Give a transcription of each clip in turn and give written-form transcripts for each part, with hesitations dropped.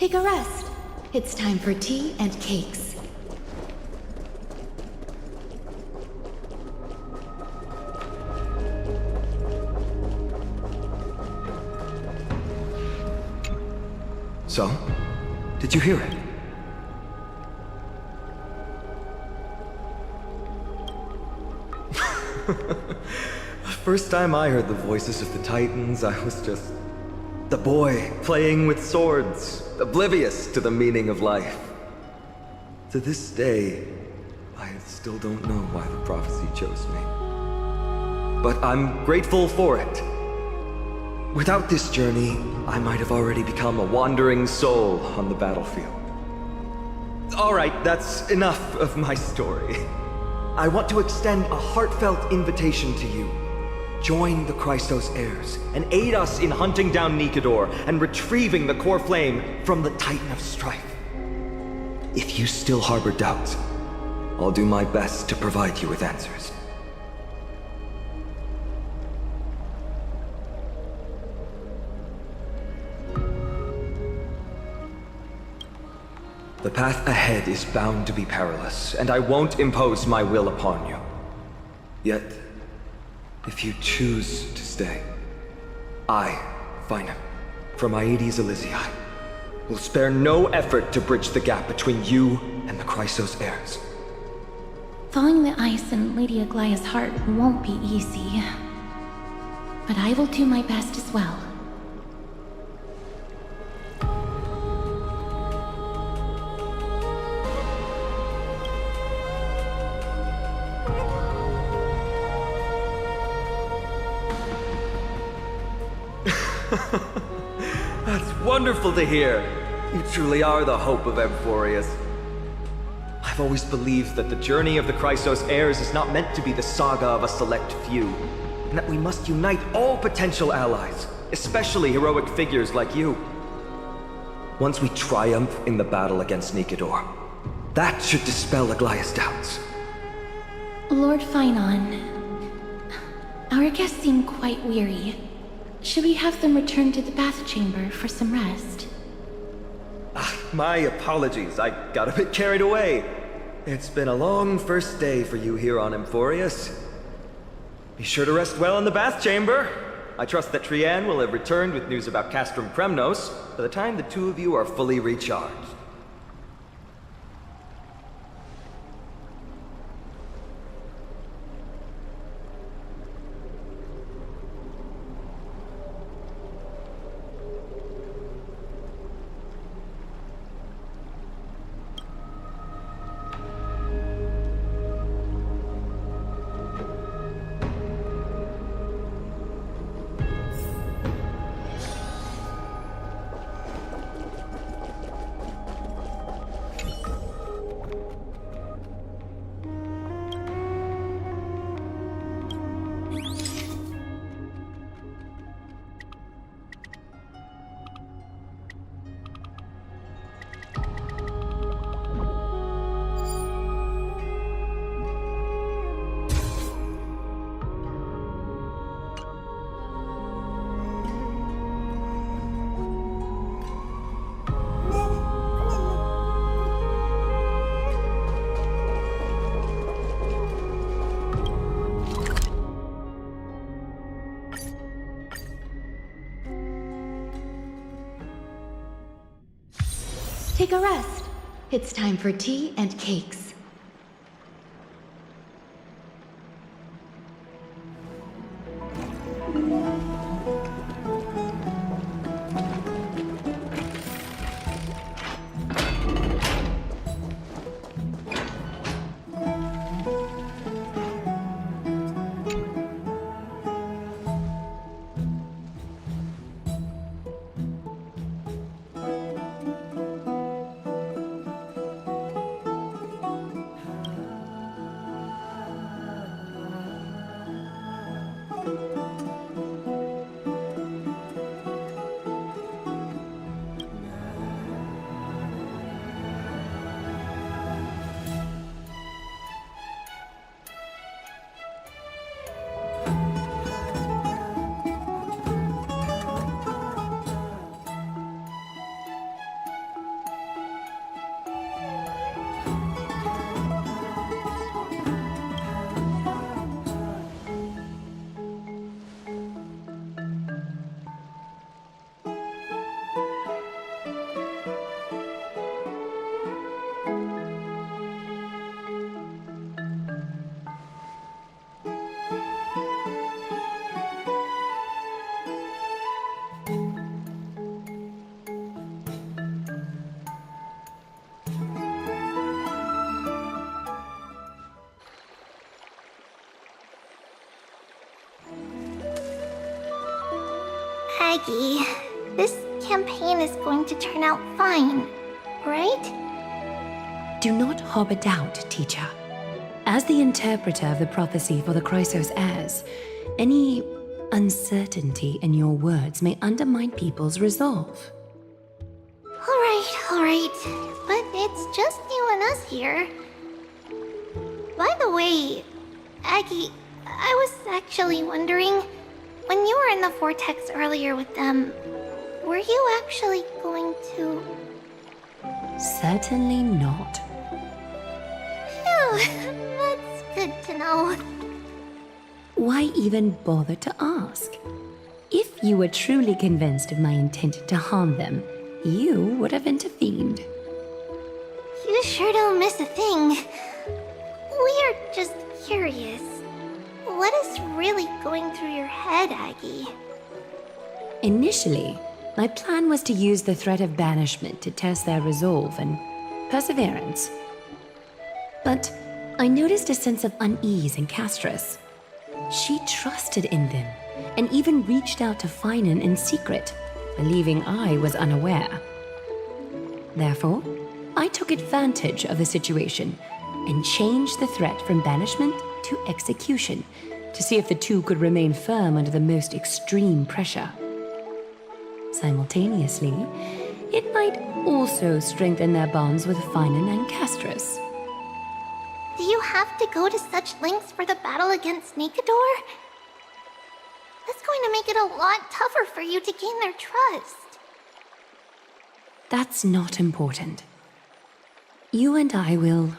Take a rest. It's time for tea and cakes. So? Did you hear it? First time I heard the voices of the Titans, I was just the boy playing with swords, oblivious to the meaning of life. To this day, I still don't know why the prophecy chose me. But I'm grateful for it. Without this journey, I might have already become a wandering soul on the battlefield. All right, that's enough of my story. I want to extend a heartfelt invitation to you. Join the Christos heirs and aid us in hunting down Nikedor and retrieving the core flame from the Titan of Strife. If you still harbor doubts, I'll do my best to provide you with answers. The path ahead is bound to be perilous, and I won't impose my will upon you. Yet, if you choose to stay, I, Finam, from Aedes Elysiae, will spare no effort to bridge the gap between you and the Chrysos heirs. Thawing the ice in Lady Aglaya's heart won't be easy. But I will do my best as well. That's wonderful to hear. You truly are the hope of amphoreus. I've always believed that the journey of the Chrysos heirs is not meant to be the saga of a select few, and that we must unite all potential allies, especially heroic figures like you. Once we triumph in the battle against Nikedor, that should dispel Aglaya's doubts. Lord Finon, our guests seem quite weary. Should we have them return to the bath chamber for some rest? My apologies, I got a bit carried away. It's been a long first day for you here on amphoreus. Be sure to rest well in the bath chamber. I trust that Trianne will have returned with news about Castrum Kremnos by the time the two of you are fully recharged. Take a rest. It's time for tea and cakes. Aggie, this campaign is going to turn out fine, right? Do not harbor doubt, teacher. As the interpreter of the prophecy for the Chrysos heirs, any uncertainty in your words may undermine people's resolve. Alright. But it's just you and us here. By the way, Aggie, I was actually wondering, when you were in the vortex earlier with them, were you actually going to... Certainly not. Phew, that's good to know. Why even bother to ask? If you were truly convinced of my intent to harm them, you would have intervened. You sure don't miss a thing. We are just curious. What is really going through your head, Aggie? Initially, my plan was to use the threat of banishment to test their resolve and perseverance. But I noticed a sense of unease in Castris. She trusted in them and even reached out to Finan in secret, believing I was unaware. Therefore, I took advantage of the situation and changed the threat from banishment to execution to see if the two could remain firm under the most extreme pressure. Simultaneously, it might also strengthen their bonds with Finan and Castris. Do you have to go to such lengths for the battle against Nakador? That's going to make it a lot tougher for you to gain their trust. That's not important. You and I will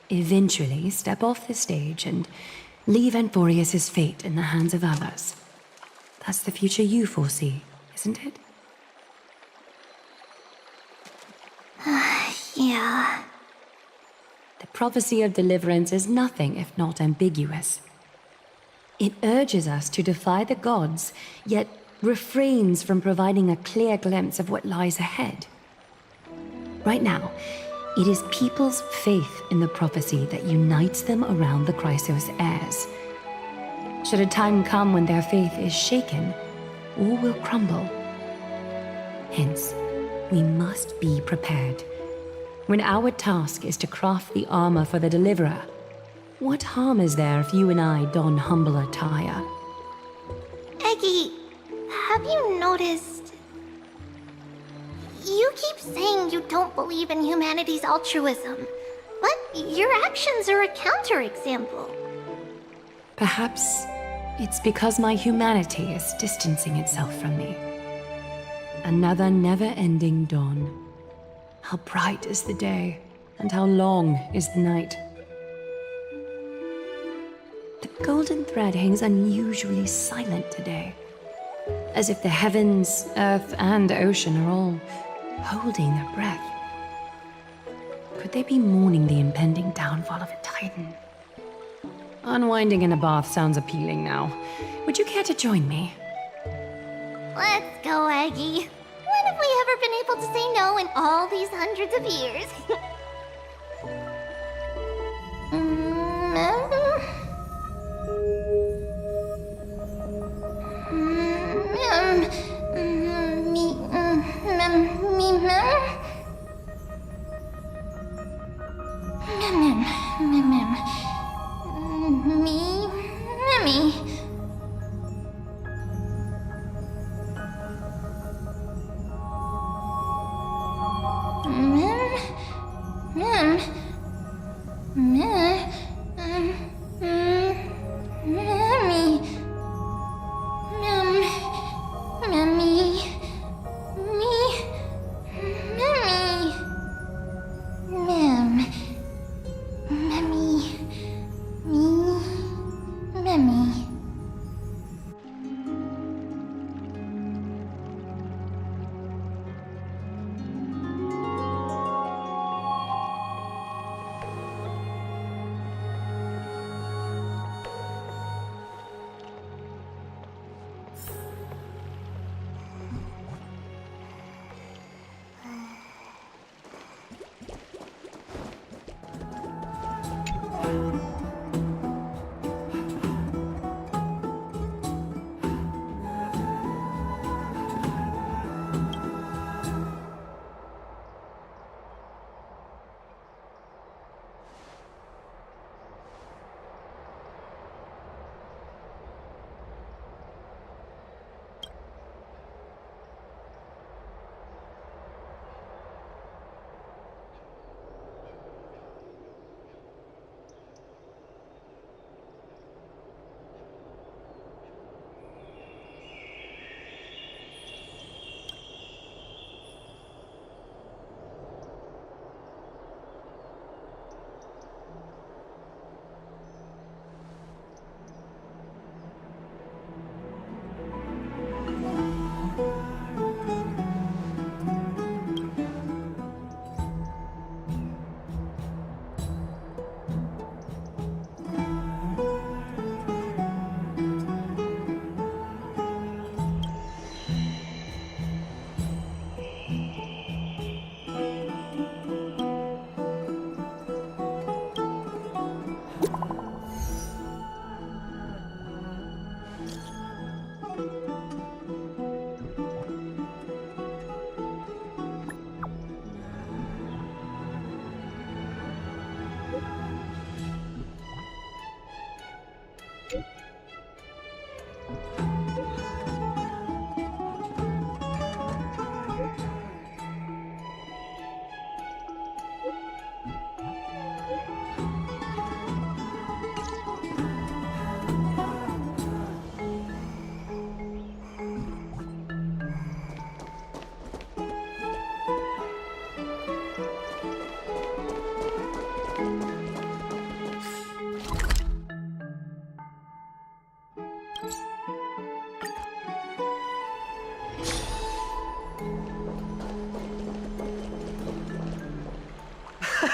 eventually step off the stage and leave amphoreus' fate in the hands of others. That's the future you foresee, isn't it? Yeah. The prophecy of deliverance is nothing if not ambiguous. It urges us to defy the gods, yet refrains from providing a clear glimpse of what lies ahead. Right now, it is people's faith in the prophecy that unites them around the Chrysos heirs. Should a time come when their faith is shaken, all will crumble. Hence, we must be prepared. When our task is to craft the armor for the deliverer, what harm is there if you and I don humble attire? Eggie, have you noticed... You keep saying you don't believe in humanity's altruism, but your actions are a counterexample. Perhaps it's because my humanity is distancing itself from me. Another never-ending dawn. How bright is the day, and how long is the night. The golden thread hangs unusually silent today, as if the heavens, earth, and ocean are all holding their breath. Could they be mourning the impending downfall of a titan? Unwinding in a bath sounds appealing now. Would you care to join me? Let's go, Aggie. When have we ever been able to say no in all these hundreds of years?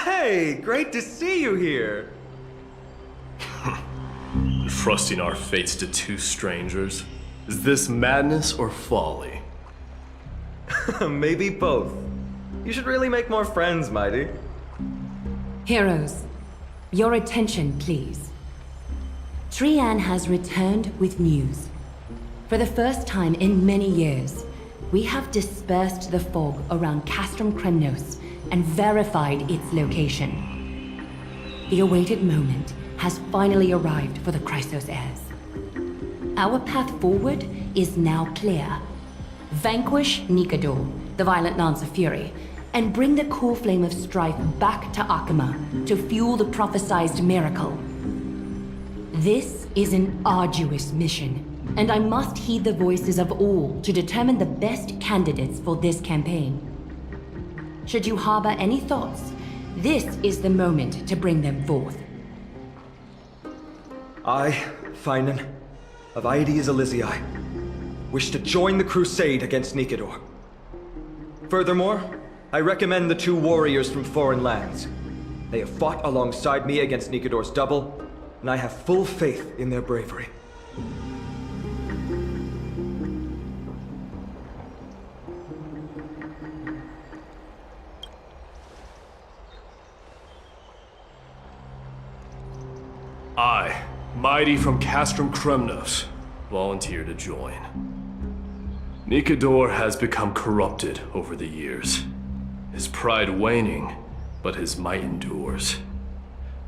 Hey, great to see you here. Trusting our fates to two strangers? Is this madness or folly? Maybe both. You should really make more friends, Mighty. Heroes, your attention, please. Trian has returned with news. For the first time in many years, we have dispersed the fog around Castrum Kremnos and verified its location. The awaited moment has finally arrived for the Chrysos heirs. Our path forward is now clear. Vanquish Nikador, the violent Lance of Fury, and bring the core flame of strife back to Akama to fuel the prophesized miracle. This is an arduous mission, and I must heed the voices of all to determine the best candidates for this campaign. Should you harbor any thoughts, this is the moment to bring them forth. I, Finan, of Aedes Elysiae, wish to join the crusade against Nikador. Furthermore, I recommend the two warriors from foreign lands. They have fought alongside me against Nikador's double, and I have full faith in their bravery. I, Mighty from Castrum Kremnos, volunteer to join. Nikador has become corrupted over the years. His pride waning, but his might endures.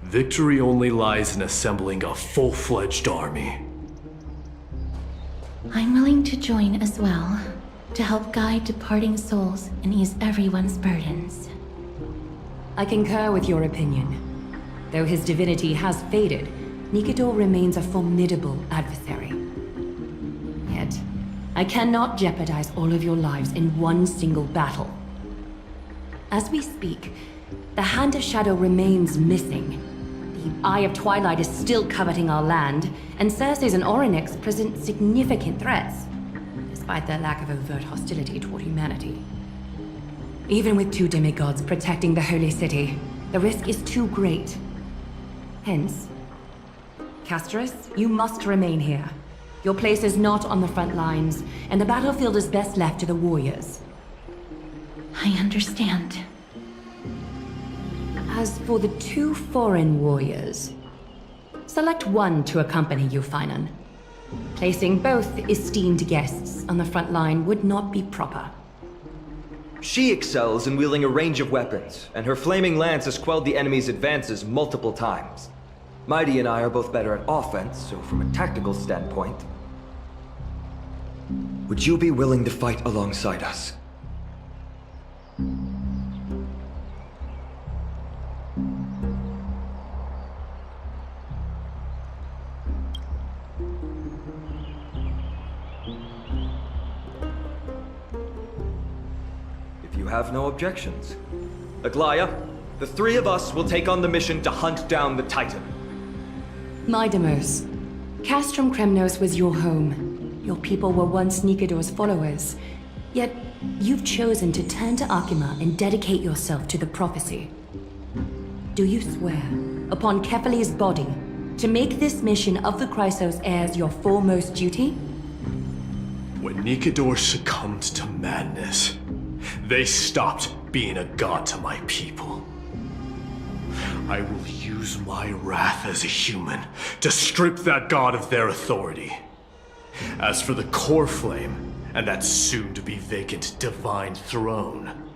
Victory only lies in assembling a full-fledged army. I'm willing to join as well, to help guide departing souls and ease everyone's burdens. I concur with your opinion. Though his divinity has faded, Nikador remains a formidable adversary. Yet, I cannot jeopardize all of your lives in one single battle. As we speak, the Hand of Shadow remains missing. The Eye of Twilight is still coveting our land, and Circes and Orynyx present significant threats, despite their lack of overt hostility toward humanity. Even with two demigods protecting the Holy City, the risk is too great. Hence, Castris, you must remain here. Your place is not on the front lines, and the battlefield is best left to the warriors. I understand. As for the two foreign warriors, select one to accompany you, Finan. Placing both esteemed guests on the front line would not be proper. She excels in wielding a range of weapons, and her flaming lance has quelled the enemy's advances multiple times. Mighty and I are both better at offense, so from a tactical standpoint... Would you be willing to fight alongside us? If you have no objections. Aglaya, the three of us will take on the mission to hunt down the Titan. Mydamos, Castrum Kremnos was your home. Your people were once Nikador's followers. Yet, you've chosen to turn to Akima and dedicate yourself to the prophecy. Do you swear, upon Kefali's body, to make this mission of the Chrysos heirs your foremost duty? When Nikador succumbed to madness, they stopped being a god to my people. I will use my wrath as a human to strip that god of their authority. As for the core flame, and that soon-to-be vacant divine throne,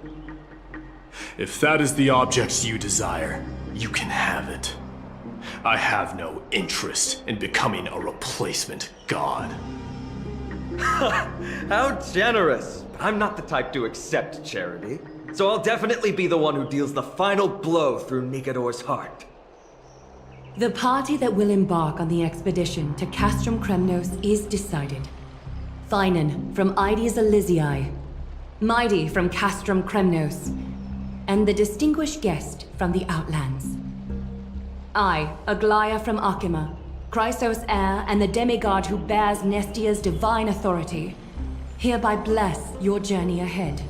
if that is the object you desire, you can have it. I have no interest in becoming a replacement god. How generous! But I'm not the type to accept charity, so I'll definitely be the one who deals the final blow through Nikador's heart. The party that will embark on the expedition to Castrum Kremnos is decided. Finan from Aedes Elysiae, Mighty from Castrum Kremnos, and the distinguished guest from the Outlands. I, Aglaya from Akima, Chrysos heir and the demigod who bears Nestia's divine authority, hereby bless your journey ahead.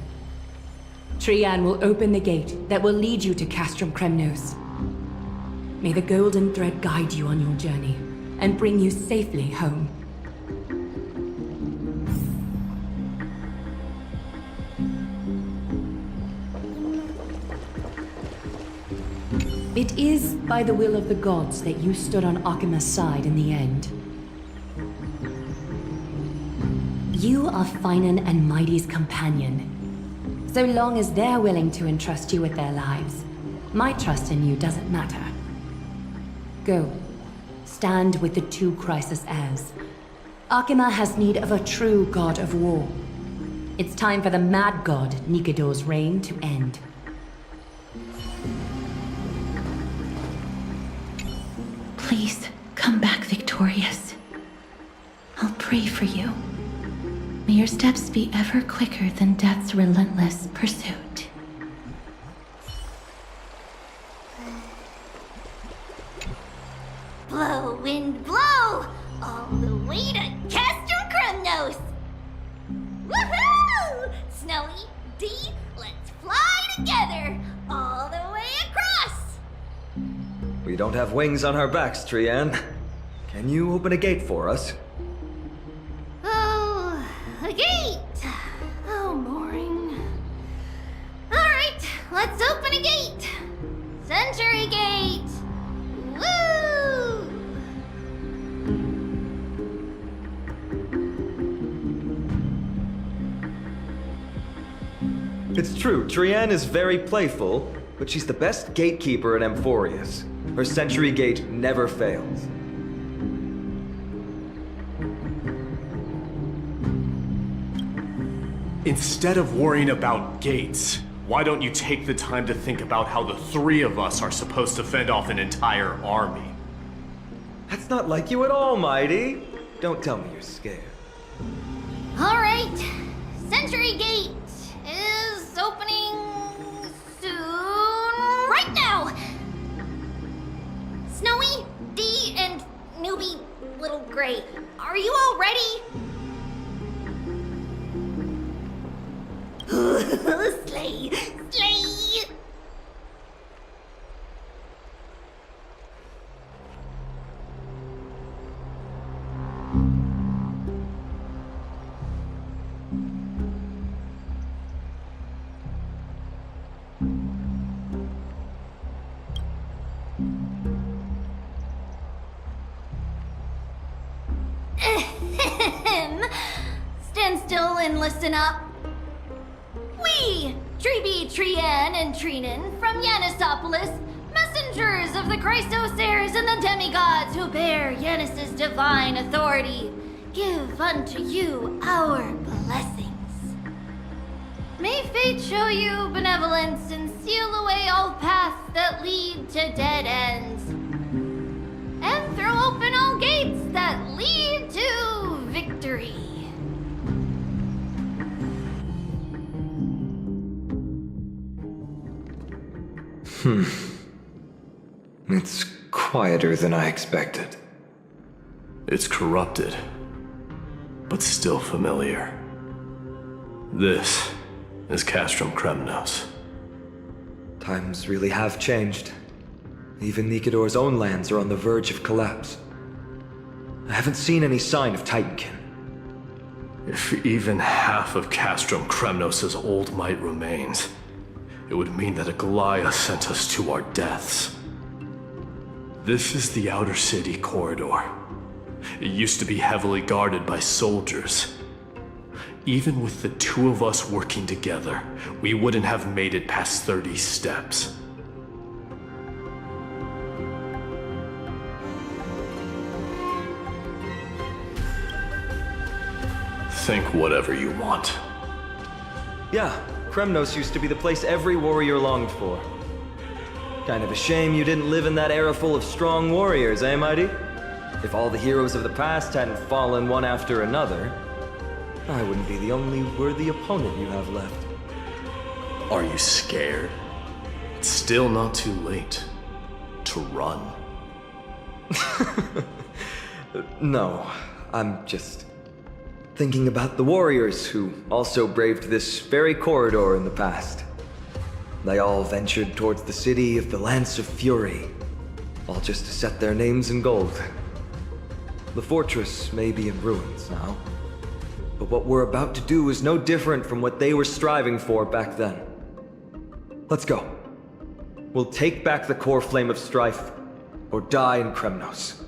Trian will open the gate that will lead you to Castrum Kremnos. May the golden thread guide you on your journey and bring you safely home. It is by the will of the gods that you stood on Akima's side in the end. You are Finan and Mighty's companion. So long as they're willing to entrust you with their lives, my trust in you doesn't matter. Go. Stand with the two Crisis heirs. Akima has need of a true god of war. It's time for the mad god Nikador's reign to end. Please, come back victorious. I'll pray for you. May your steps be ever quicker than death's relentless pursuit. Blow, wind, blow! All the way to Castrum Kremnos! Woohoo! Snowy, D, let's fly together! All the way across! We don't have wings on our backs, Trian. Can you open a gate for us? Oh, a gate! Oh, boring. Alright, let's open a gate! Century Gate! Woo! It's true, Trian is very playful, but she's the best gatekeeper in Amphoreus. Her Century Gate never fails. Instead of worrying about gates, why don't you take the time to think about how the three of us are supposed to fend off an entire army? That's not like you at all, Mighty. Don't tell me you're scared. Alright, Century Gate is opening soon. Right now! Snowy, D, and newbie Little Gray, are you all ready? Slay! Slay! Stand still and listen up. We, Treeby, Trian, and Trinan from Yanisopolis, messengers of the Chrysosaurs and the demigods who bear Yanis's divine authority, give unto you our blessings. May fate show you benevolence and seal away all paths that lead to dead ends, and throw open all gates that lead to victory. It's quieter than I expected. It's corrupted, but still familiar. This is Castrum Kremnos. Times really have changed. Even Nikador's own lands are on the verge of collapse. I haven't seen any sign of Titankin. If even half of Castrum Kremnos' old might remains, it would mean that a Goliath sent us to our deaths. This is the outer city corridor. It used to be heavily guarded by soldiers. Even with the two of us working together, we wouldn't have made it past 30 steps. Think whatever you want. Yeah, Kremnos used to be the place every warrior longed for. Kind of a shame you didn't live in that era full of strong warriors, eh, Mighty? If all the heroes of the past hadn't fallen one after another, I wouldn't be the only worthy opponent you have left. Are you scared? It's still not too late to run. No, I'm just thinking about the warriors who also braved this very corridor in the past. They all ventured towards the city of the Lance of Fury, all just to set their names in gold. The fortress may be in ruins now, but what we're about to do is no different from what they were striving for back then. Let's go. We'll take back the core flame of strife, or die in Kremnos.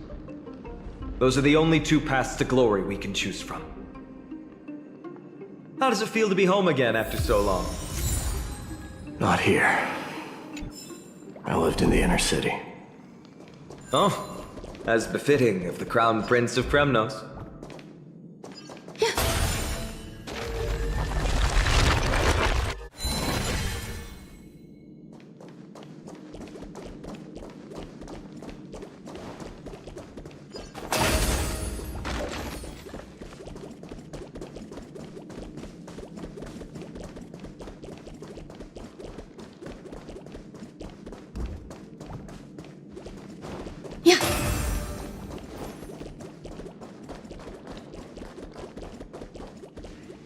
Those are the only two paths to glory we can choose from. How does it feel to be home again after so long? Not here. I lived in the inner city. Oh, as befitting of the Crown Prince of Kremnos.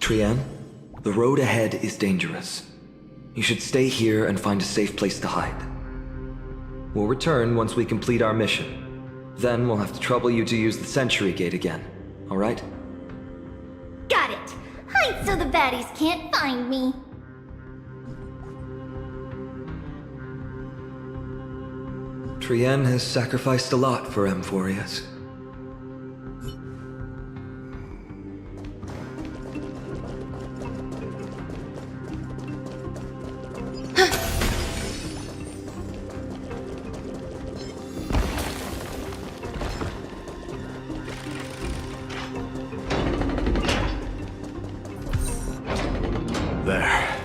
Trian, the road ahead is dangerous. You should stay here and find a safe place to hide. We'll return once we complete our mission. Then we'll have to trouble you to use the Sentry Gate again, alright? Got it! Hide so the baddies can't find me! Trian has sacrificed a lot for amphoreus. There.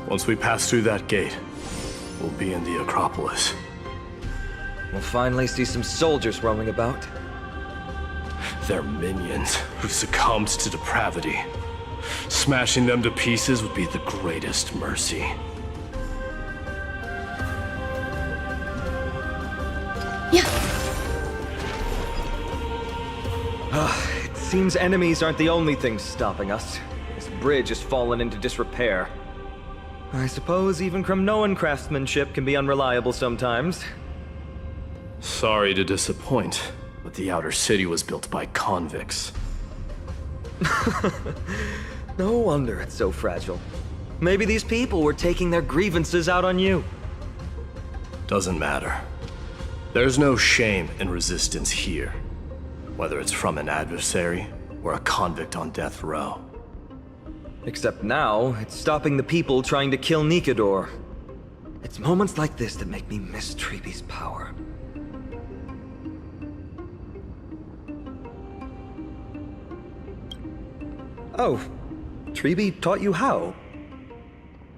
Once we pass through that gate, we'll be in the Acropolis. We'll finally see some soldiers roaming about. They're minions who've succumbed to depravity. Smashing them to pieces would be the greatest mercy. It seems enemies aren't the only things stopping us. This bridge has fallen into disrepair. I suppose even Kremnoan craftsmanship can be unreliable sometimes. Sorry to disappoint, but the outer city was built by convicts. No wonder it's so fragile. Maybe these people were taking their grievances out on you. Doesn't matter. There's no shame in resistance here, whether it's from an adversary or a convict on death row. Except now, it's stopping the people trying to kill Nikador. It's moments like this that make me miss Treebe's power. Oh, Treebe taught you how?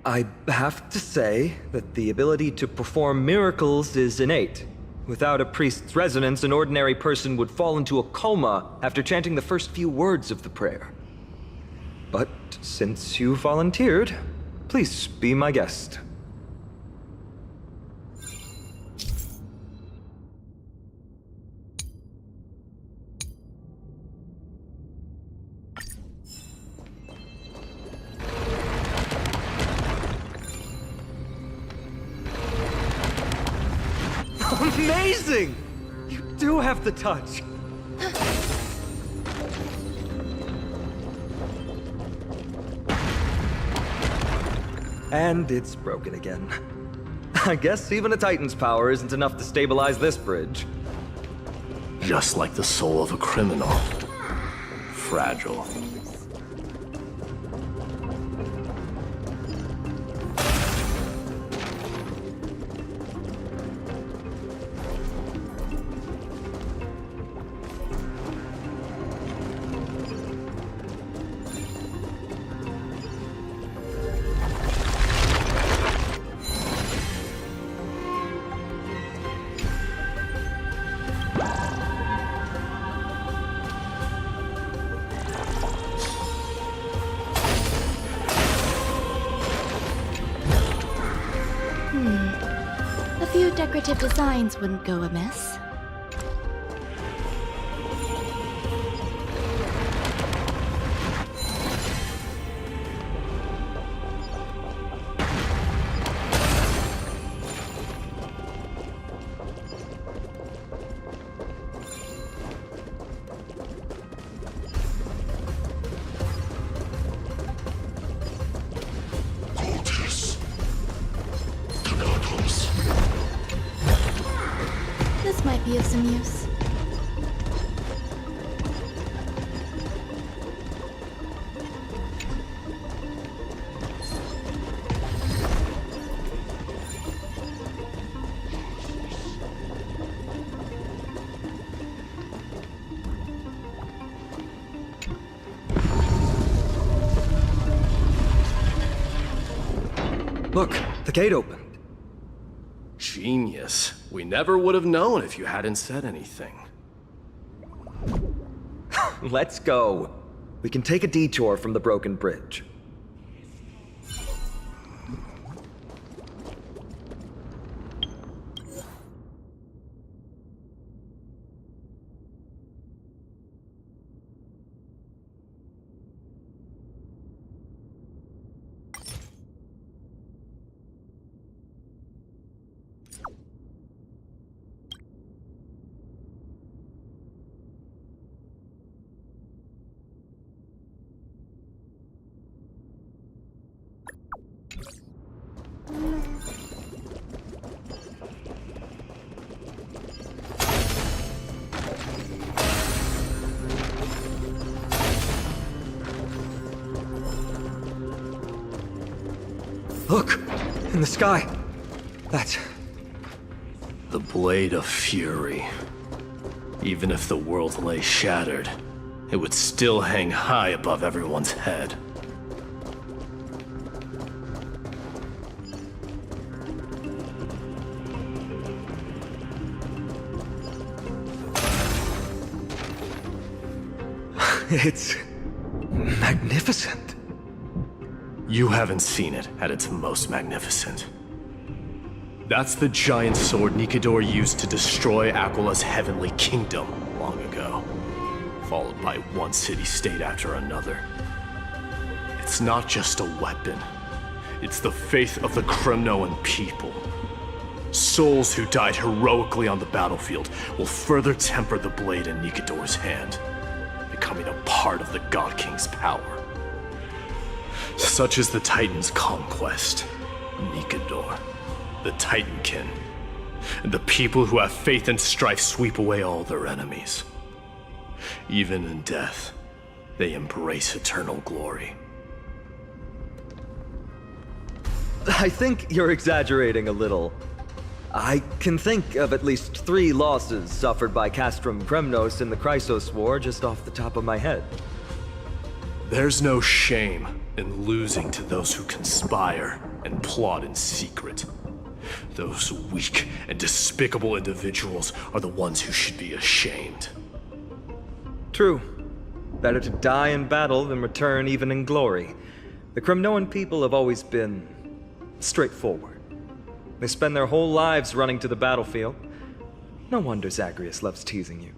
I have to say that the ability to perform miracles is innate. Without a priest's resonance, an ordinary person would fall into a coma after chanting the first few words of the prayer. But since you volunteered, please be my guest. Amazing! You do have the touch. And it's broken again. I guess even a Titan's power isn't enough to stabilize this bridge. Just like the soul of a criminal. Fragile. A few decorative designs wouldn't go amiss. might be of some use. Look, the gate opened. Genius. We never would have known if you hadn't said anything. Let's go. We can take a detour from the broken bridge. Look! In the sky! That's... The Blade of Fury. Even if the world lay shattered, it would still hang high above everyone's head. It's... magnificent. You haven't seen it at its most magnificent. That's the giant sword Nikador used to destroy Aquala's heavenly kingdom long ago, followed by one city-state after another. It's not just a weapon. It's the faith of the Kremnoan people. Souls who died heroically on the battlefield will further temper the blade in Nikador's hand, becoming a part of the God King's power. Such is the Titan's conquest. Nikador, the Titankin, and the people who have faith and strife sweep away all their enemies. Even in death, they embrace eternal glory. I think you're exaggerating a little. I can think of at least 3 losses suffered by Castrum Kremnos in the Chrysos War just off the top of my head. There's no shame in losing to those who conspire and plot in secret. Those weak and despicable individuals are the ones who should be ashamed. True. Better to die in battle than return even in glory. The Kremnoan people have always been straightforward. They spend their whole lives running to the battlefield. No wonder Zagreus loves teasing you.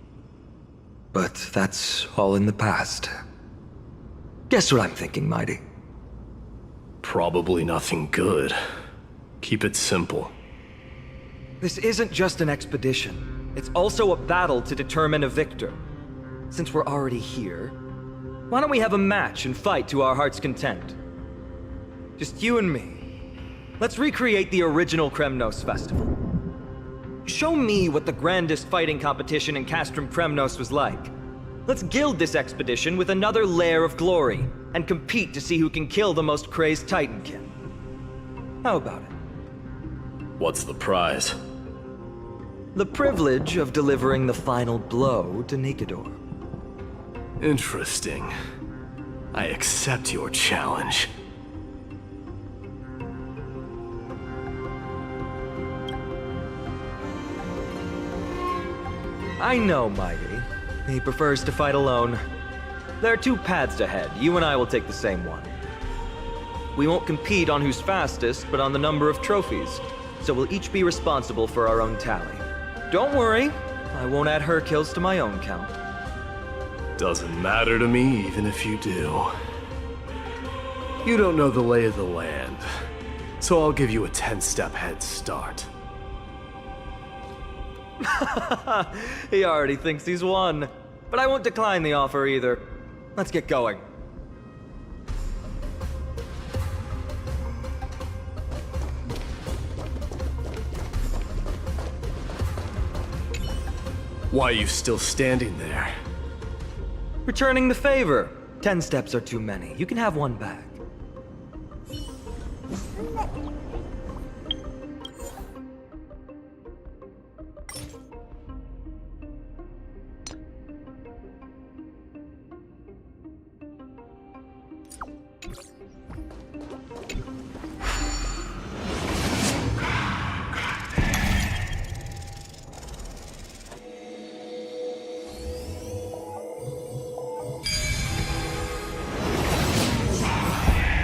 But that's all in the past. Guess what I'm thinking, Mighty? Probably nothing good. Keep it simple. This isn't just an expedition. It's also a battle to determine a victor. Since we're already here, why don't we have a match and fight to our heart's content? Just you and me. Let's recreate the original Kremnos festival. Show me what the grandest fighting competition in Castrum Kremnos was like. Let's gild this expedition with another layer of glory, and compete to see who can kill the most crazed Titankin. How about it? What's the prize? The privilege of delivering the final blow to Nikador. Interesting. I accept your challenge. I know, Mighty. He prefers to fight alone. There are 2 paths ahead. You and I will take the same one. We won't compete on who's fastest, but on the number of trophies. So we'll each be responsible for our own tally. Don't worry, I won't add her kills to my own count. Doesn't matter to me, even if you do. You don't know the lay of the land, so I'll give you a 10-step head start. He already thinks he's won. But I won't decline the offer either. Let's get going. Why are you still standing there? Returning the favor. 10 steps are too many. You can have one back.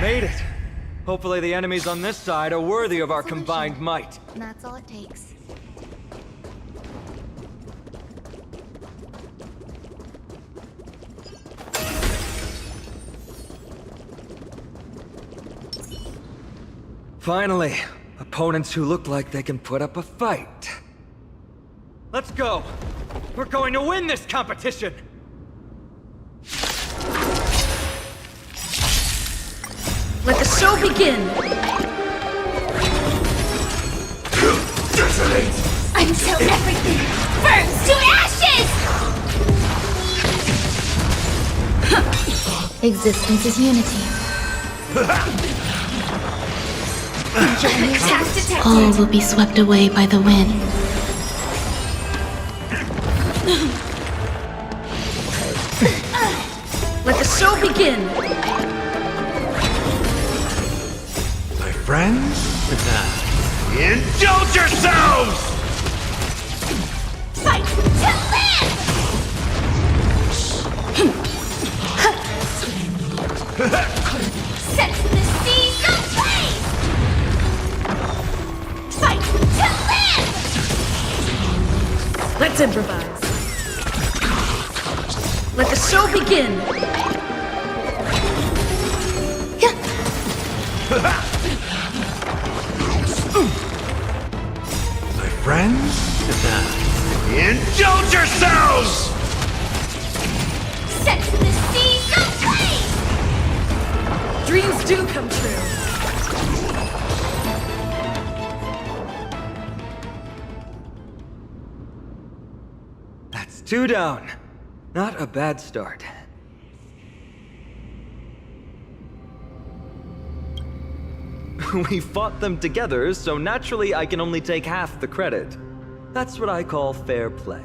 Made it! Hopefully the enemies on this side are worthy of our combined might. And that's all it takes. Finally, opponents who look like they can put up a fight. Let's go! We're going to win this competition! Let the show begin! Until everything burns to ashes! Existence is unity. All will be swept away by the wind. Let the show begin! My friends? Indulge yourselves! Fight to live! Set the seas ablaze! Fight to live! Let's improvise. Let the show begin! My friends? Indulge yourselves! Set the seas ablaze! Dreams do come true. That's 2 down. Not a bad start. We fought them together, so naturally I can only take half the credit. That's what I call fair play.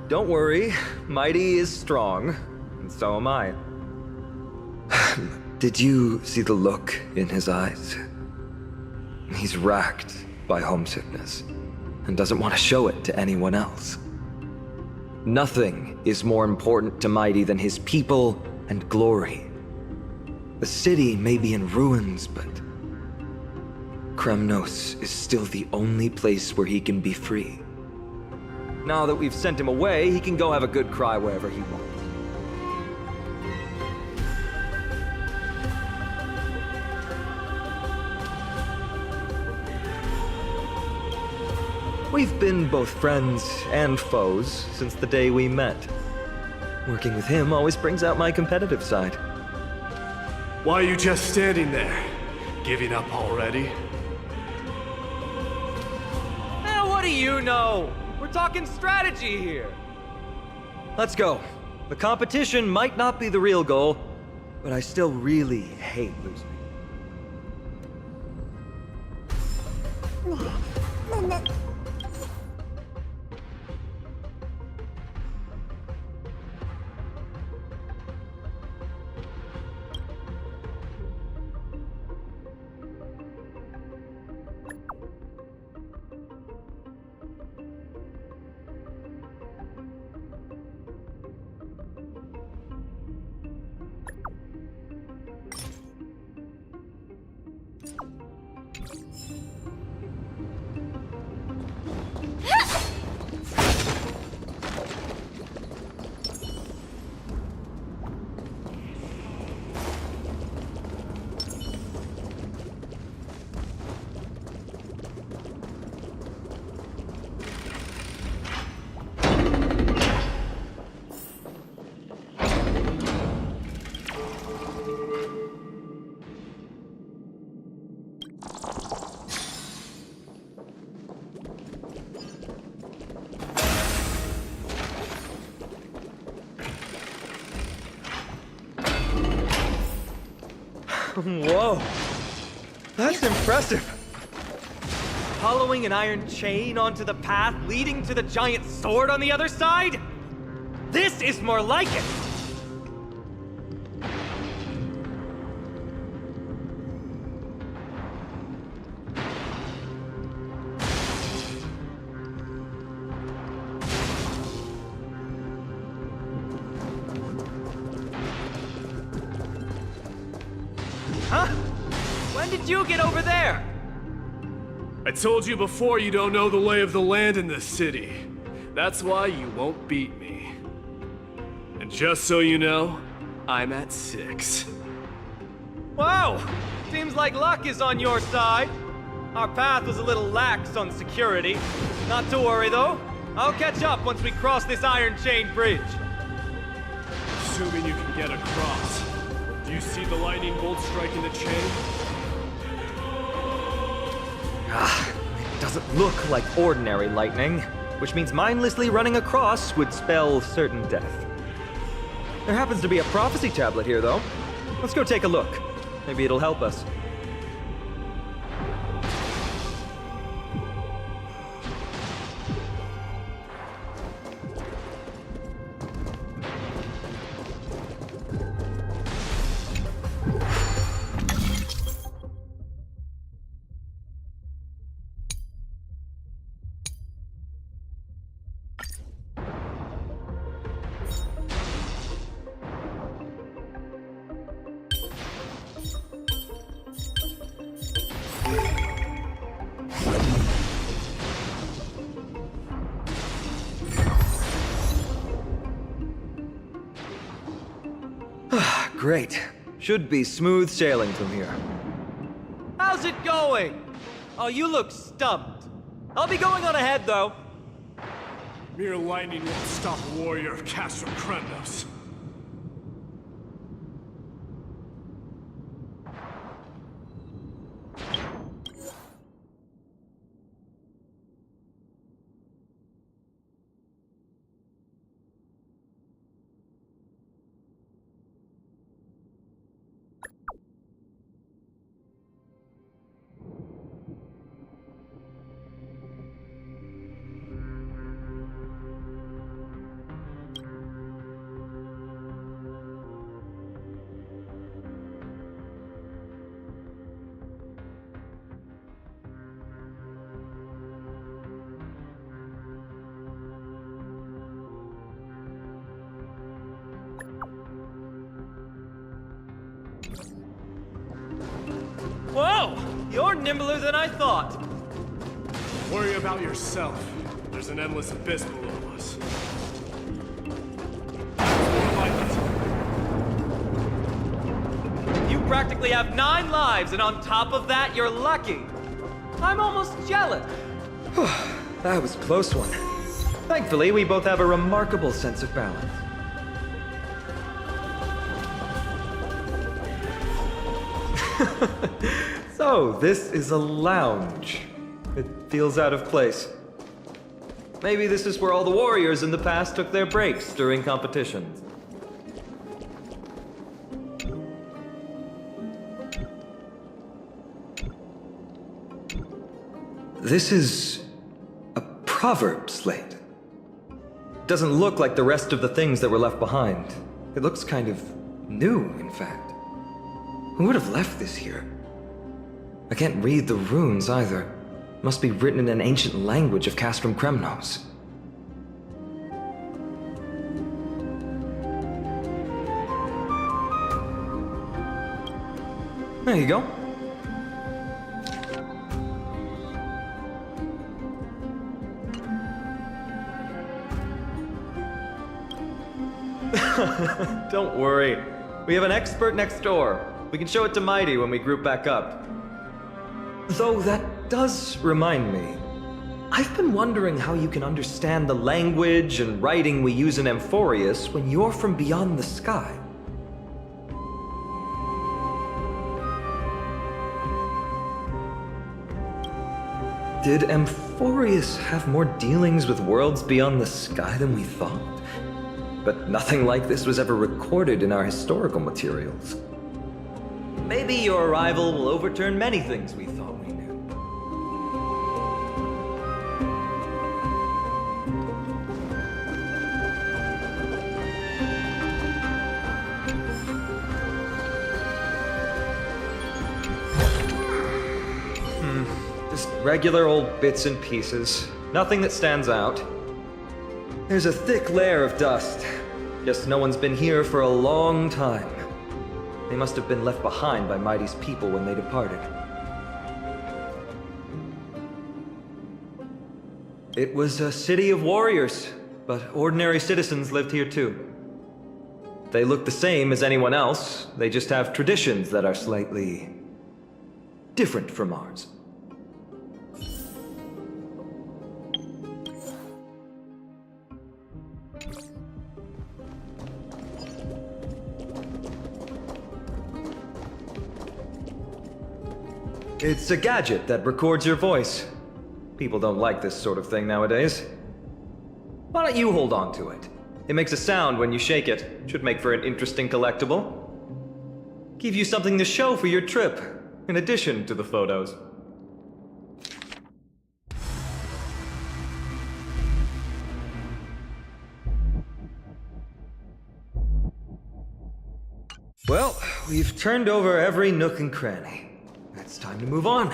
Don't worry, Mighty is strong, and so am I. Did you see the look in his eyes? He's racked by homesickness, and doesn't want to show it to anyone else. Nothing is more important to Mighty than his people and glory. The city may be in ruins, but Kremnos is still the only place where he can be free. Now that we've sent him away, he can go have a good cry wherever he wants. We've been both friends and foes since the day we met. Working with him always brings out my competitive side. Why are you just standing there? Giving up already? What do you know? We're talking strategy here. Let's go. The competition might not be the real goal, but I still really hate losing. Whoa. That's impressive. Following an iron chain onto the path leading to the giant sword on the other side? This is more like it! Huh? When did you get over there? I told you before you don't know the lay of the land in this city. That's why you won't beat me. And just so you know, I'm at 6. Wow! Seems like luck is on your side. Our path was a little lax on security. Not to worry though. I'll catch up once we cross this iron chain bridge. Assuming you can get across. Do you see the lightning bolt striking the chain? It doesn't look like ordinary lightning, which means mindlessly running across would spell certain death. There happens to be a prophecy tablet here, though. Let's go take a look. Maybe it'll help us. Great. Should be smooth sailing from here. How's it going? Oh, you look stumped. I'll be going on ahead, though. Mere lightning won't stop a warrior of Castro Kremnos. Whoa! You're nimbler than I thought. Worry about yourself. There's an endless abyss below us. More like it. You practically have 9 lives, and on top of that, you're lucky. I'm almost jealous. That was a close one. Thankfully, we both have a remarkable sense of balance. So, this is a lounge. It feels out of place. Maybe this is where all the warriors in the past took their breaks during competitions. This is a proverb slate. Doesn't look like the rest of the things that were left behind. It looks kind of new, in fact. Who would have left this here? I can't read the runes either. Must be written in an ancient language of Castrum Kremnos. There you go. Don't worry. We have an expert next door. We can show it to Mighty when we group back up. Though that does remind me. I've been wondering how you can understand the language and writing we use in Amphoreus when you're from beyond the sky. Did Amphoreus have more dealings with worlds beyond the sky than we thought? But nothing like this was ever recorded in our historical materials. Maybe your arrival will overturn many things we thought we knew. Just regular old bits and pieces. Nothing that stands out. There's a thick layer of dust. Guess no one's been here for a long time. They must have been left behind by Mighty's people when they departed. It was a city of warriors, but ordinary citizens lived here too. They look the same as anyone else, they just have traditions that are slightly different from ours. It's a gadget that records your voice. People don't like this sort of thing nowadays. Why don't you hold on to it? It makes a sound when you shake it. Should make for an interesting collectible. Give you something to show for your trip, in addition to the photos. Well, we've turned over every nook and cranny. It's time to move on.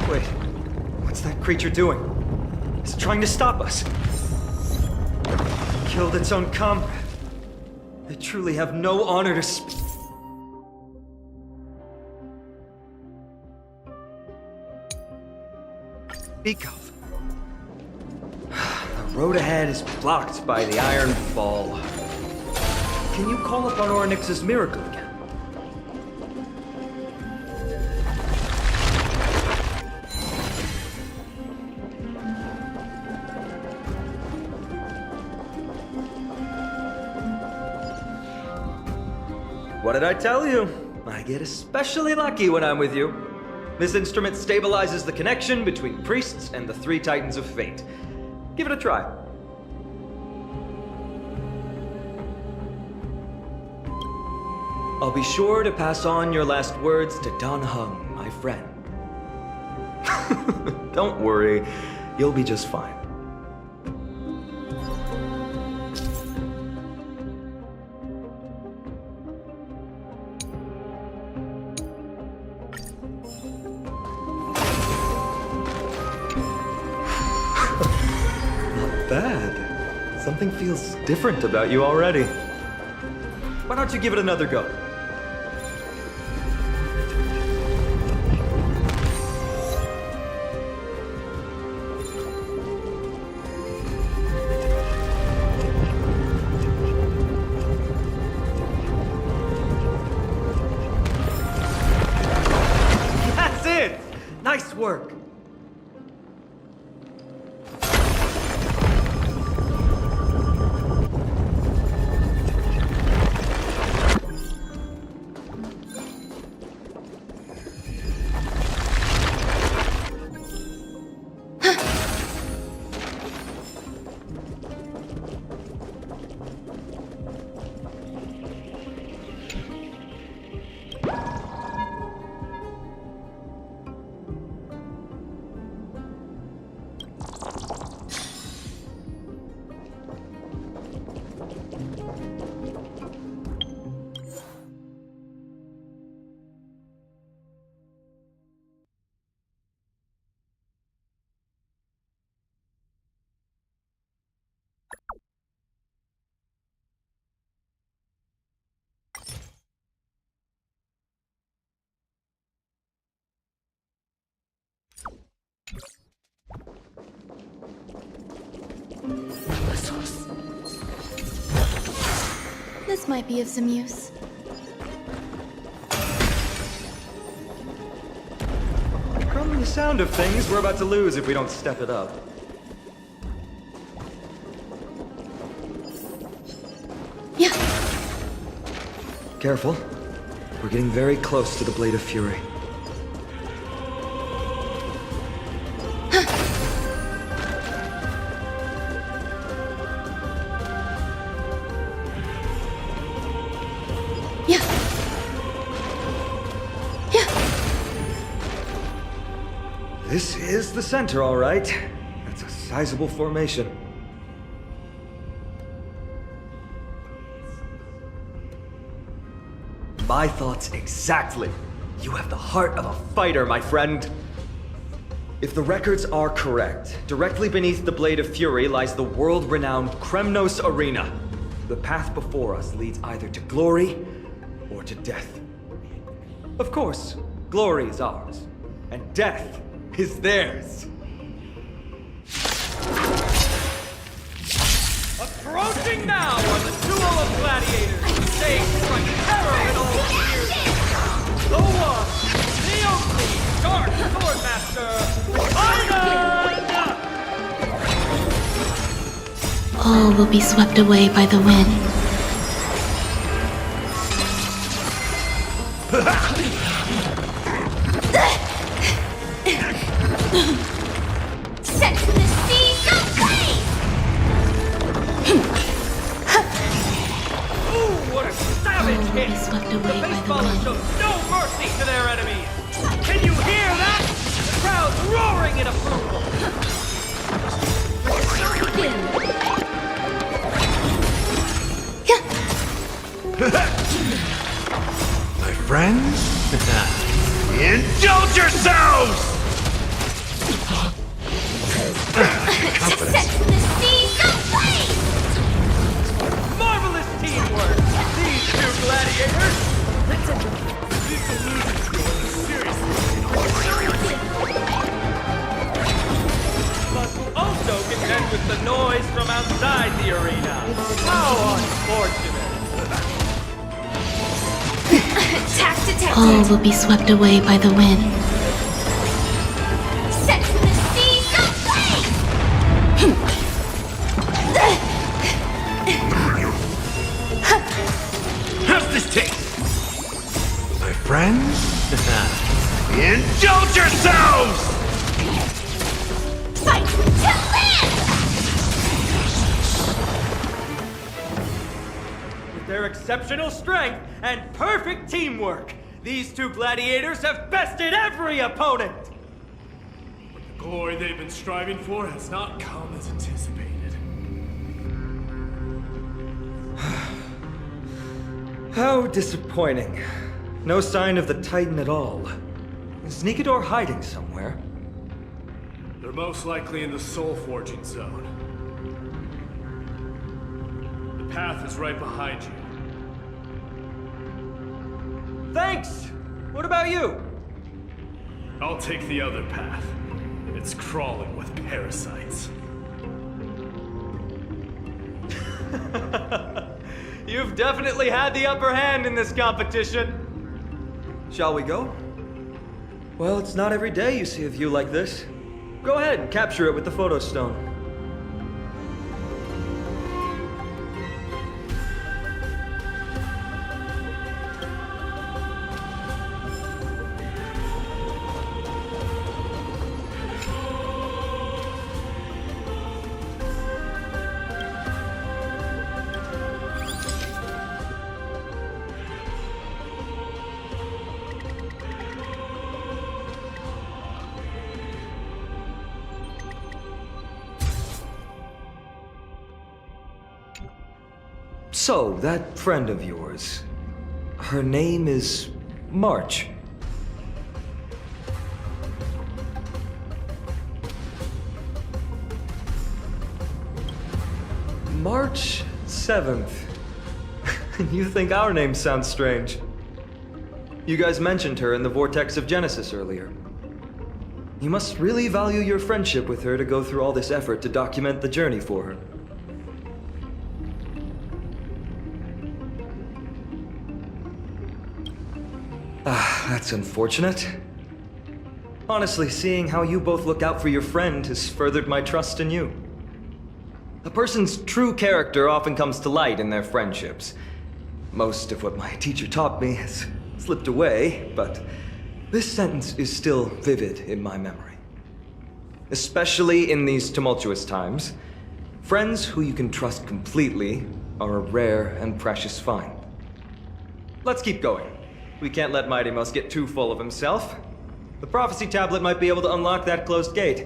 Wait, what's that creature doing? It's trying to stop us. Killed its own comrade. They truly have no honor to speak of. The road ahead is blocked by the Iron Fall. Can you call upon Ornyx's miracle again? What did I tell you? I get especially lucky when I'm with you. This instrument stabilizes the connection between priests and the three titans of fate. Give it a try. I'll be sure to pass on your last words to Don Hung, my friend. Don't worry, you'll be just fine. Bad. Something feels different about you already. Why don't you give it another go? That's it! Nice work! This might be of some use. From the sound of things, we're about to lose if we don't step it up. Yeah. Careful. We're getting very close to the Blade of Fury. Yeah. Yeah. This is the center, all right. That's a sizable formation. My thoughts exactly. You have the heart of a fighter, my friend. If the records are correct, directly beneath the Blade of Fury lies the world-renowned Kremnos Arena. The path before us leads either to glory or to death. Of course, glory is ours, and death is theirs. Approaching now are the duel of gladiators, staged like terror in all years. The one, the only, Dark Swordmaster, Iron! All will be swept away by the wind. Set to the seas of flame! Ooh, what a savage All will hit! be swept The away by the baseballers wind. show no mercy to their enemies! Can you hear that? The crowd's roaring in approval! My friends? Indulge yourselves! Set to the seas of flame! Marvelous teamwork! These two gladiators! Must also contend with the noise from outside the arena. How unfortunate! Attack detected! All will be swept away by the wind. Set to the seas of flame! How's this taste? My friends? Indulge yourselves! Fight to live! With their exceptional strength and perfect teamwork, these two gladiators have bested every opponent! The glory they've been striving for has not come as anticipated. How disappointing. No sign of the Titan at all. Is Nikador hiding somewhere? They're most likely in the soul forging zone. The path is right behind you. Thanks! What about you? I'll take the other path. It's crawling with parasites. You've definitely had the upper hand in this competition. Shall we go? Well, it's not every day you see a view like this. Go ahead and capture it with the photo stone. So, that friend of yours, her name is March. March 7th. You think our name sounds strange? You guys mentioned her in the Vortex of Genesis earlier. You must really value your friendship with her to go through all this effort to document the journey for her. That's unfortunate. Honestly, seeing how you both look out for your friend has furthered my trust in you. A person's true character often comes to light in their friendships. Most of what my teacher taught me has slipped away, but this sentence is still vivid in my memory. Especially in these tumultuous times, friends who you can trust completely are a rare and precious find. Let's keep going. We can't let Mighty Mouse get too full of himself. The prophecy tablet might be able to unlock that closed gate.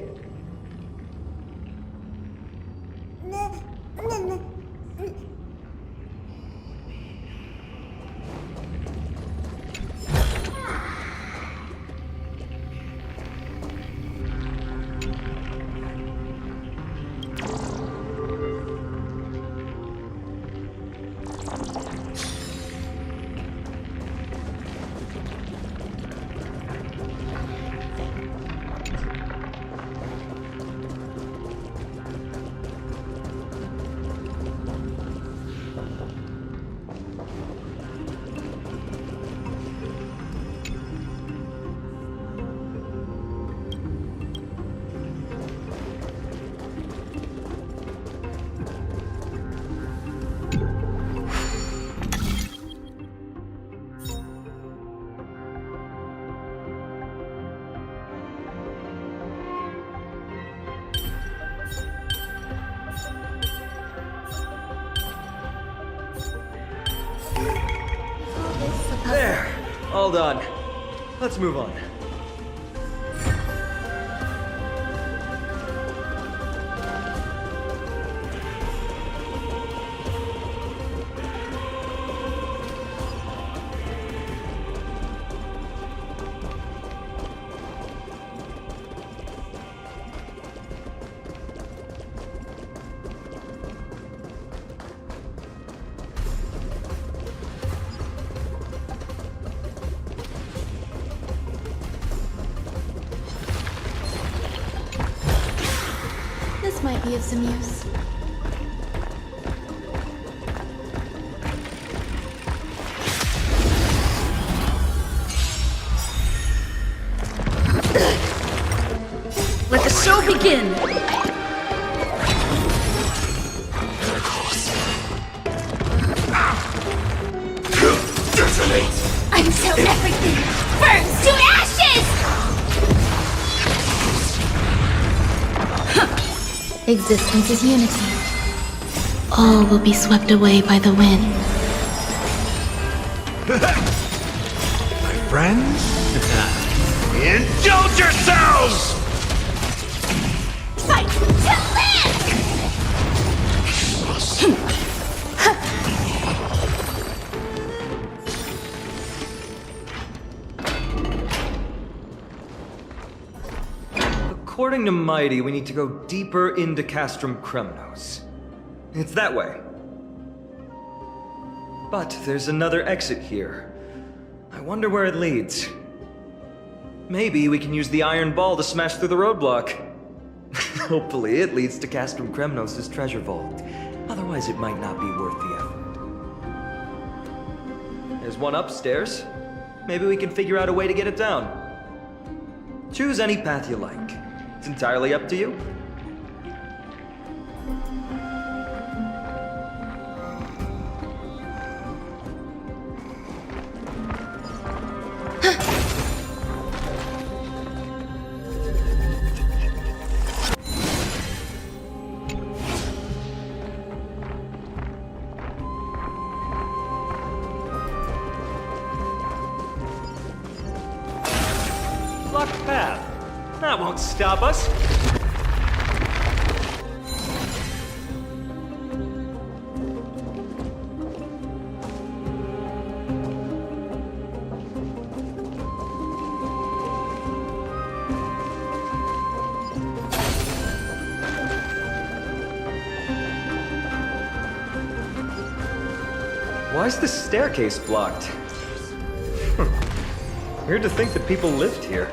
There! All done. Let's move on. This might be of some use. Let the show begin! Until everything burns to ashes! Existence is unity. All will be swept away by the wind. My friends? Indulge yourselves! Fight to live! According to Mighty, we need to go deeper into Castrum Kremnos. It's that way. But there's another exit here. I wonder where it leads. Maybe we can use the iron ball to smash through the roadblock. Hopefully it leads to Castrum Kremnos' treasure vault. Otherwise it might not be worth the effort. There's one upstairs. Maybe we can figure out a way to get it down. Choose any path you like. It's entirely up to you. Blocked path. That won't stop us. Why is this staircase blocked? Weird to think that people lived here.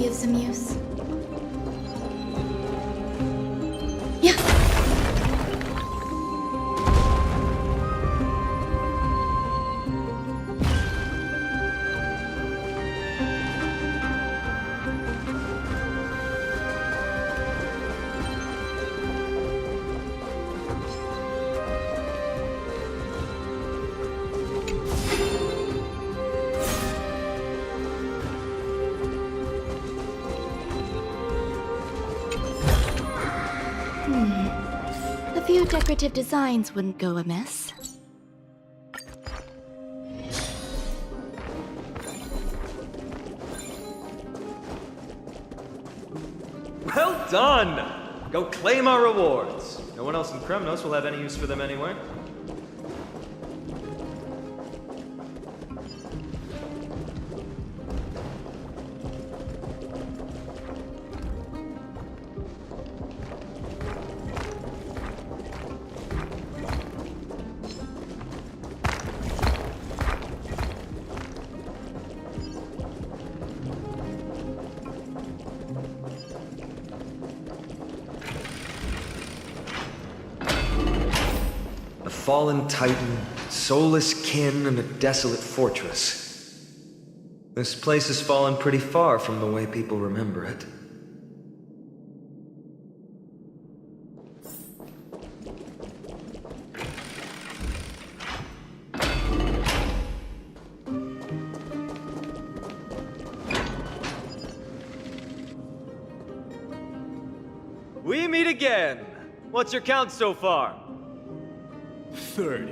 be of some use. Yeah. A few decorative designs wouldn't go amiss. Well done! Go claim our rewards. No one else in Kremnos will have any use for them anyway. A fallen titan, soulless kin, and a desolate fortress. This place has fallen pretty far from the way people remember it. We meet again. What's your count so far? 30.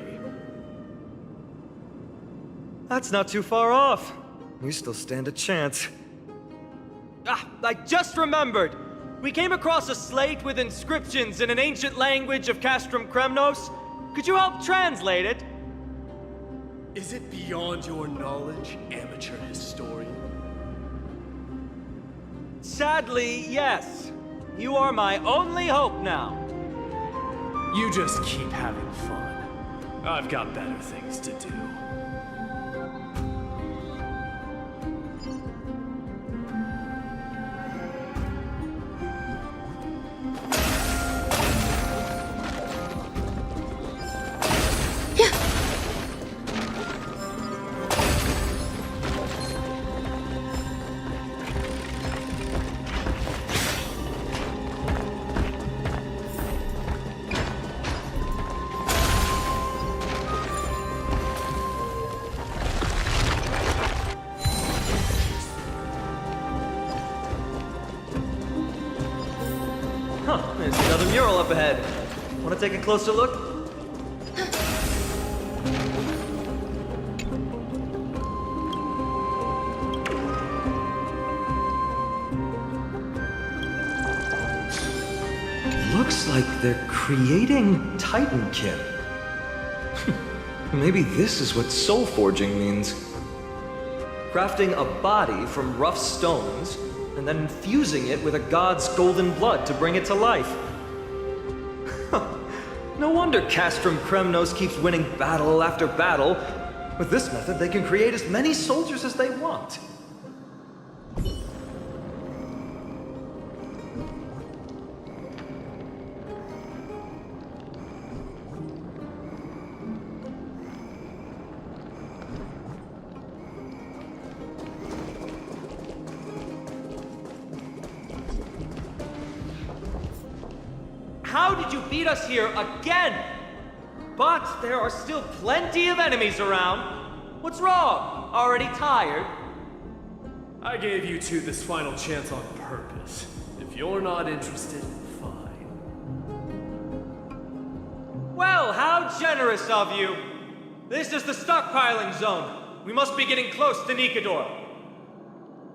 That's not too far off. We still stand a chance. I just remembered! We came across a slate with inscriptions in an ancient language of Castrum Kremnos. Could you help translate it? Is it beyond your knowledge, amateur historian? Sadly, yes. You are my only hope now. You just keep having fun. I've got better things to do. Huh, there's another mural up ahead. Want to take a closer look? Looks like they're creating Titankin. Maybe this is what soul forging means. Crafting a body from rough stones, and then infusing it with a god's golden blood to bring it to life. No wonder Castrum Kremnos keeps winning battle after battle. With this method, they can create as many soldiers as they want. How did you beat us here again? But there are still plenty of enemies around. What's wrong? Already tired? I gave you two this final chance on purpose. If you're not interested, fine. Well, how generous of you. This is the stockpiling zone. We must be getting close to Nikador.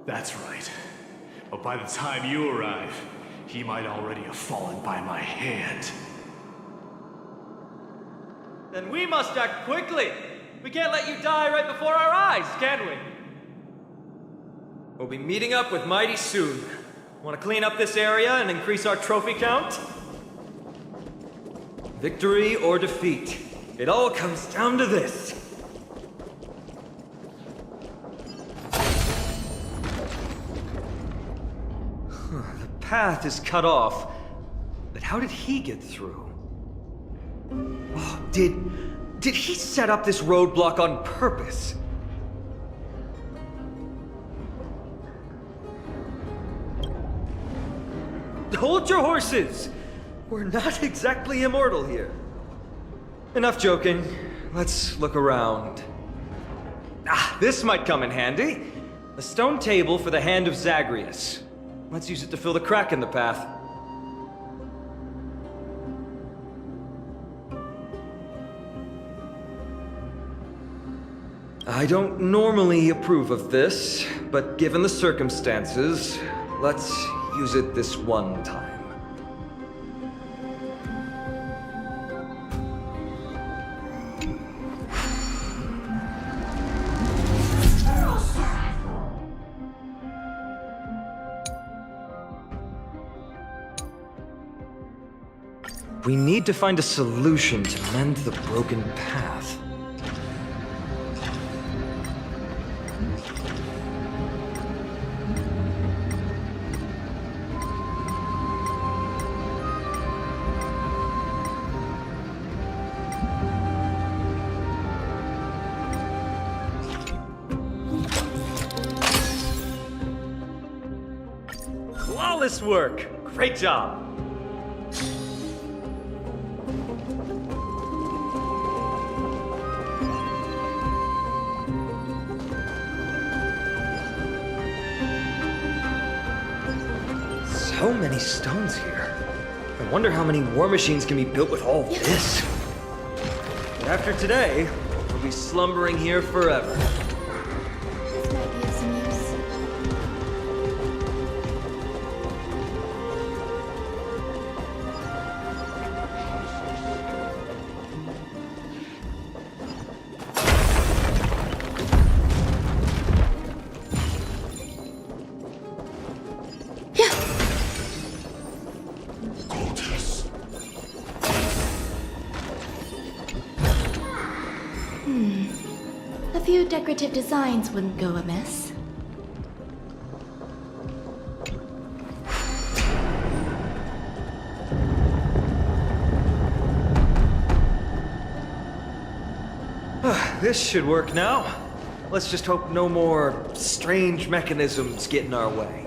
That's right. But by the time you arrive, he might already have fallen by my hand. Then we must act quickly. We can't let you die right before our eyes, can we? We'll be meeting up with Mighty soon. Want to clean up this area and increase our trophy count? Victory or defeat. It all comes down to this. path is cut off. But how did he get through? Oh, did he set up this roadblock on purpose? Hold your horses! We're not exactly immortal here. Enough joking. Let's look around. Ah, this might come in handy. A stone table for the hand of Zagreus. Let's use it to fill the crack in the path. I don't normally approve of this, but given the circumstances, let's use it this one time. We need to find a solution to mend the broken path. Flawless work! Great job! So many stones here. I wonder how many war machines can be built with all this. But after today, we'll be slumbering here forever. This might be of some use. A few decorative designs wouldn't go amiss. This should work now. Let's just hope no more strange mechanisms get in our way.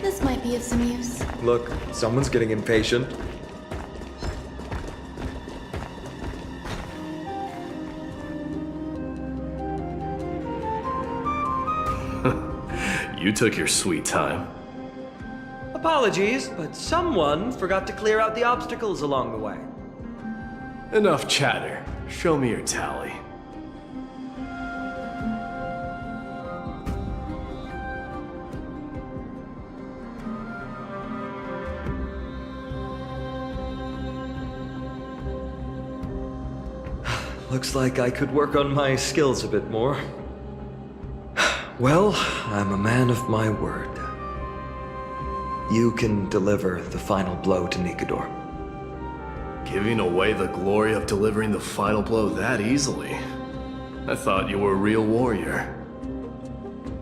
This might be of some use. Look, someone's getting impatient. You took your sweet time. Apologies, but someone forgot to clear out the obstacles along the way. Enough chatter. Show me your tally. Looks like I could work on my skills a bit more. Well, I'm a man of my word. You can deliver the final blow to Nikador. Giving away the glory of delivering the final blow that easily? I thought you were a real warrior.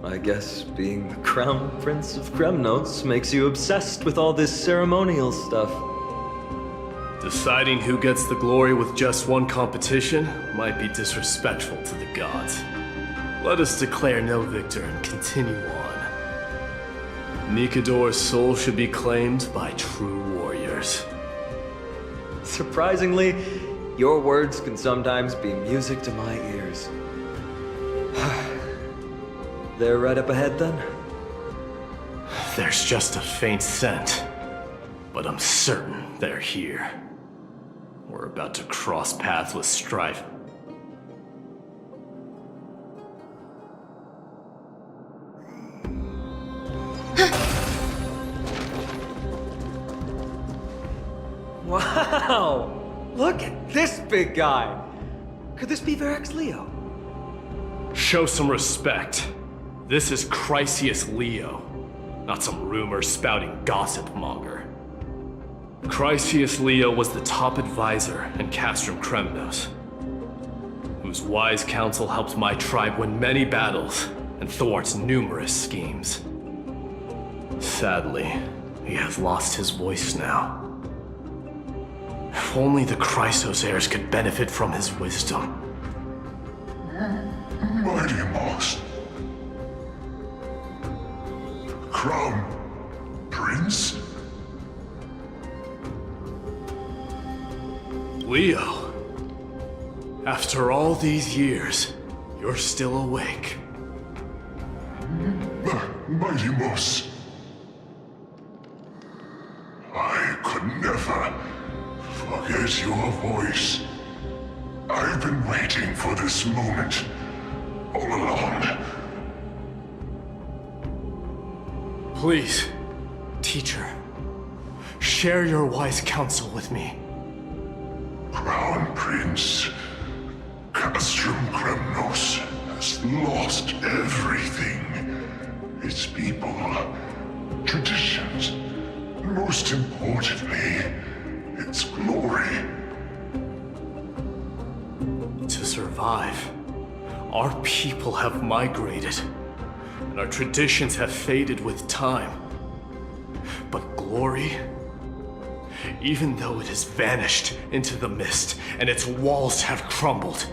I guess being the crown prince of Kremnos makes you obsessed with all this ceremonial stuff. Deciding who gets the glory with just one competition might be disrespectful to the gods. Let us declare no victor and continue on. Nikador's soul should be claimed by true warriors. Surprisingly, your words can sometimes be music to my ears. They're right up ahead then? There's just a faint scent, but I'm certain they're here. We're about to cross paths with strife. Wow! Look at this big guy! Could this be Varric's Leo? Show some respect. This is Chrysius Leo, not some rumor-spouting gossip monger. Chrysius Leo was the top advisor in Castrum Kremnos, whose wise counsel helped my tribe win many battles and thwart numerous schemes. Sadly, he has lost his voice now. If only the Chrysos heirs could benefit from his wisdom. Mighty Moss. Crown Prince? Leo, after all these years, you're still awake. Mighty Moss. I could never forget your voice. I've been waiting for this moment all along. Please, teacher, share your wise counsel with me. Crown Prince Castrum Kremnos has lost everything. Its people, traditions, and most importantly, its glory. To survive, our people have migrated, and our traditions have faded with time. But glory, even though it has vanished into the mist and its walls have crumbled,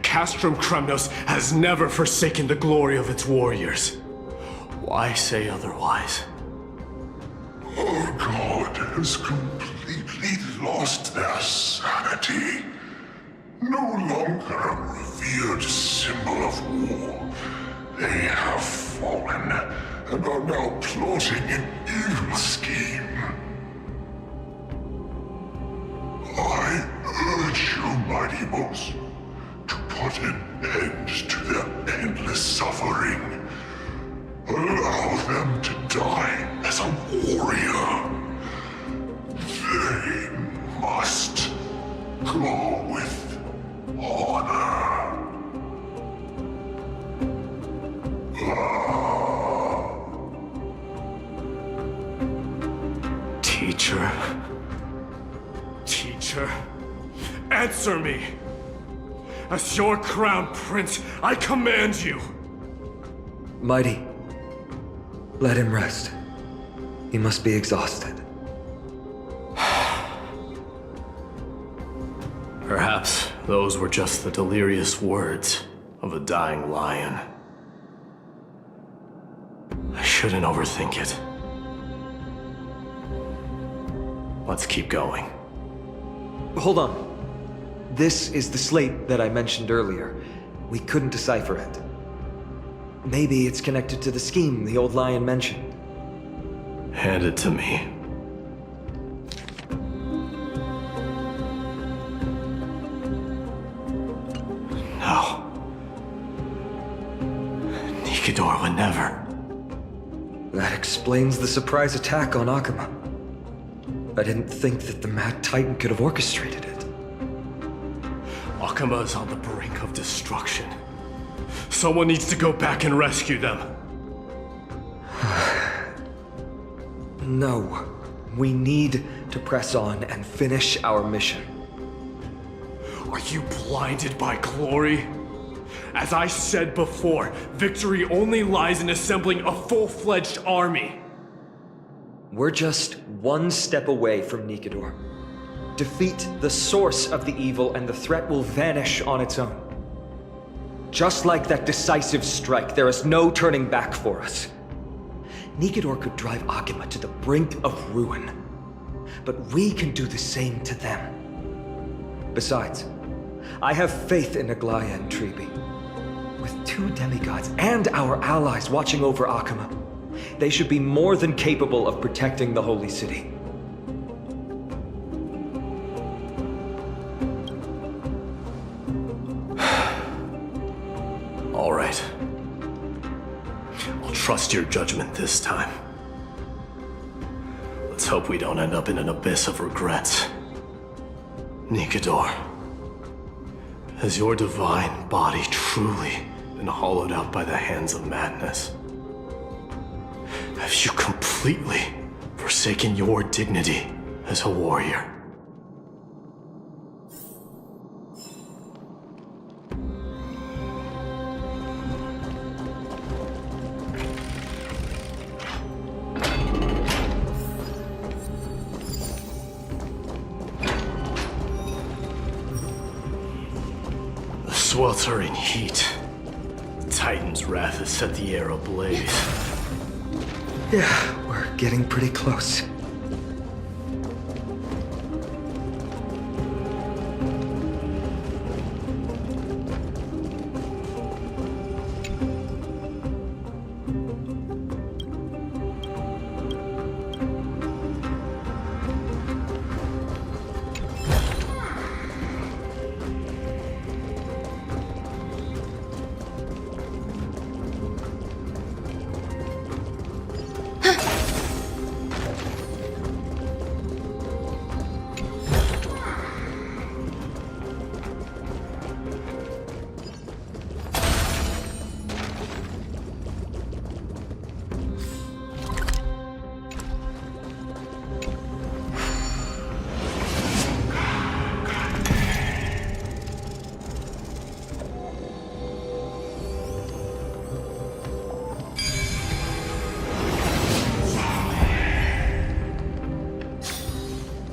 Castrum Kremnos has never forsaken the glory of its warriors. Why say otherwise? Our god has completely lost their sanity. No longer a revered symbol of war, they have fallen and are now plotting an evil scheme. I urge you, Mighty Moss, to put an end to their endless suffering. Allow them to die as a warrior. They must go with honor. Teacher, answer me! As your crown prince, I command you! Mighty, let him rest. He must be exhausted. Perhaps those were just the delirious words of a dying lion. I shouldn't overthink it. Let's keep going. Hold on. This is the slate that I mentioned earlier. We couldn't decipher it. Maybe it's connected to the scheme the old lion mentioned. Hand it to me. No. Nikador would never. That explains the surprise attack on Akama. I didn't think that the Mad Titan could have orchestrated it. Akama is on the brink of destruction. Someone needs to go back and rescue them. No. We need to press on and finish our mission. Are you blinded by glory? As I said before, victory only lies in assembling a full-fledged army. We're just one step away from Nikador. Defeat the source of the evil and the threat will vanish on its own. Just like that decisive strike, there is no turning back for us. Nikador could drive Akama to the brink of ruin, but we can do the same to them. Besides, I have faith in Aglaya and Tribi. With two demigods and our allies watching over Akama, they should be more than capable of protecting the Holy City. All right. I'll trust your judgment this time. Let's hope we don't end up in an abyss of regrets. Nikador, has your divine body truly been hollowed out by the hands of madness? Have you completely forsaken your dignity as a warrior? Sweltering heat. The Titan's wrath has set the air ablaze. Yeah, we're getting pretty close.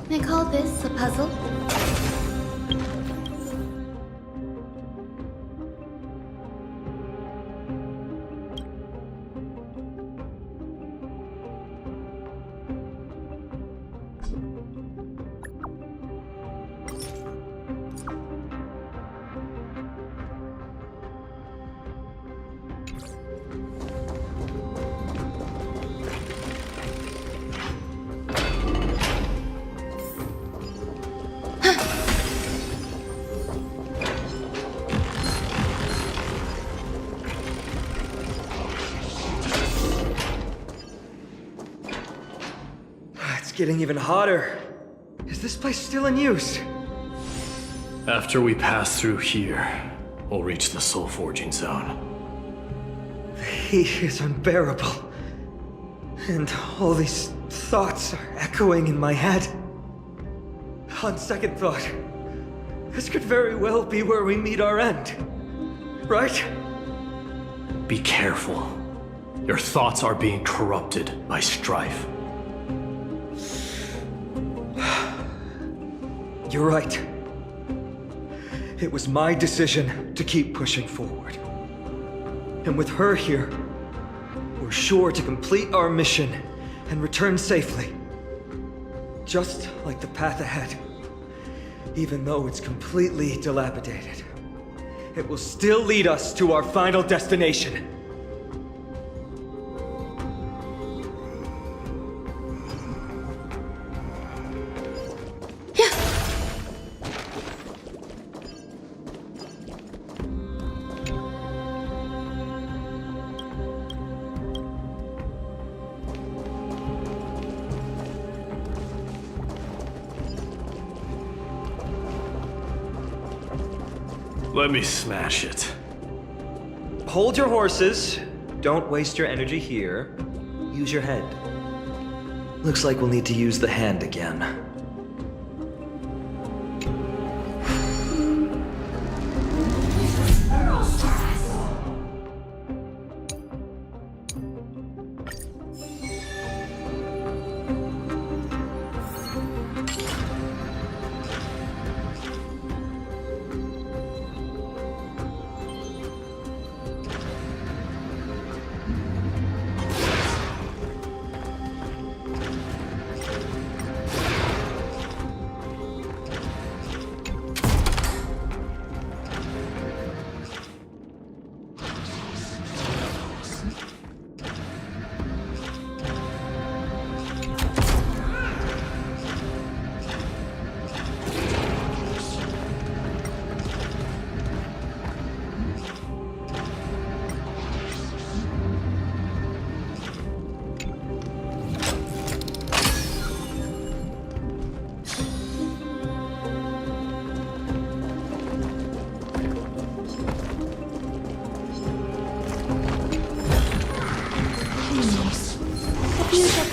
They call this a puzzle? It's getting even hotter. Is this place still in use? After we pass through here, we'll reach the soul forging zone. The heat is unbearable. And all these thoughts are echoing in my head. On second thought, this could very well be where we meet our end. Right? Be careful. Your thoughts are being corrupted by strife. You're right. It was my decision to keep pushing forward. And with her here, we're sure to complete our mission and return safely. Just like the path ahead. Even though it's completely dilapidated, it will still lead us to our final destination. Let me smash it. Hold your horses. Don't waste your energy here. Use your head. Looks like we'll need to use the hand again.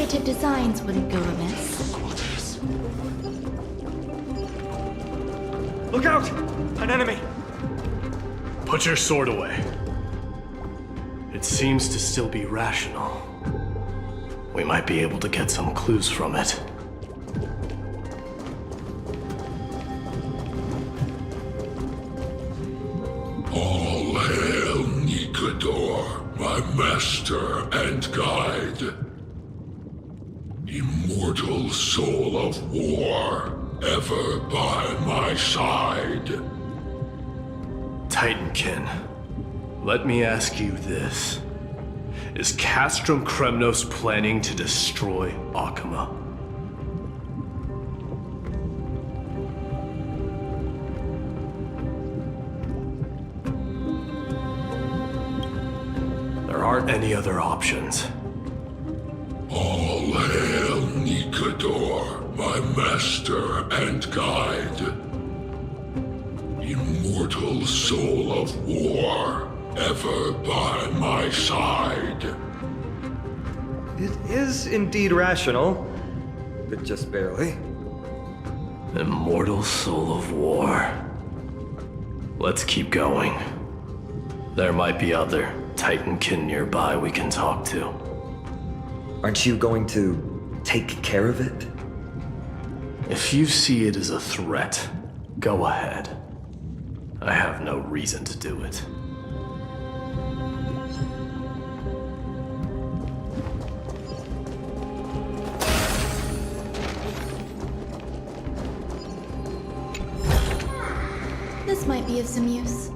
decorative designs wouldn't go amiss. Look out! An enemy! Put your sword away. It seems to still be rational. We might be able to get some clues from it. All hail Nikador, my master and guide. Immortal soul of war, ever by my side. Titankin, let me ask you this. Is Castrum Kremnos planning to destroy Akama? There aren't any other options. All hail Nikador, my master and guide. Immortal soul of war, ever by my side. It is indeed rational, but just barely. Immortal soul of war. Let's keep going. There might be other Titankin nearby we can talk to. Aren't you going to take care of it? If you see it as a threat, go ahead. I have no reason to do it. This might be of some use.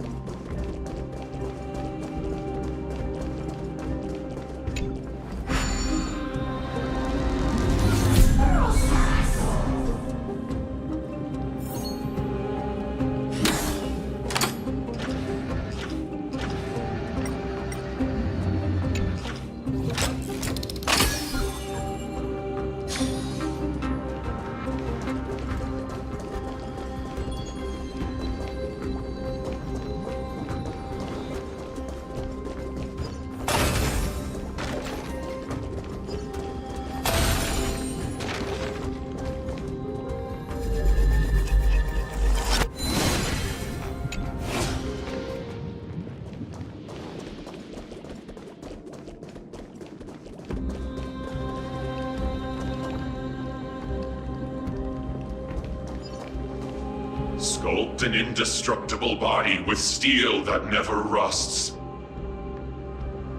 Sculpt an indestructible body with steel that never rusts.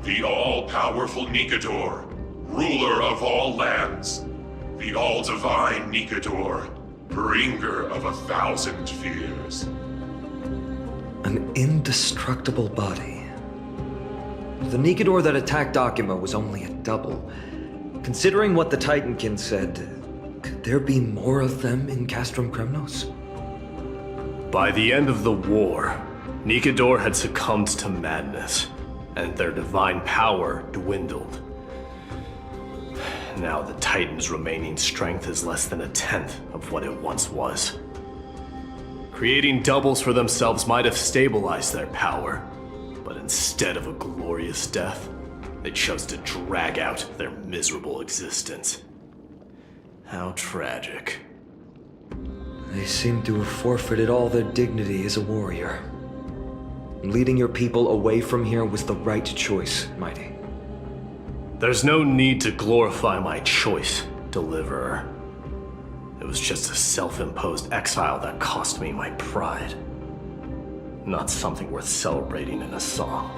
The all-powerful Nikador, ruler of all lands. The all-divine Nikador, bringer of 1,000 fears. An indestructible body. The Nikador that attacked Akima was only a double. Considering what the Titankin said, could there be more of them in Castrum Kremnos? By the end of the war, Nikador had succumbed to madness, and their divine power dwindled. Now the Titan's remaining strength is less than 1/10 of what it once was. Creating doubles for themselves might have stabilized their power, but instead of a glorious death, they chose to drag out their miserable existence. How tragic. They seem to have forfeited all their dignity as a warrior. Leading your people away from here was the right choice, Mighty. There's no need to glorify my choice, Deliverer. It was just a self-imposed exile that cost me my pride. Not something worth celebrating in a song.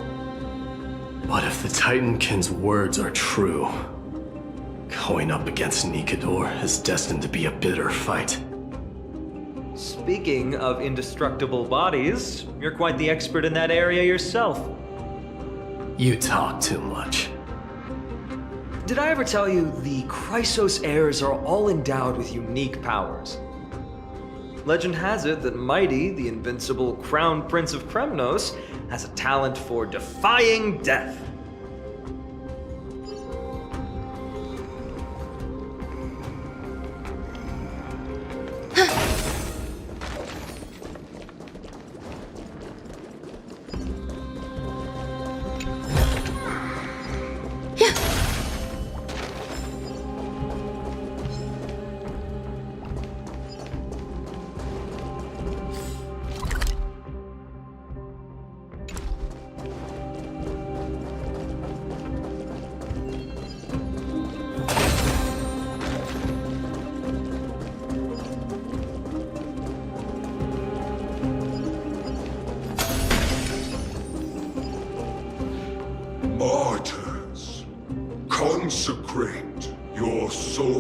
But if the Titankin's words are true, going up against Nikador is destined to be a bitter fight. Speaking of indestructible bodies, you're quite the expert in that area yourself. You talk too much. Did I ever tell you the Chrysos heirs are all endowed with unique powers? Legend has it that Mighty, the invincible Crown Prince of Kremnos, has a talent for defying death.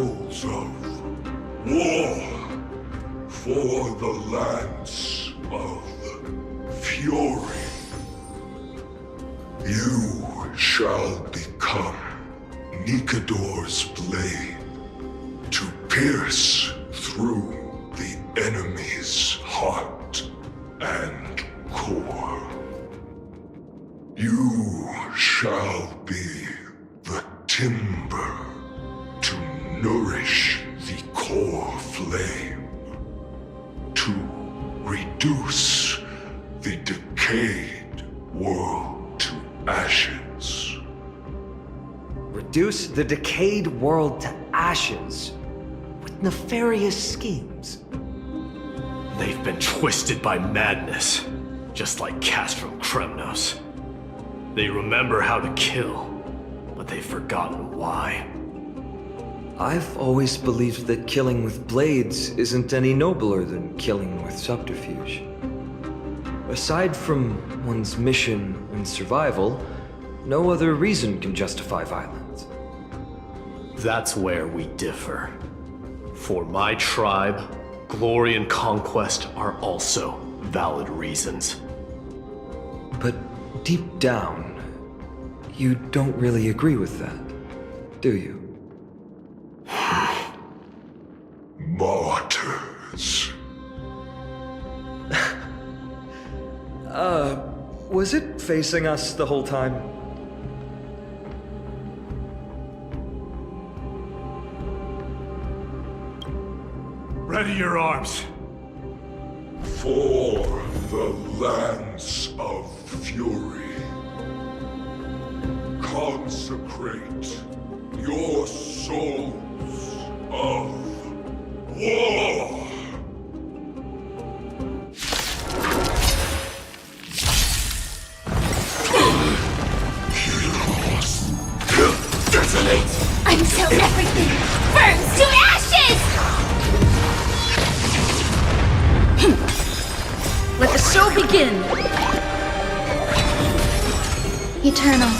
heralds of war for the lands of fury. You shall become Nikador's blade to pierce through the enemy's heart and core. You shall be the timber to nourish the core flame, to reduce the decayed world to ashes. Reduce the decayed world to ashes with nefarious schemes. They've been twisted by madness, just like Castro Kremnos. They remember how to kill, but they've forgotten why. I've always believed that killing with blades isn't any nobler than killing with subterfuge. Aside from one's mission and survival, no other reason can justify violence. That's where we differ. For my tribe, glory and conquest are also valid reasons. But deep down, you don't really agree with that, do you? Martyrs. Was it facing us the whole time? Ready your arms. For the lands of fury, consecrate your souls of war. Desolate. Until everything burns to ashes! Let the show begin! Eternal.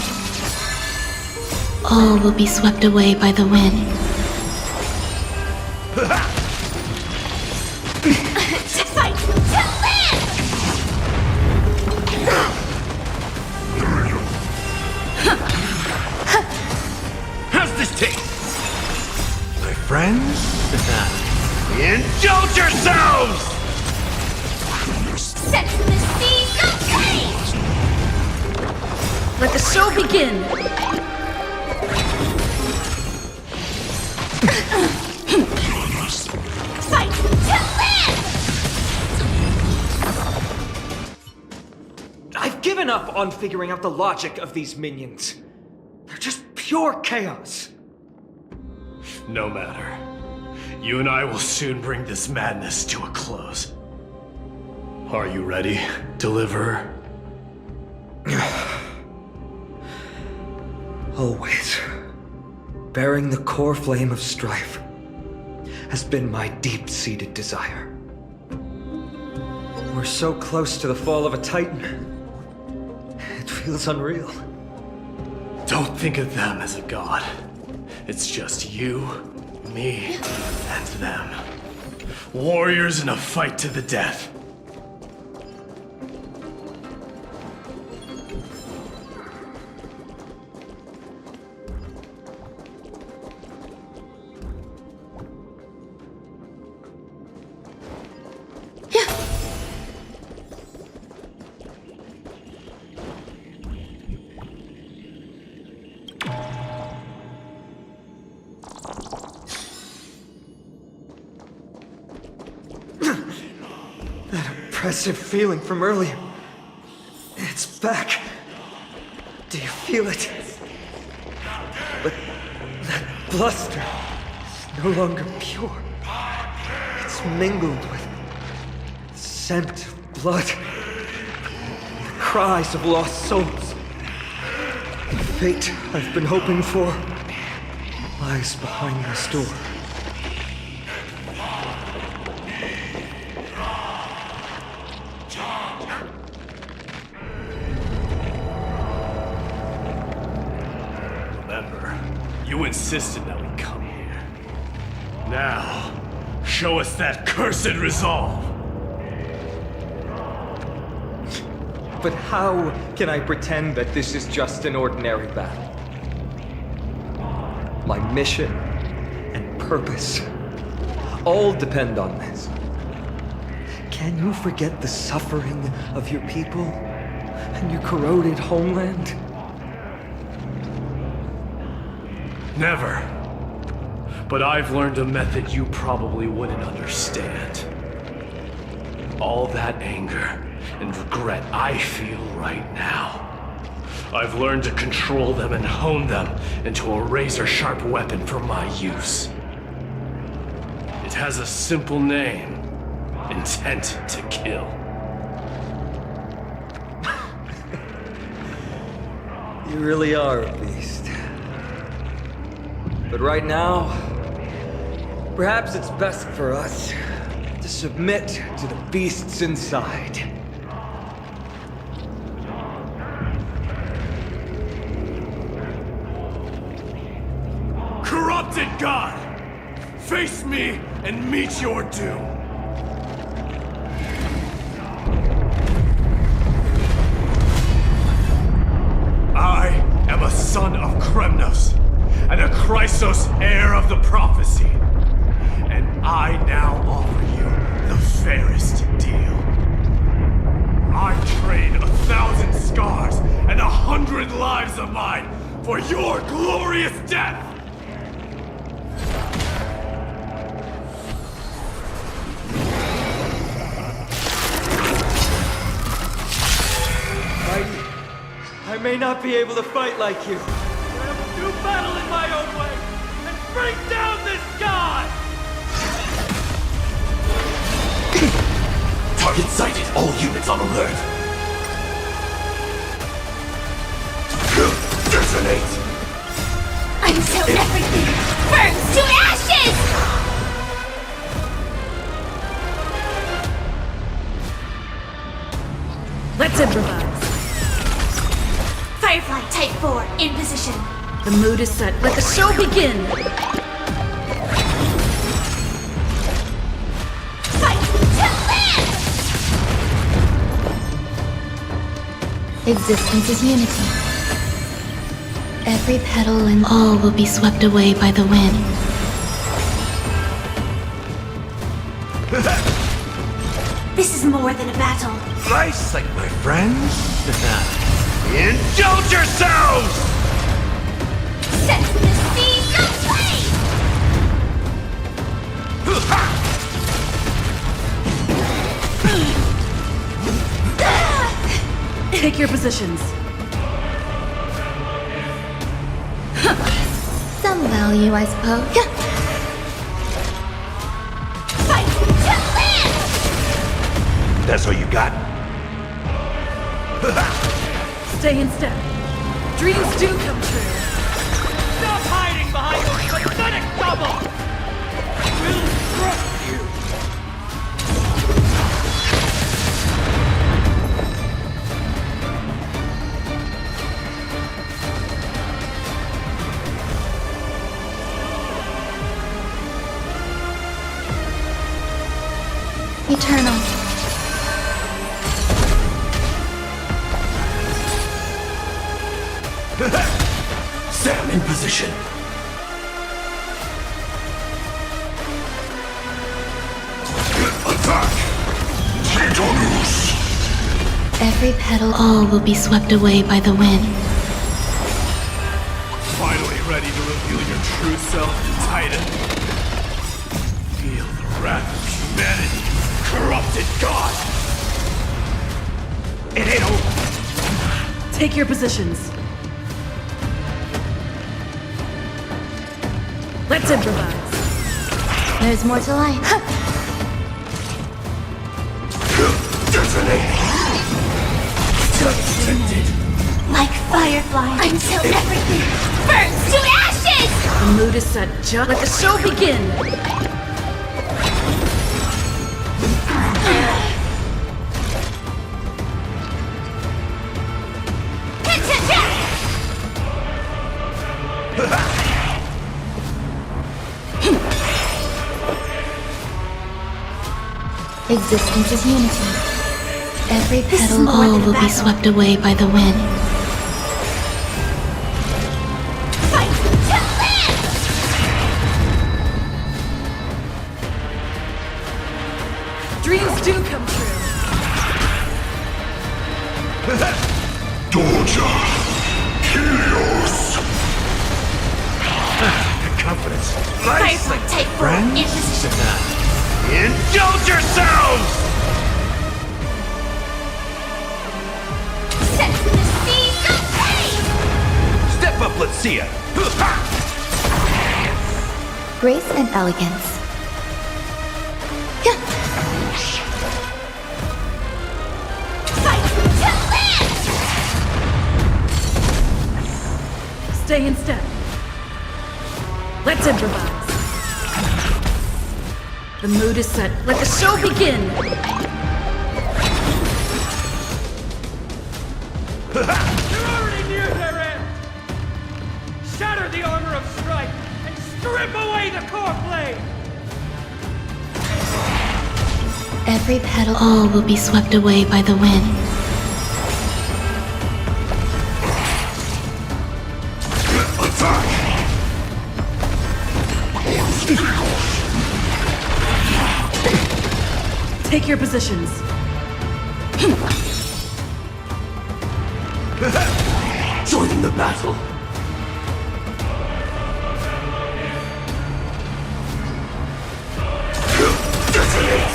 All will be swept away by the wind. To fight, to live! How's this taste? My friends? Indulge yourselves! Set to the seas of rage! Let the show begin! Fight, to live! I've given up on figuring out the logic of these minions. They're just pure chaos. No matter. You and I will soon bring this madness to a close. Are you ready, Deliverer? Always. Bearing the core flame of strife has been my deep-seated desire. We're so close to the fall of a Titan. It feels unreal. Don't think of them as a god. It's just you, me, and them. Warriors in a fight to the death. Oppressive feeling from earlier. It's back. Do you feel it? But that bluster is no longer pure. It's mingled with scent of blood, the cries of lost souls. The fate I've been hoping for lies behind this door. Remember, you insisted that we come here. Now, show us that cursed resolve. But how can I pretend that this is just an ordinary battle? My mission and purpose all depend on this. Can you forget the suffering of your people and your corroded homeland? Never. But I've learned a method you probably wouldn't understand. All that anger and regret I feel right now, I've learned to control them and hone them into a razor-sharp weapon for my use. It has a simple name: intent to kill. You really are a beast. But right now, perhaps it's best for us to submit to the beasts inside. Corrupted God! Face me and meet your doom! I am a son of Kremnos, and a Chrysos heir of the prophecy. And I now offer you the fairest deal. I trade 1,000 scars and 100 lives of mine for your glorious death! I may not be able to fight like you. I will do battle in my own way and bring down this god! Target sighted. All units on alert. Detonate. Until everything burns to ashes! Let's improvise. Firefly Type 4 in position. The mood is set. Let the show begin! Fight to live! Existence is unity. Every petal and all will be swept away by the wind. This is more than a battle. Nice, like my friends. Indulge yourselves! Set the seas aflame! Take your positions. Some value, I suppose. Fight to live! That's all you got? Stay in step. Dreams do come true. Stop hiding behind those pathetic double! We'll crush you! Eternal. Sam in position. Attack! Titanus! Every petal, all will be swept away by the wind. Finally ready to reveal your true self, Titan. Feel the wrath of humanity, corrupted God! It ain't over. Take your positions. Let's improvise. There's more to life. Detonate! Detected. Like firefly until everything burns to ashes! The mood is set. Just let the show begin. Existence is unity. Every This is petal more all than a will be battle. swept away by the wind. Fight to live! Dreams do come true. Dorja, Helios. Confidence. Firepoint type 4 in position. Indulge yourselves! Set the seas of pain! Step up, let's see ya. Grace and elegance. Fight to live! Stay in step. Let's improvise. The mood is set. Let the show begin! You're already near their end! Shatter the armor of strife and strip away the core blade! Every petal all will be swept away by the wind. Take your positions. Join the battle.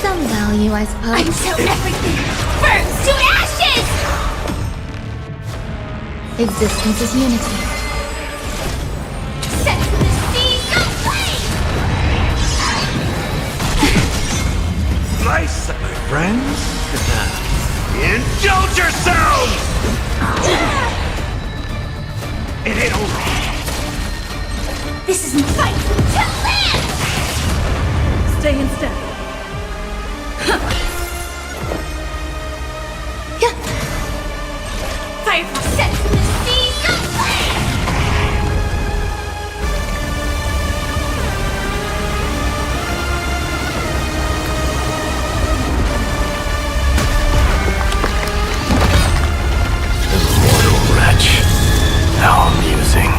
Some value, I suppose. Until everything burns to ashes! Existence is unity. Set the seas of flame! Nice, my friends. Indulge yourselves! It ain't over. This is my fight to live! Stay in step. Firefly set to the seas of flame! Immortal wretch. How amusing.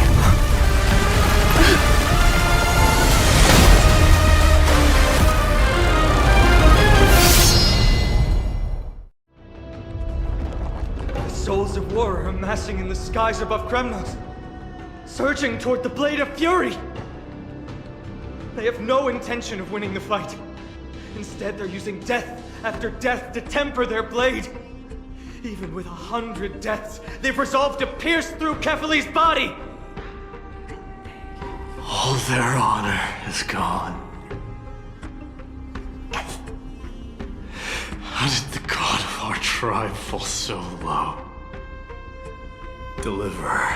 Souls of war are amassing in the skies above Kremnos, surging toward the Blade of Fury! They have no intention of winning the fight. Instead, they're using death after death to temper their blade. Even with 100 deaths, they've resolved to pierce through Kefali's body! All their honor is gone. How did the god of our tribe fall so low? Deliverer,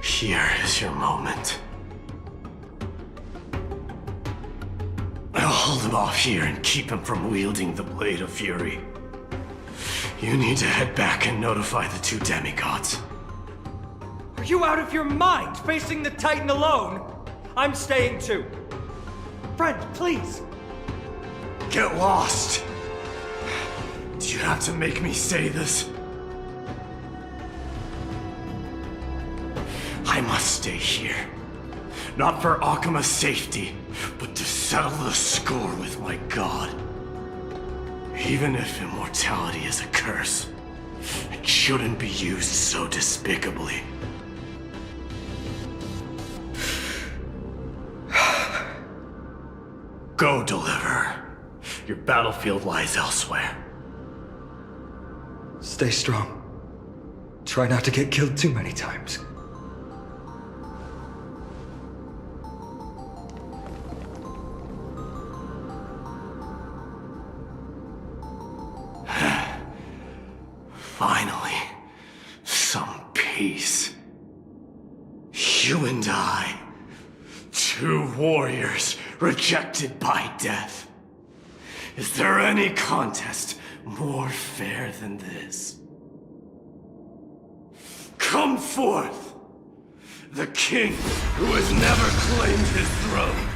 here is your moment. I'll hold him off here and keep him from wielding the Blade of Fury. You need to head back and notify the two demigods. Are you out of your mind, facing the Titan alone? I'm staying too. Friend, please! Get lost! Do you have to make me say this? I must stay here. Not for Akima's safety, but to settle the score with my god. Even if immortality is a curse, it shouldn't be used so despicably. Go, Deliverer. Your battlefield lies elsewhere. Stay strong. Try not to get killed too many times. Finally, some peace. You and I, two warriors rejected by death. Is there any contest more fair than this? Come forth, the king who has never claimed his throne,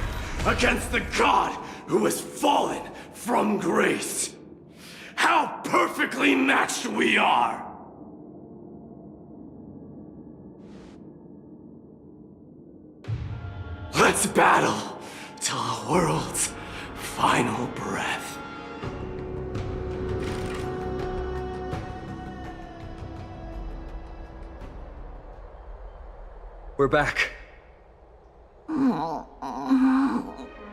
against the god who has fallen from grace. How perfectly matched we are! Let's battle till the world's final breath. We're back.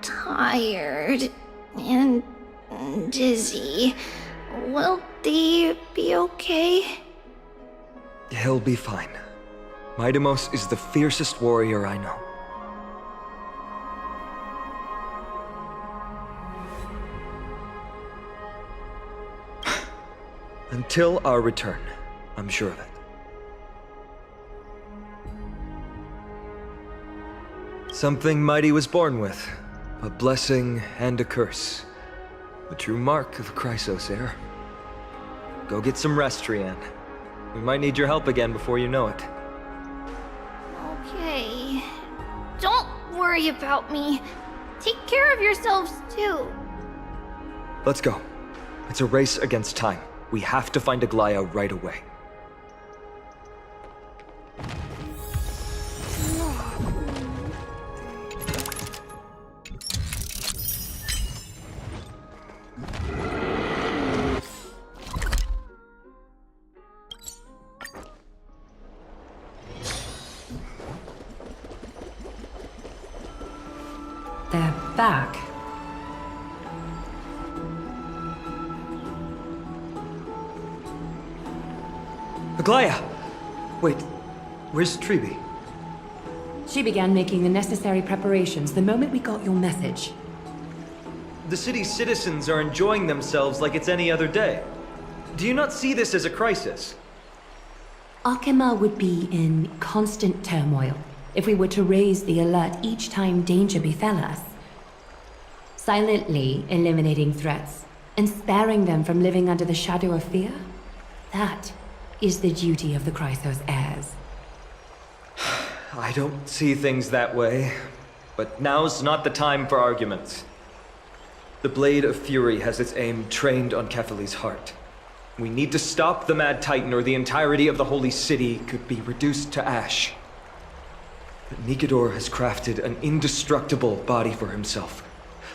Tired and dizzy. Will they be okay? He'll be fine. Midamos is the fiercest warrior I know. Until our return, I'm sure of it. Something Mighty was born with. A blessing and a curse. The true mark of a Chrysos heir. Go get some rest, Trianne. We might need your help again before you know it. Okay. Don't worry about me. Take care of yourselves too. Let's go. It's a race against time. We have to find Aglaya right away. They're back. Aglaya! Wait, where's Tribi? She began making the necessary preparations the moment we got your message. The city's citizens are enjoying themselves like it's any other day. Do you not see this as a crisis? Arkema would be in constant turmoil if we were to raise the alert each time danger befell us. Silently eliminating threats and sparing them from living under the shadow of fear, that is the duty of the Chrysos heirs. I don't see things that way, but now's not the time for arguments. The Blade of Fury has its aim trained on Kefali's heart. We need to stop the Mad Titan or the entirety of the Holy City could be reduced to ash. But Nikador has crafted an indestructible body for himself.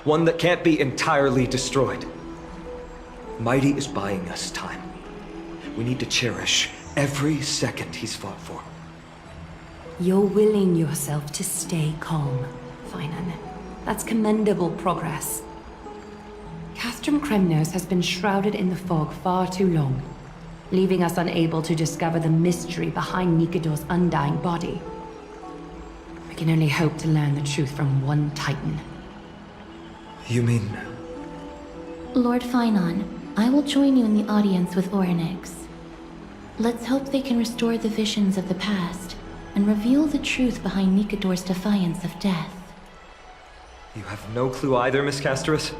One that can't be entirely destroyed. Mighty is buying us time. We need to cherish every second he's fought for. You're willing yourself to stay calm, Finan. That's commendable progress. Castrum Kremnos has been shrouded in the fog far too long, leaving us unable to discover the mystery behind Nikador's undying body. We can only hope to learn the truth from one Titan. You mean... Lord Finon, I will join you in the audience with Orynyx. Let's hope they can restore the visions of the past and reveal the truth behind Nikador's defiance of death. You have no clue either, Miss Casterus?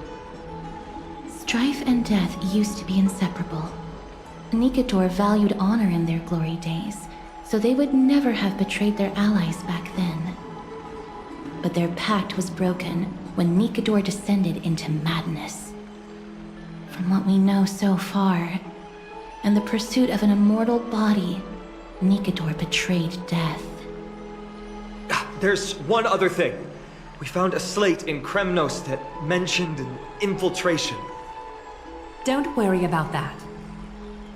Strife and death used to be inseparable. Nikador valued honor in their glory days, so they would never have betrayed their allies back then. But their pact was broken when Nikador descended into madness. From what we know so far, in the pursuit of an immortal body, Nikador betrayed death. There's one other thing. We found a slate in Kremnos that mentioned an infiltration. Don't worry about that.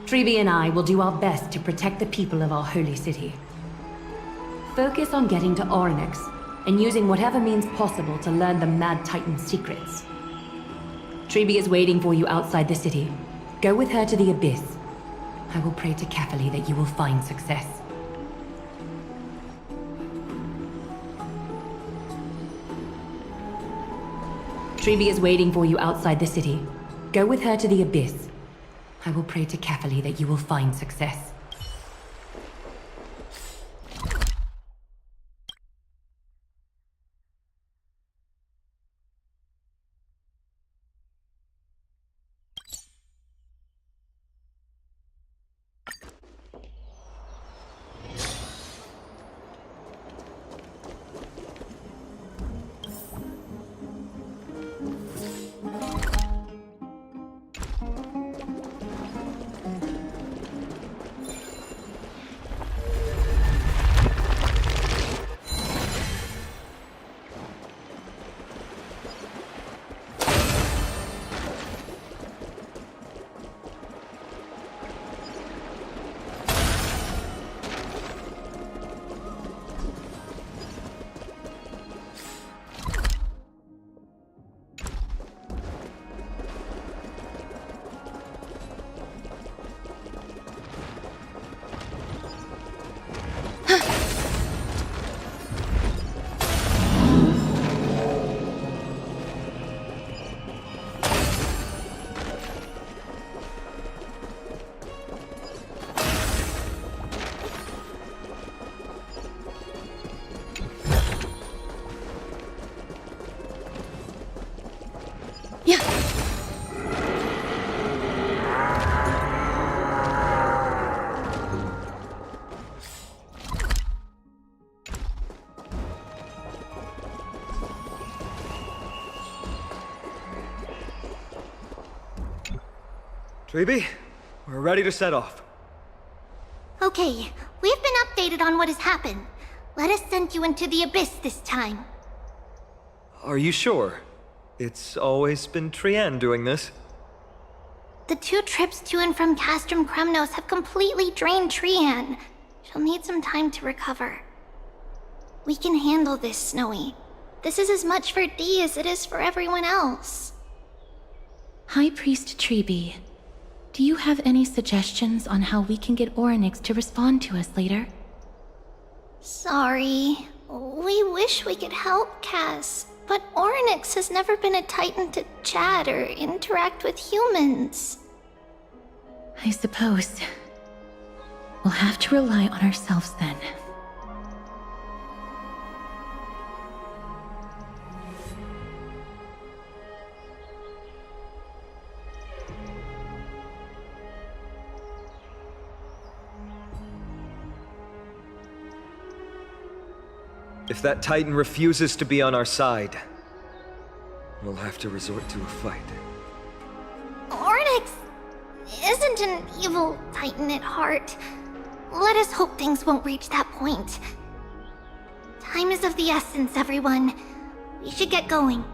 Tribi and I will do our best to protect the people of our holy city. Focus on getting to Orynyx and using whatever means possible to learn the Mad Titan's secrets. Tribi is waiting for you outside the city. Go with her to the Abyss. I will pray to Kefali that you will find success. Tribi is waiting for you outside the city. Go with her to the Abyss. I will pray to Kefali that you will find success. Yeah. Treeby, we're ready to set off. Okay, we've been updated on what has happened. Let us send you into the abyss this time. Are you sure? It's always been Trienne doing this. The 2 trips to and from Castrum Kremnos have completely drained Trienne. She'll need some time to recover. We can handle this, Snowy. This is as much for Dee as it is for everyone else. High Priest Treeby, do you have any suggestions on how we can get Orynyx to respond to us later? Sorry. We wish we could help, Cass, but Orynyx has never been a Titan to chat or interact with humans. I suppose. We'll have to rely on ourselves then. If that Titan refuses to be on our side, we'll have to resort to a fight. Orynyx isn't an evil Titan at heart. Let us hope things won't reach that point. Time is of the essence, everyone. We should get going.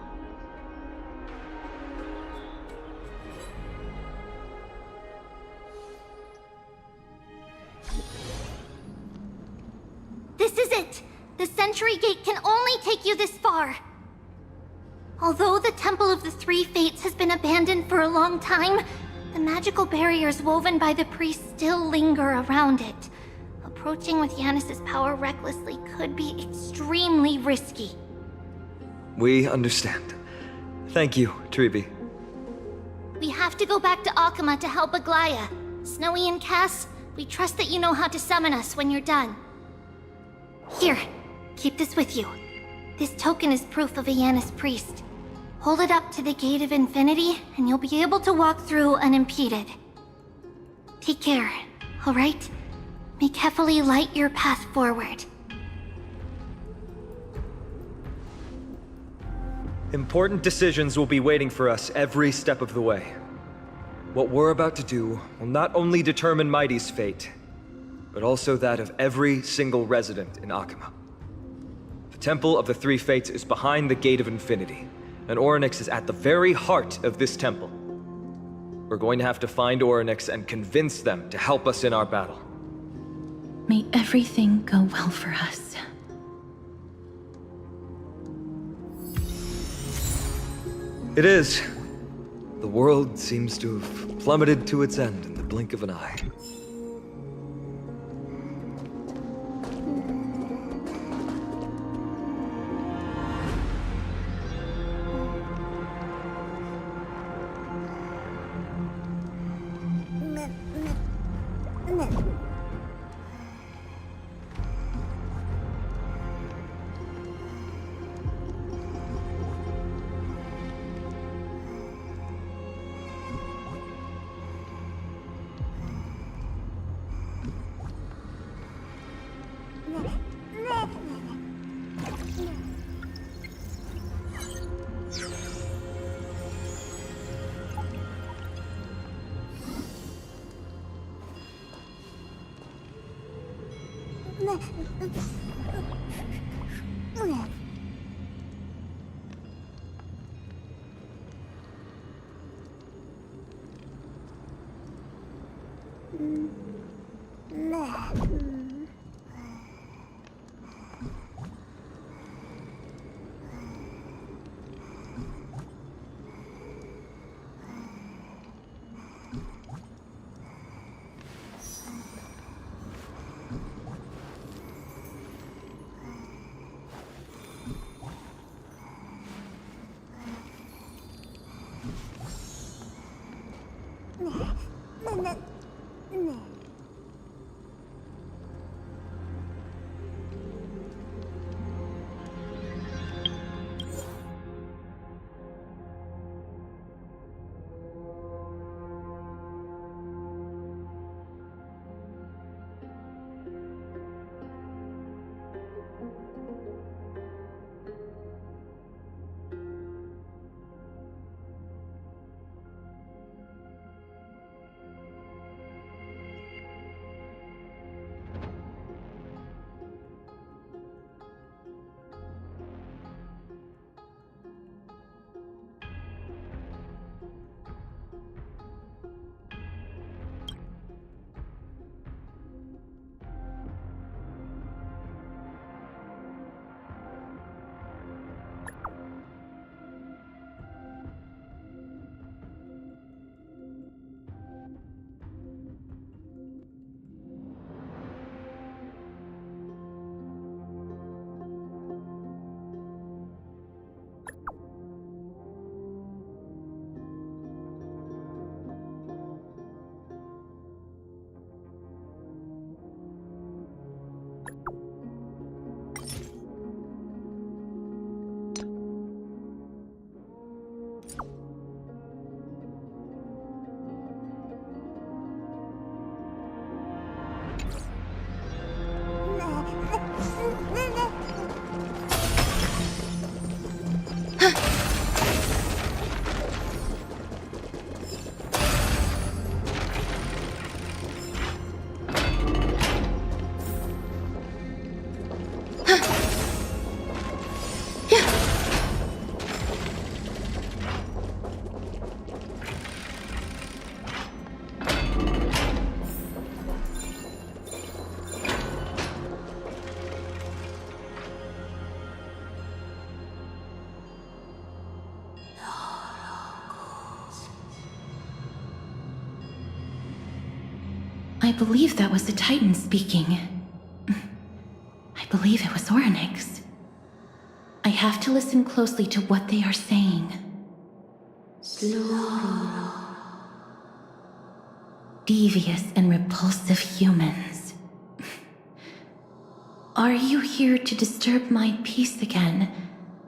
This is it! The Century Gate can only take you this far. Although the Temple of the Three Fates has been abandoned for a long time, the magical barriers woven by the priests still linger around it. Approaching with Yanis's power recklessly could be extremely risky. We understand. Thank you, Treeby. We have to go back to Akama to help Aglaya. Snowy and Cass, we trust that you know how to summon us when you're done. Here, keep this with you. This token is proof of a Yanis priest. Hold it up to the Gate of Infinity, and you'll be able to walk through unimpeded. Take care, alright? May Kefali light your path forward. Important decisions will be waiting for us every step of the way. What we're about to do will not only determine Mighty's fate, but also that of every single resident in Akama. The Temple of the Three Fates is behind the Gate of Infinity, and Orynyx is at the very heart of this temple. We're going to have to find Orynyx and convince them to help us in our battle. May everything go well for us. It is. The world seems to have plummeted to its end in the blink of an eye. I believe that was the Titan speaking. I believe it was Orynyx. I have to listen closely to what they are saying. Devious and repulsive humans. Are you here to disturb my peace again,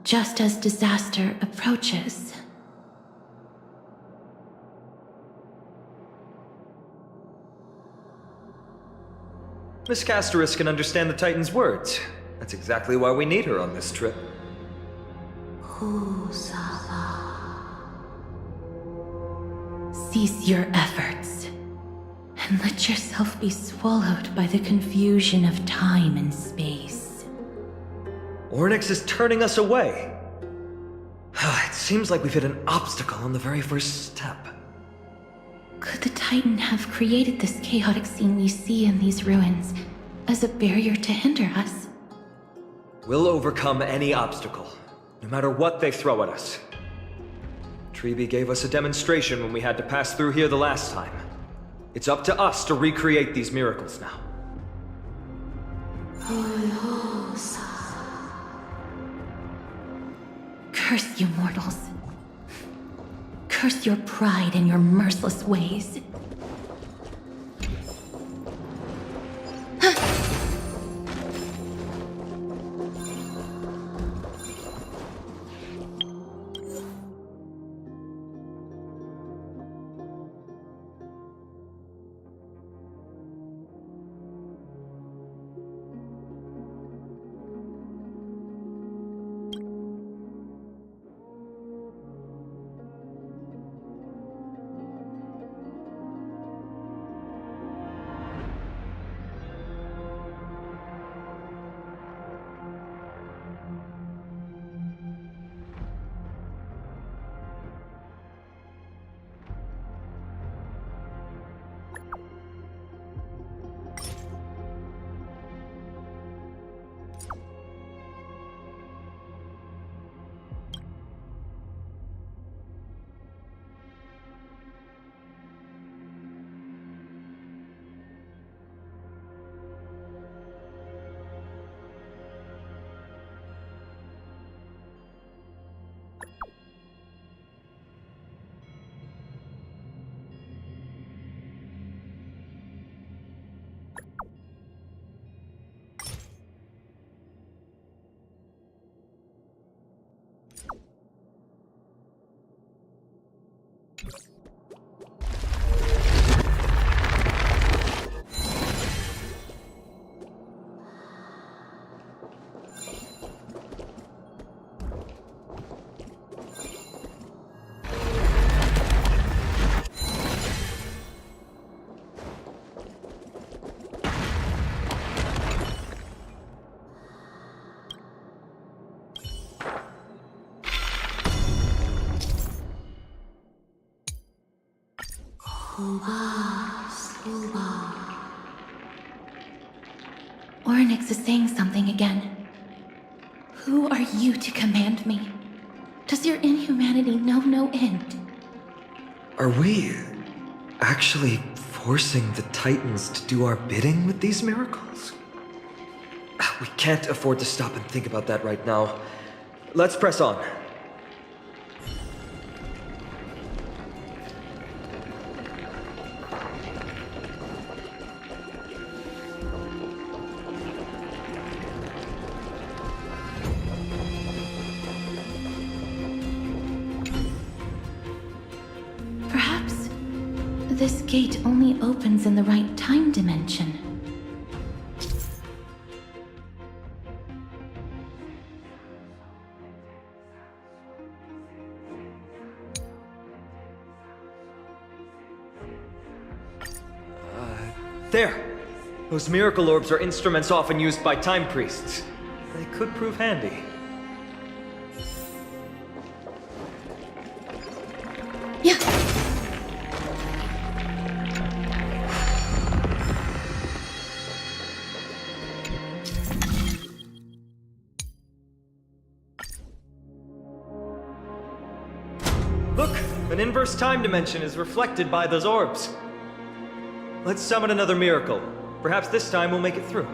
just as disaster approaches? Miss Casterus can understand the Titan's words. That's exactly why we need her on this trip. Cease your efforts, and let yourself be swallowed by the confusion of time and space. Orynyx is turning us away. It seems like we've hit an obstacle on the very first step. Could the Titan have created this chaotic scene we see in these ruins as a barrier to hinder us? We'll overcome any obstacle, no matter what they throw at us. Treeby gave us a demonstration when we had to pass through here the last time. It's up to us to recreate these miracles now. Curse you, mortals. Curse your pride and your merciless ways. Orynyx is saying something again. Who are you to command me? Does your inhumanity know no end? Are we actually forcing the Titans to do our bidding with these miracles? We can't afford to stop and think about that right now. Let's press on. Perhaps this gate only opens in the right time dimension. There! Those miracle orbs are instruments often used by time priests. They could prove handy. Yeah. Look! An inverse time dimension is reflected by those orbs. Let's summon another miracle. Perhaps this time we'll make it through.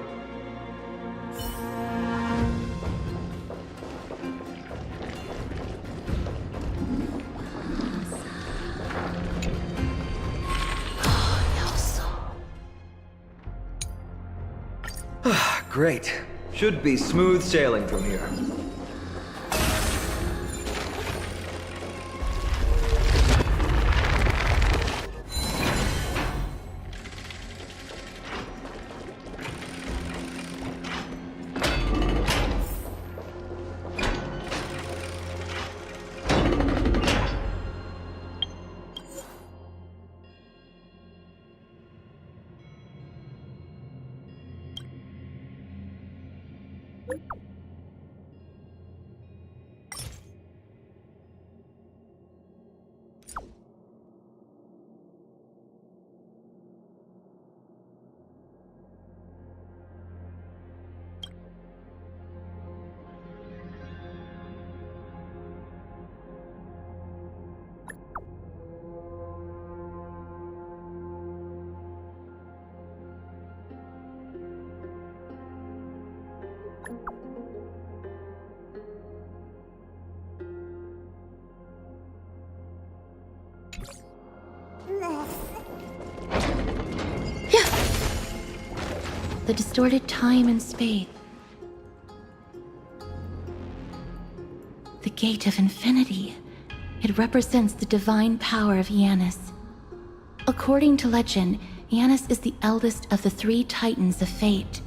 Great. Should be smooth sailing from here. The distorted time and space. The Gate of Infinity. It represents the divine power of Janus. According to legend, Janus is the eldest of the 3 Titans of Fate.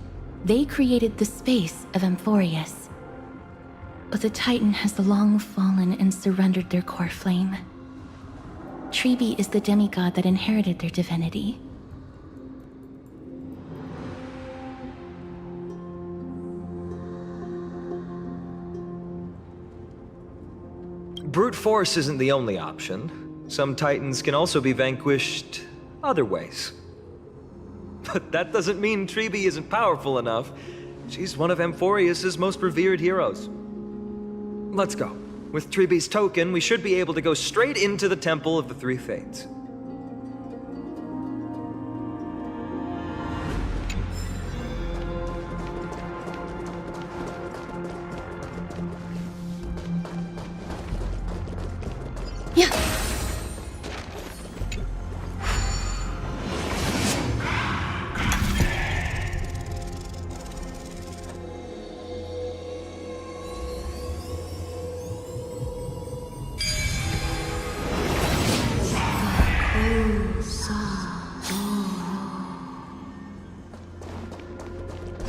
They created the space of amphoreus. But the Titan has long fallen and surrendered their core flame. Tribi is the demigod that inherited their divinity. Brute force isn't the only option. Some Titans can also be vanquished other ways. But that doesn't mean Tribi isn't powerful enough. She's one of Amphoreus' most revered heroes. Let's go. With Tribi's token, we should be able to go straight into the Temple of the Three Fates.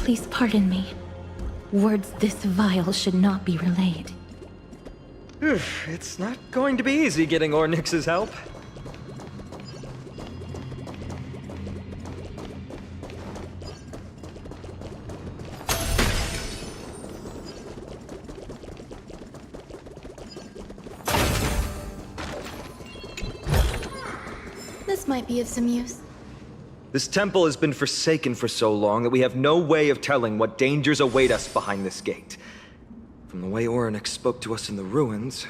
Please pardon me. Words this vile should not be relayed. It's not going to be easy getting Ornyx's help. This might be of some use. This temple has been forsaken for so long that we have no way of telling what dangers await us behind this gate. From the way Ornyx spoke to us in the ruins,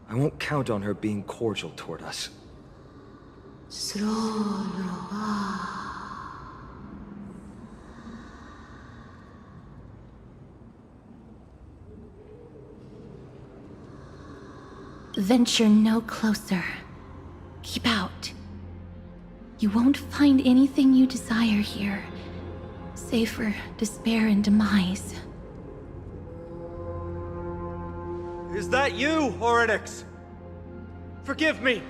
I won't count on her being cordial toward us. Venture no closer. Keep out. You won't find anything you desire here, save for despair and demise. Is that you, Ornyx? Forgive me,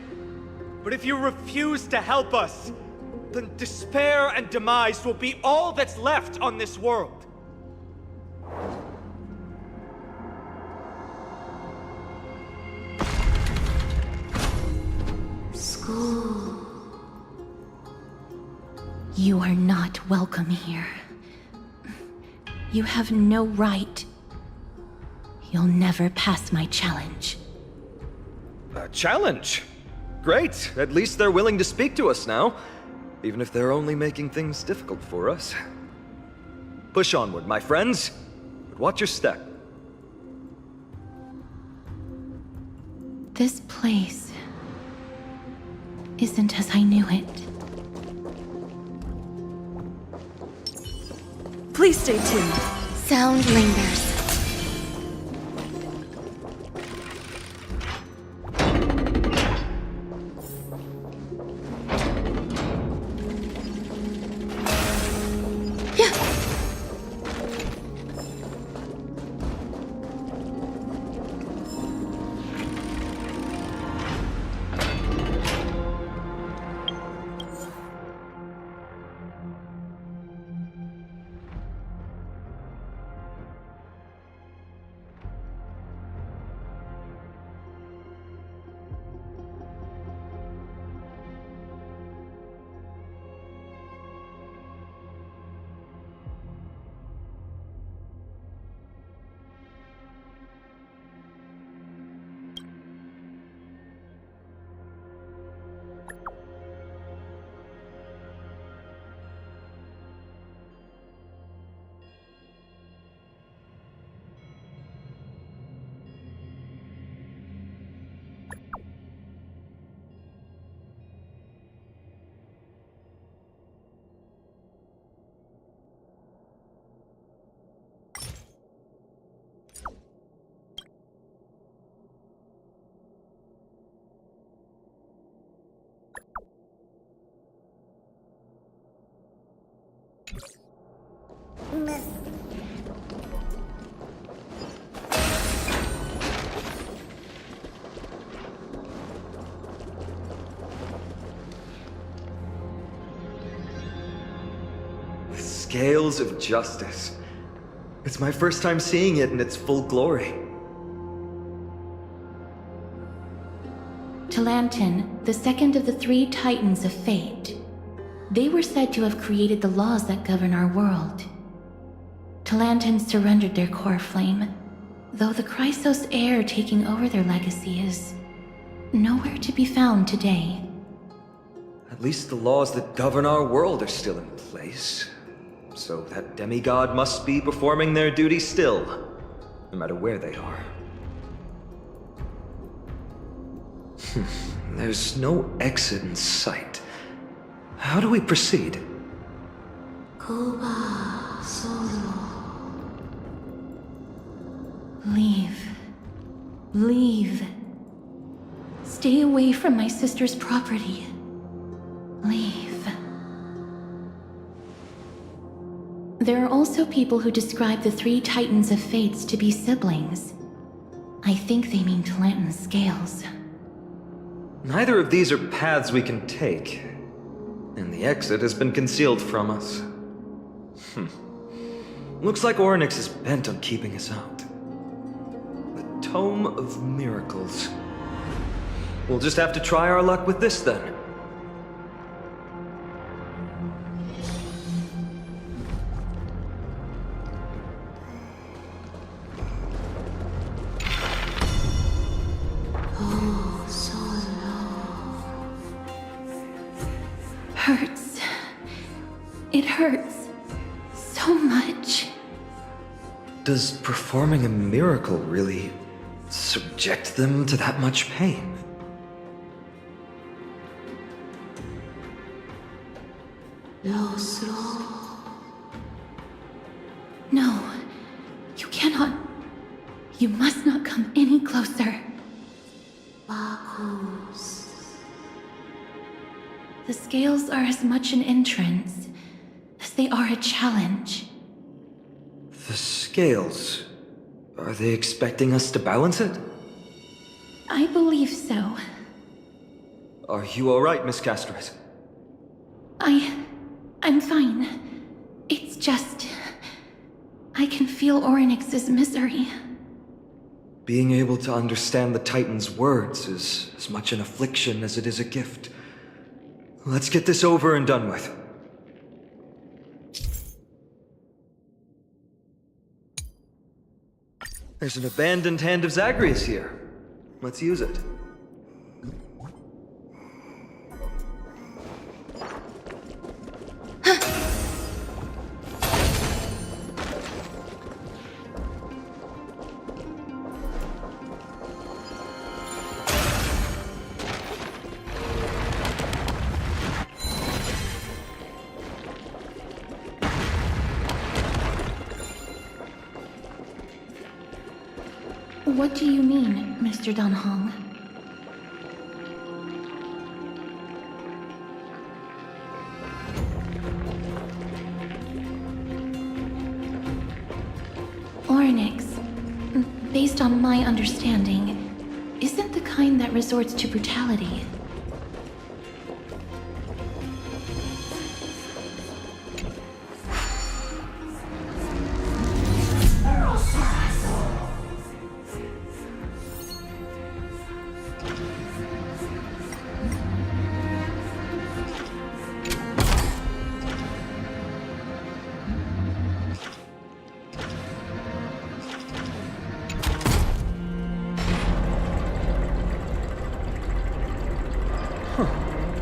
but if you refuse to help us, then despair and demise will be all that's left on this world. School. You are not welcome here. You have no right. You'll never pass my challenge. A challenge? Great. At least they're willing to speak to us now. Even if they're only making things difficult for us. Push onward, my friends. But watch your step. This place isn't as I knew it. Please stay tuned. Sound lingers. Scales of justice. It's my first time seeing it in its full glory. Talantin, the second of the three Titans of Fate. They were said to have created the laws that govern our world. Talantin surrendered their core flame, though the Chrysos heir taking over their legacy is nowhere to be found today. At least the laws that govern our world are still in place. So that demigod must be performing their duty still, no matter where they are. There's no exit in sight. How do we proceed? Kuba Solo. Leave. Leave. Stay away from my sister's property. Leave. There are also people who describe the three Titans of Fates to be siblings. I think they mean Talantin's scales. Neither of these are paths we can take, and the exit has been concealed from us. Looks like Orynyx is bent on keeping us out. The Tome of Miracles. We'll just have to try our luck with this then. Hurts. It hurts so much. Does performing a miracle really subject them to that much pain? No, you cannot. You must not come any closer. The scales are as much an entrance as they are a challenge. The scales... Are they expecting us to balance it? I believe so. Are you alright, Miss Castret? I'm fine. It's just... I can feel Orynyx's misery. Being able to understand the Titan's words is as much an affliction as it is a gift. Let's get this over and done with. There's an abandoned hand of Zagreus here. Let's use it. What do you mean, Mr. Dan Hong? Oryx, based on my understanding, isn't the kind that resorts to brutality.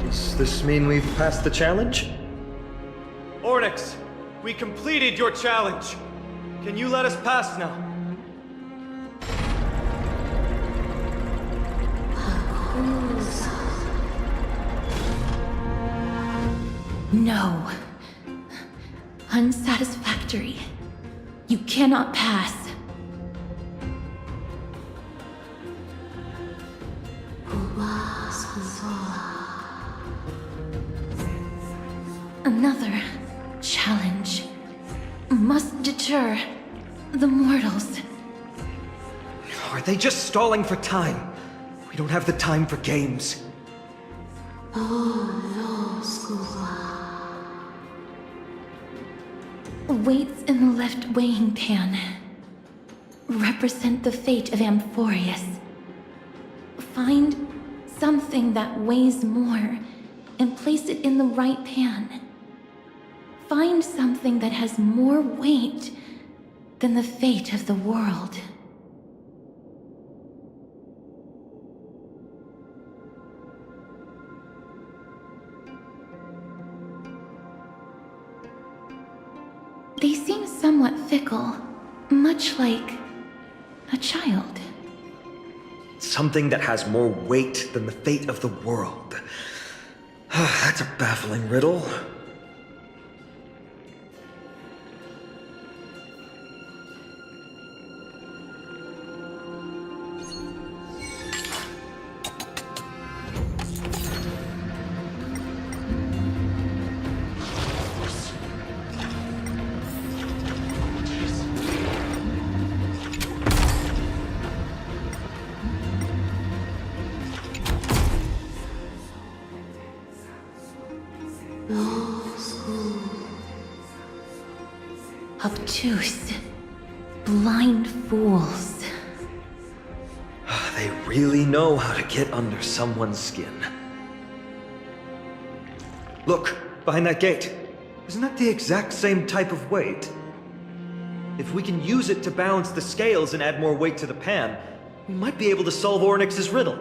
Does this mean we've passed the challenge? Ornyx, we completed your challenge. Can you let us pass now? No. Unsatisfactory. You cannot pass. Another challenge must deter the mortals. Are they just stalling for time? We don't have the time for games. Weights in the left weighing pan represent the fate of amphoreus. Find something that weighs more and place it in the right pan. Find something that has more weight than the fate of the world. They seem somewhat fickle, much like a child. Something that has more weight than the fate of the world. That's a baffling riddle. Obtuse, blind fools. They really know how to get under someone's skin. Look, behind that gate. Isn't that the exact same type of weight? If we can use it to balance the scales and add more weight to the pan, we might be able to solve Ornyx's riddle.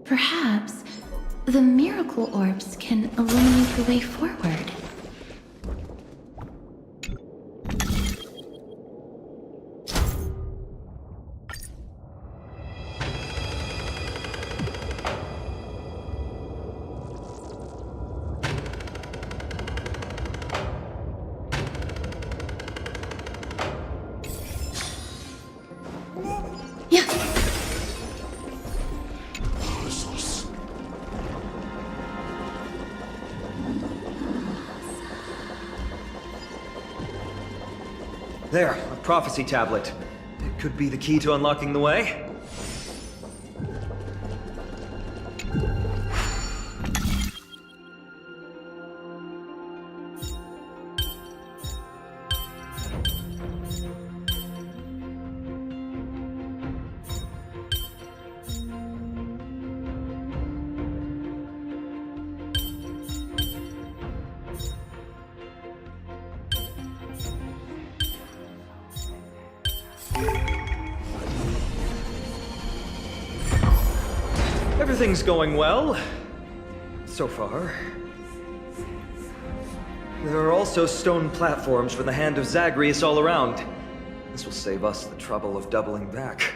Perhaps the miracle orbs can illuminate the way forward. There, a prophecy tablet. It could be the key to unlocking the way. Everything's going well. So far. There are also stone platforms for the Hand of Zagreus all around. This will save us the trouble of doubling back.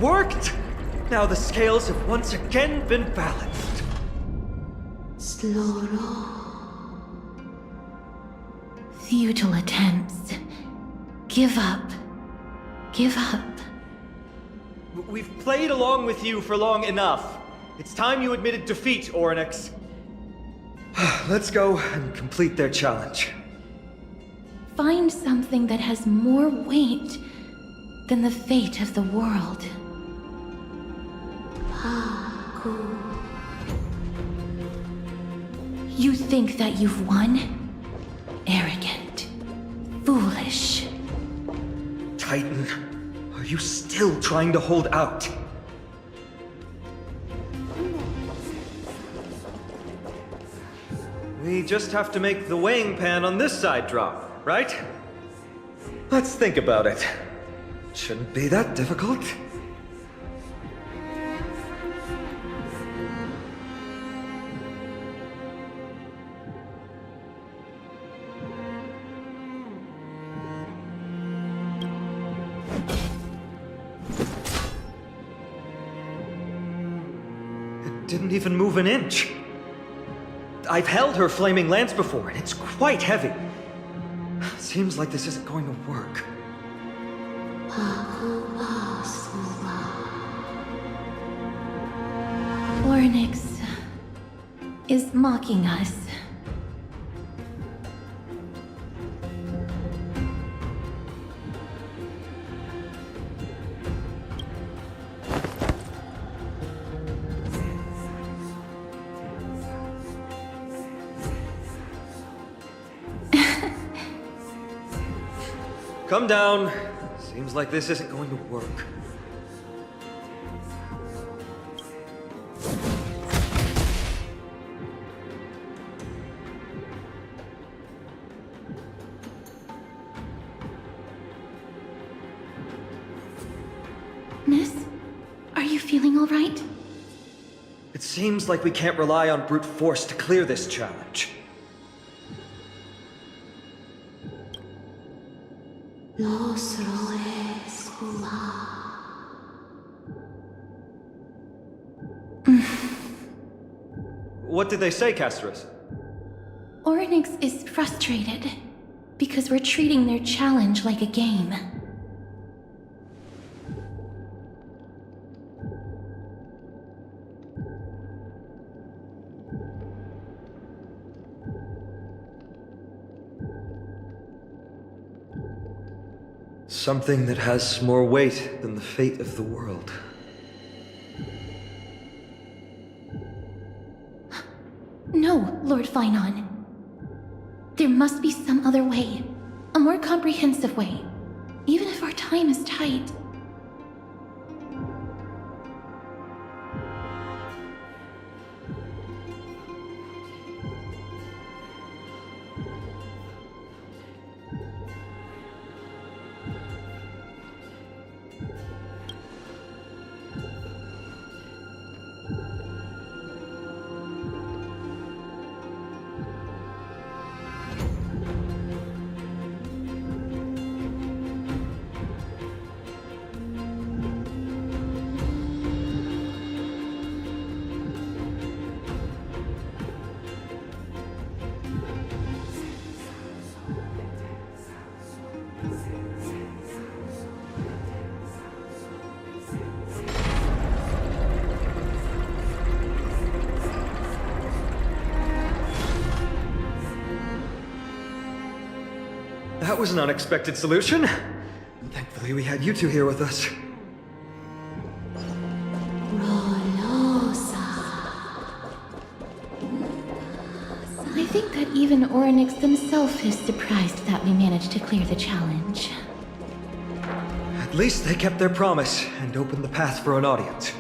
Worked! Now the scales have once again been balanced. Futile attempts. Give up. Give up. We've played along with you for long enough. It's time you admitted defeat, Ornyx. Let's go and complete their challenge. Find something that has more weight than the fate of the world. You think that you've won? Arrogant. Foolish. Titan, are you still trying to hold out? We just have to make the weighing pan on this side drop, right? Let's think about it. Shouldn't be that difficult. It didn't even move an inch. I've held her flaming lance before, and it's quite heavy. Seems like this isn't going to work. Ornyx is mocking us. Come down. Seems like this isn't going to work. Miss, are you feeling all right? It seems like we can't rely on brute force to clear this challenge. What did they say, Castros? Orynyx is frustrated because we're treating their challenge like a game. Something that has more weight than the fate of the world. No, Lord Finon. There must be some other way. A more comprehensive way. Even if our time is tight. That was an unexpected solution. Thankfully, we had you two here with us. I think that even Orynyx himself is surprised that we managed to clear the challenge. At least they kept their promise and opened the path for an audience.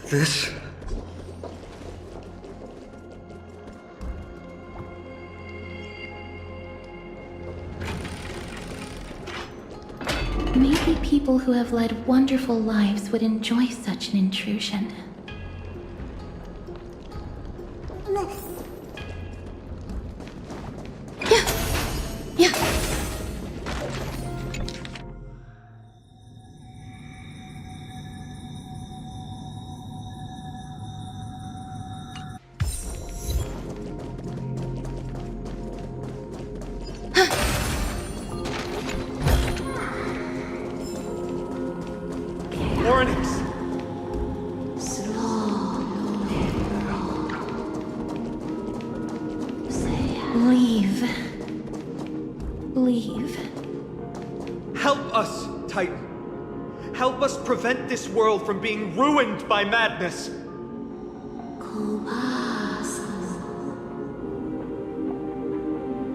This? Maybe people who have led wonderful lives would enjoy such an intrusion. Orynyx! Leave. Leave. Help us, Titan. Help us prevent this world from being ruined by madness.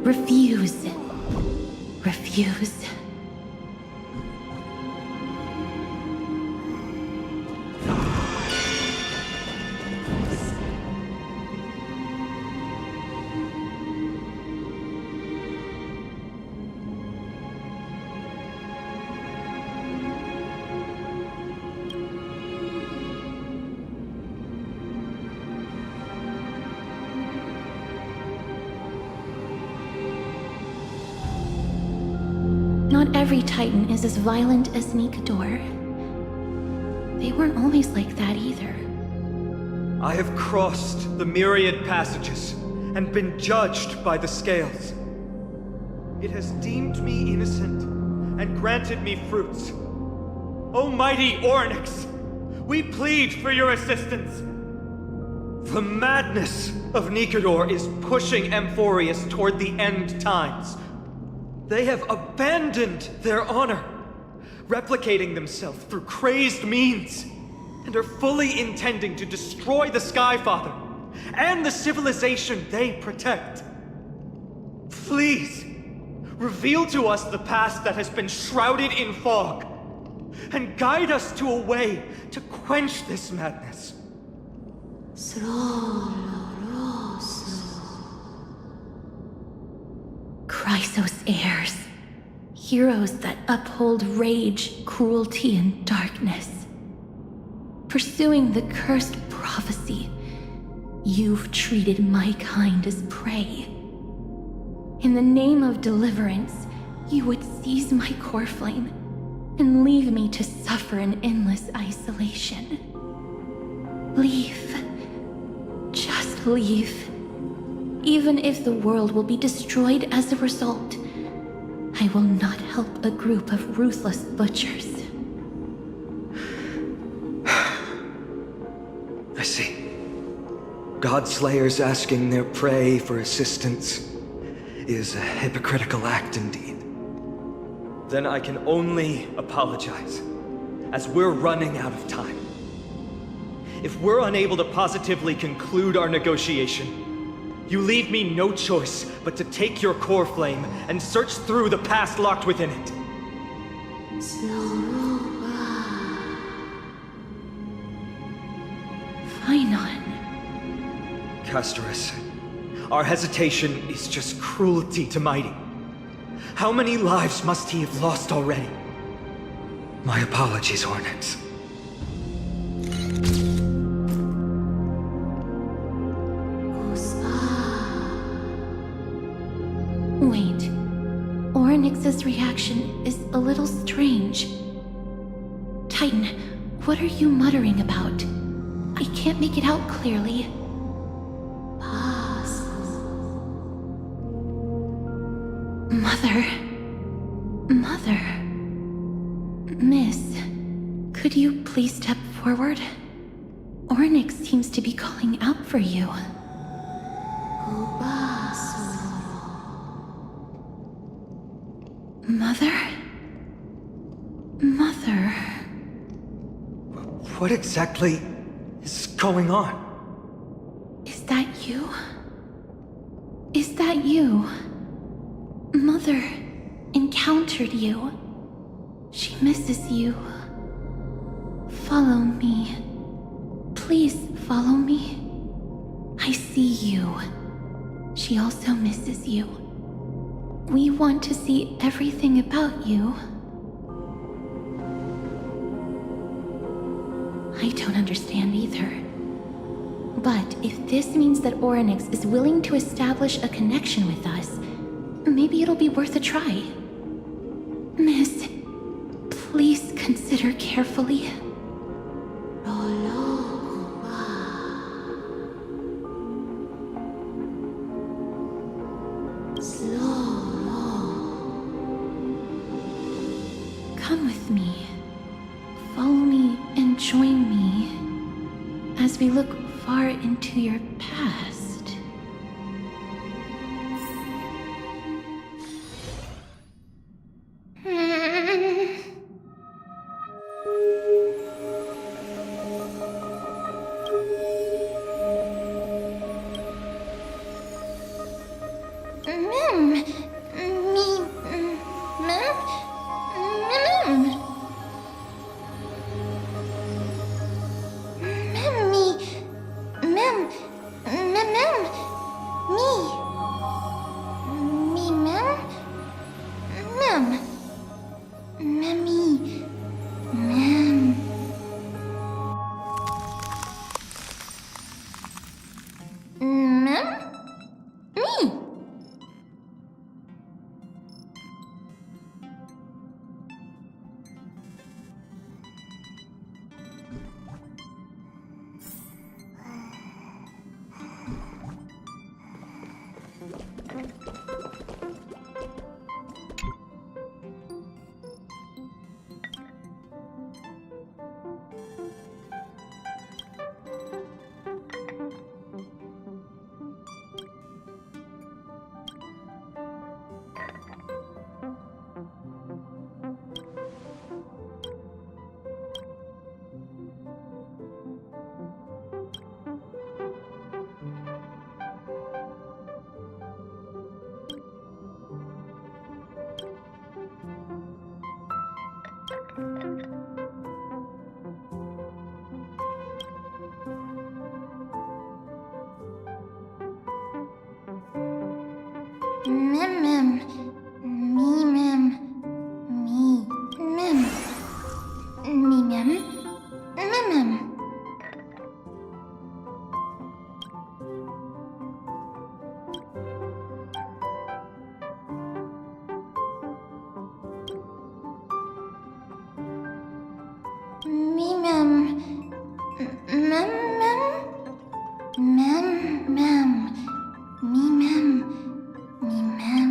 Refuse. Refuse. every Titan is as violent as Nikador. They weren't always like that either. I have crossed the myriad passages and been judged by the scales. It has deemed me innocent and granted me fruits. Almighty Ornyx, we plead for your assistance. The madness of Nikador is pushing amphoreus toward the end times. They have abandoned their honor, replicating themselves through crazed means, and are fully intending to destroy the Skyfather and the civilization they protect. Please, reveal to us the past that has been shrouded in fog, and guide us to a way to quench this madness. Chrysos heirs. Heroes that uphold rage, cruelty, and darkness. Pursuing the cursed prophecy, you've treated my kind as prey. In the name of deliverance, you would seize my core flame and leave me to suffer in endless isolation. Leave. Just leave. Even if the world will be destroyed as a result, I will not help a group of ruthless butchers. I see. Godslayers asking their prey for assistance is a hypocritical act indeed. Then I can only apologize, as we're running out of time. If we're unable to positively conclude our negotiation, you leave me no choice but to take your core flame and search through the past locked within it. Phainon. Castorus, our hesitation is just cruelty to Mighty. How many lives must he have lost already? My apologies, Ornyx. Wait. Ornyx's reaction is a little strange. Titan, what are you muttering about? I can't make it out clearly. Mother. Mother. Miss, could you please step forward? Ornyx seems to be calling out for you. Mother? Mother? What exactly is going on? Is that you? Is that you? Mother encountered you. She misses you. Follow me. Please follow me. I see you. She also misses you. We want to see everything about you. I don't understand either. But if this means that Ornyx is willing to establish a connection with us, maybe it'll be worth a try. Miss, please consider carefully. Come with me. Follow me and join me as we look far into your past. mem. Me mem. Me mem. Me mem. Mem mem. Me mem. Mem mem. Mem mem. Me mem. Me mem.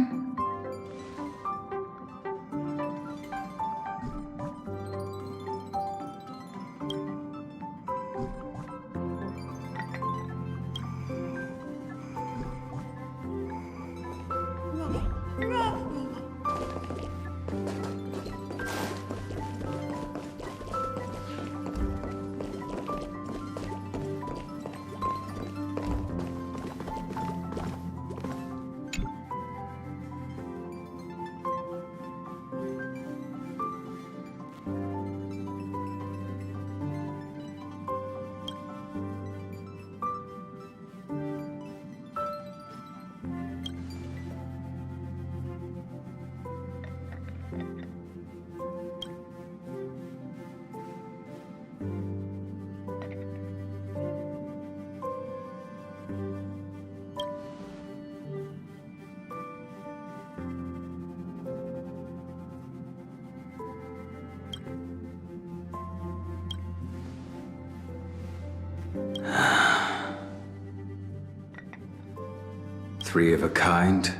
Three of a kind.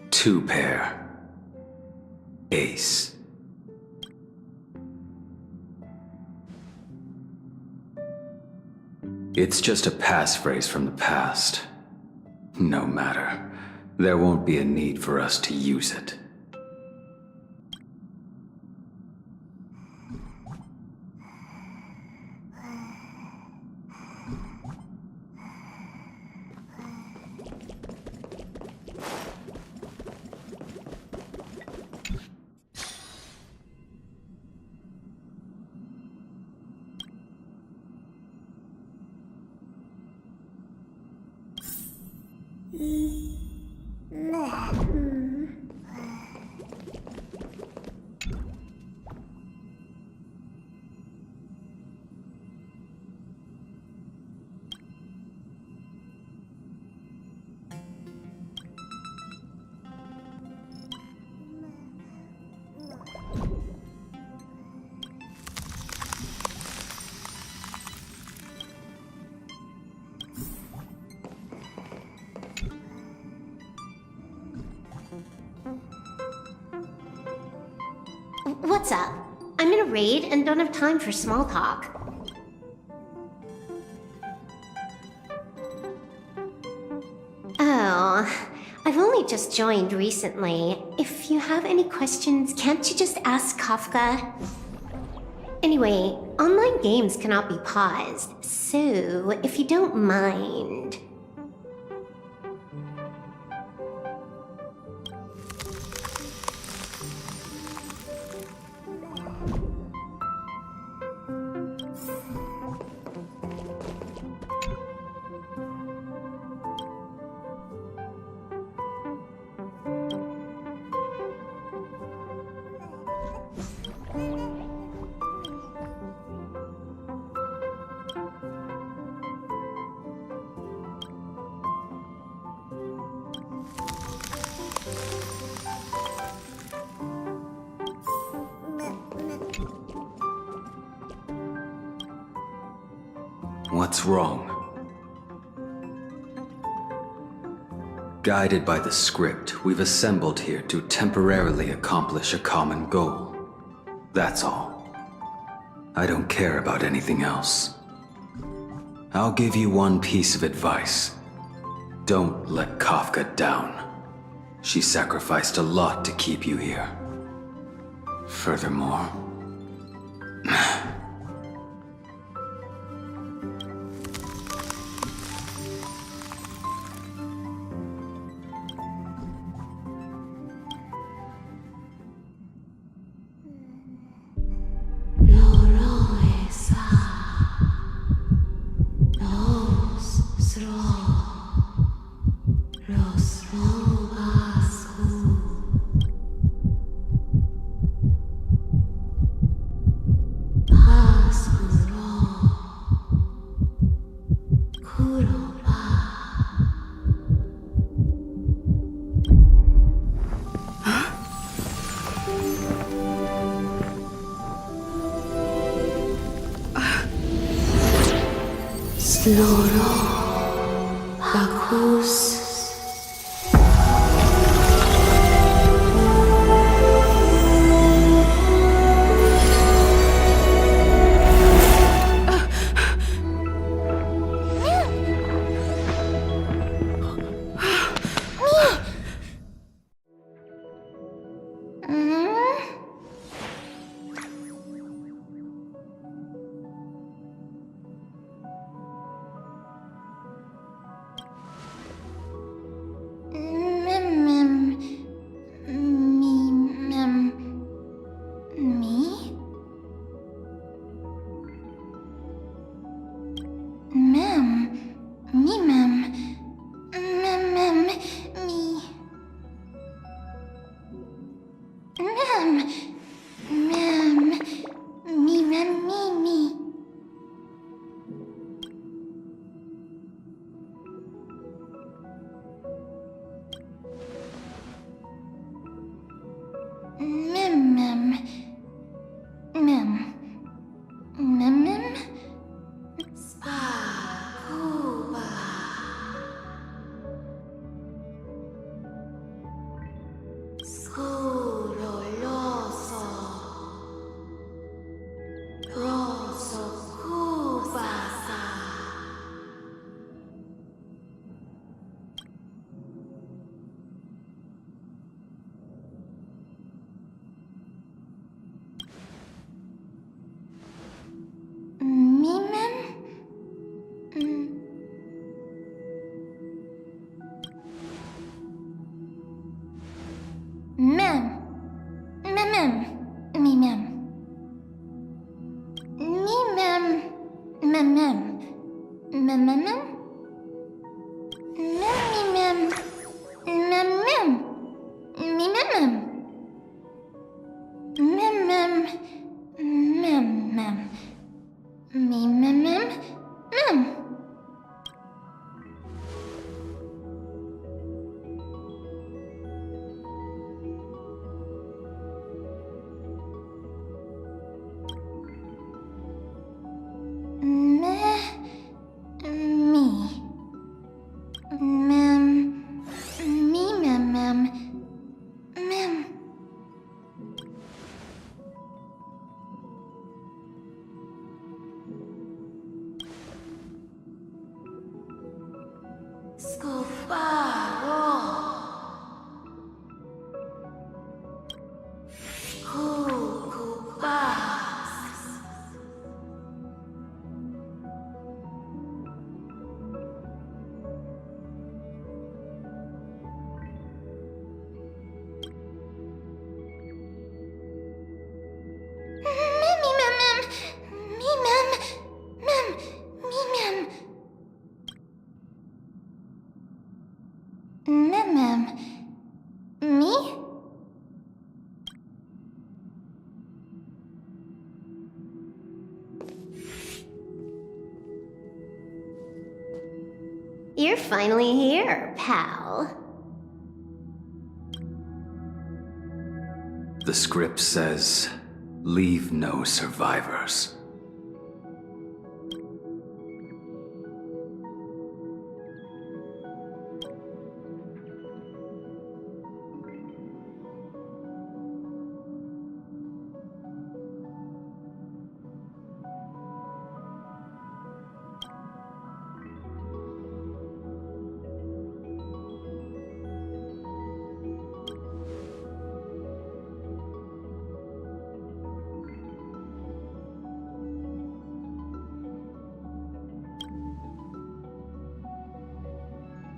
Two pair. Ace. It's just a passphrase from the past. No matter. There won't be a need for us to use it. What's up? I'm in a raid and don't have time for small talk. Oh, I've only just joined recently. If you have any questions, can't you just ask Kafka? Anyway, online games cannot be paused, so if you don't mind... What's wrong? Guided by the script, we've assembled here to temporarily accomplish a common goal. That's all. I don't care about anything else. I'll give you one piece of advice. Don't let Kafka down. She sacrificed a lot to keep you here. Furthermore... You're finally here, pal. The script says, leave no survivors.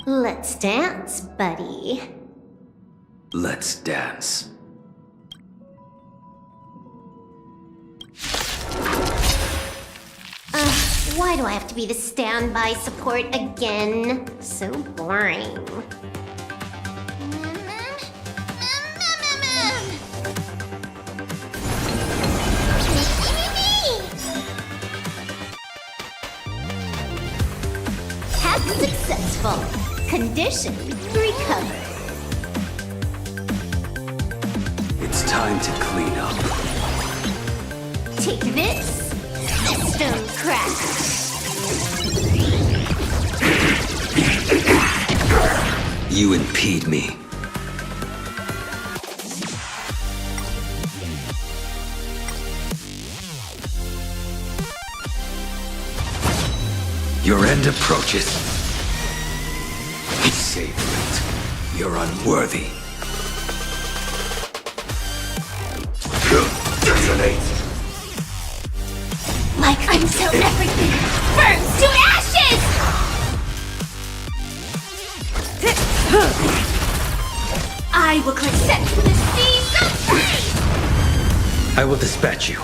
Let's dance, buddy. Let's dance. Why do I have to be the standby support again? So boring. Attack successful. Condition recovered. It's time to clean up. Take this. System crash. You impede me. Your end approaches. Savor it. You're unworthy. Detonate. Like until everything burns to ashes! I will collect set to the seas of flame! I will dispatch you.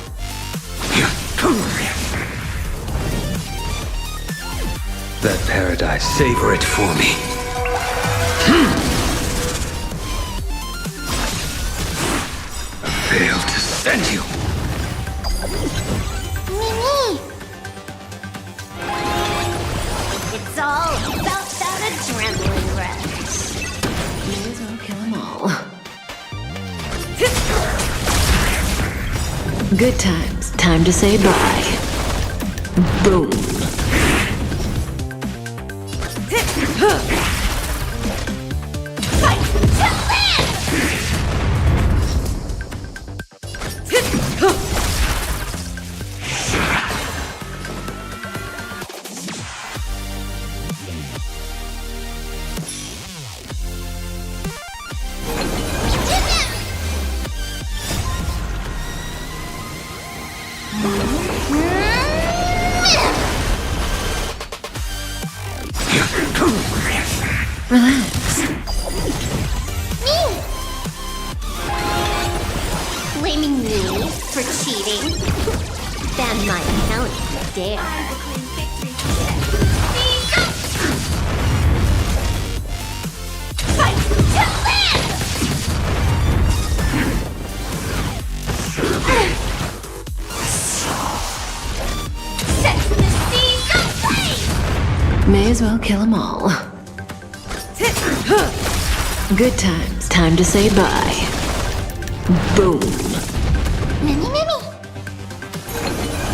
That paradise, savor it for me. I failed to send you. Mimi! It's all about that adrenaline rush. May as well kill them all. Good times. Time to say bye. Boom. Fight to live! Relax. Blaming me for cheating? Ban my account if you dare. Fight to live! Set to the seas of flame! May as well kill them all. Good times. Time to say bye. Boom. Mimi, Mimi.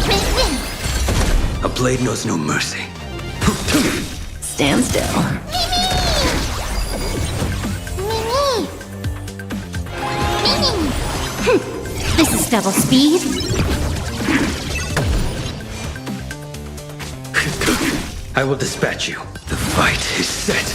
Mimi. A blade knows no mercy. Stand still. Mimi. Mimi. This is double speed. I will dispatch you. The fight is set.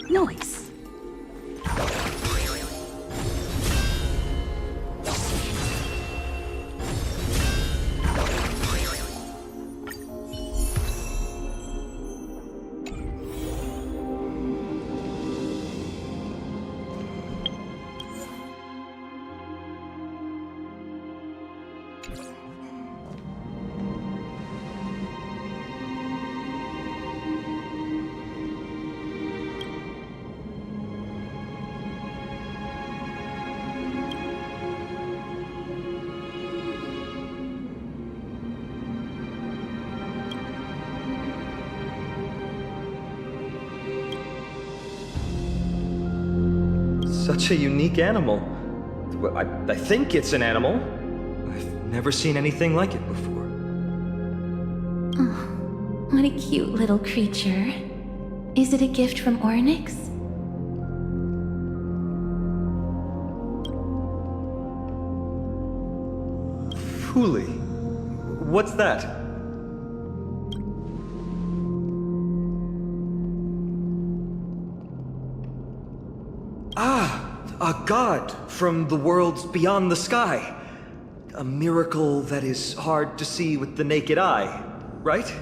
Noise. Such a unique animal. Well, I think it's an animal. I've never seen anything like it before. Oh, what a cute little creature. Is it a gift from Ornyx? Fuli. What's that? Ah, a god from the worlds beyond the sky. A miracle that is hard to see with the naked eye, right?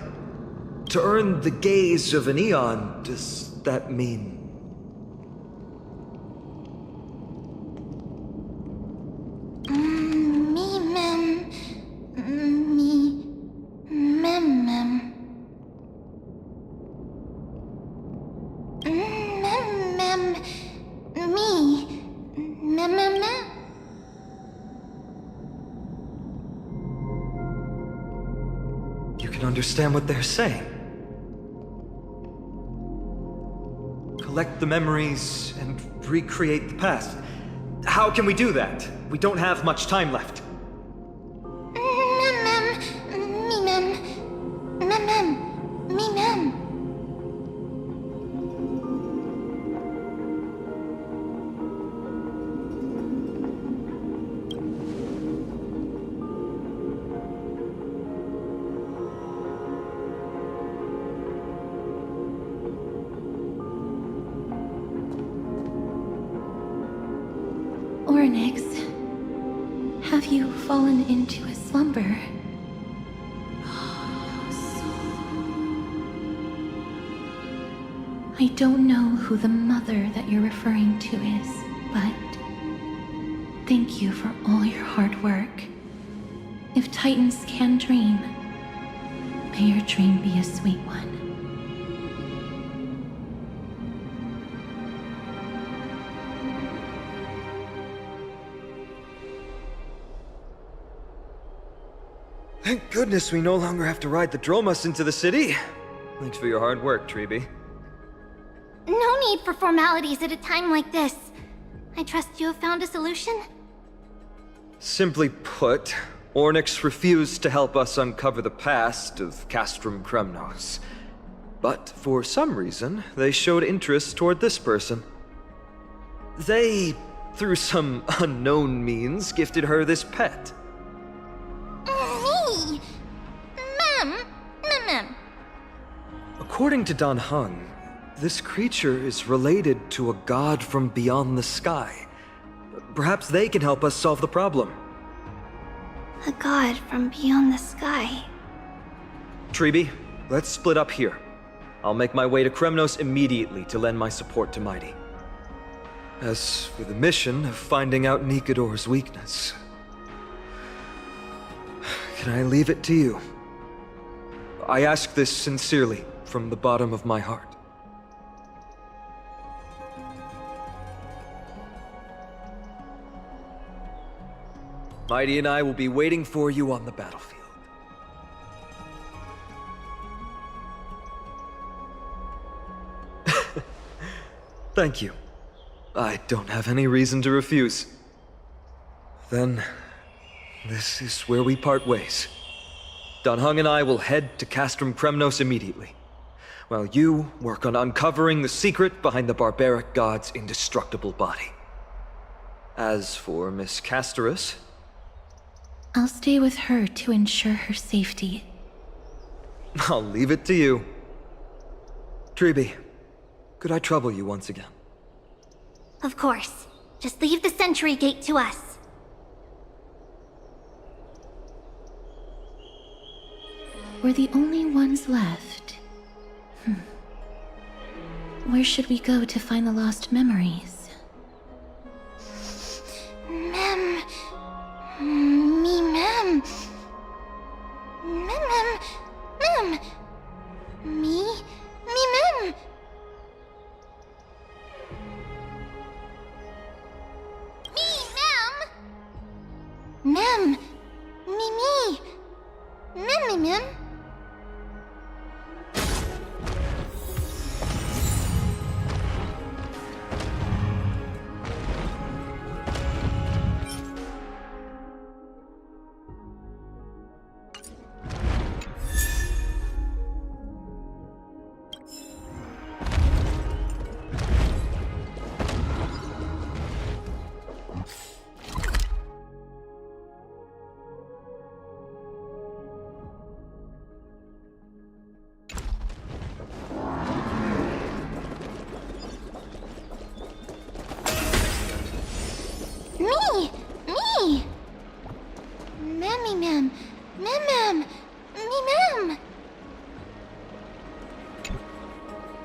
To earn the gaze of an eon, does that mean... Me mem. Me mem mem. Mem mem. Me mem mem mem. You can understand what they're saying? Collect the memories and recreate the past. How can we do that? We don't have much time left. Mem mem. Me mem. Mem mem. Me mem. Ornyx, have you fallen into a slumber? I don't know who the mother that you're referring to is, but thank you for all your hard work. If Titans can dream, may your dream be a sweet one. Thank goodness we no longer have to ride the Dromus into the city. Thanks for your hard work, Treeby. No need for formalities at a time like this. I trust you have found a solution? Simply put, Ornyx refused to help us uncover the past of Castrum Kremnos. But for some reason, they showed interest toward this person. They, through some unknown means, gifted her this pet. Me! Mem! Mem! According to Dan Heng, this creature is related to a god from beyond the sky. Perhaps they can help us solve the problem. A god from beyond the sky. Treeby, let's split up here. I'll make my way to Kremnos immediately to lend my support to Mighty. As for the mission of finding out Nikador's weakness, can I leave it to you? I ask this sincerely, from the bottom of my heart. Mighty and I will be waiting for you on the battlefield. Thank you. I don't have any reason to refuse. Then, this is where we part ways. Don Hung and I will head to Castrum Kremnos immediately, while you work on uncovering the secret behind the barbaric god's indestructible body. As for Miss Castorus, I'll stay with her to ensure her safety. I'll leave it to you. Treeby, could I trouble you once again? Of course. Just leave the sentry gate to us. We're the only ones left. Where should we go to find the lost memories? Mem. Me, Mem. Mem. Mem. Me, Mem. Mem! Me! Mem!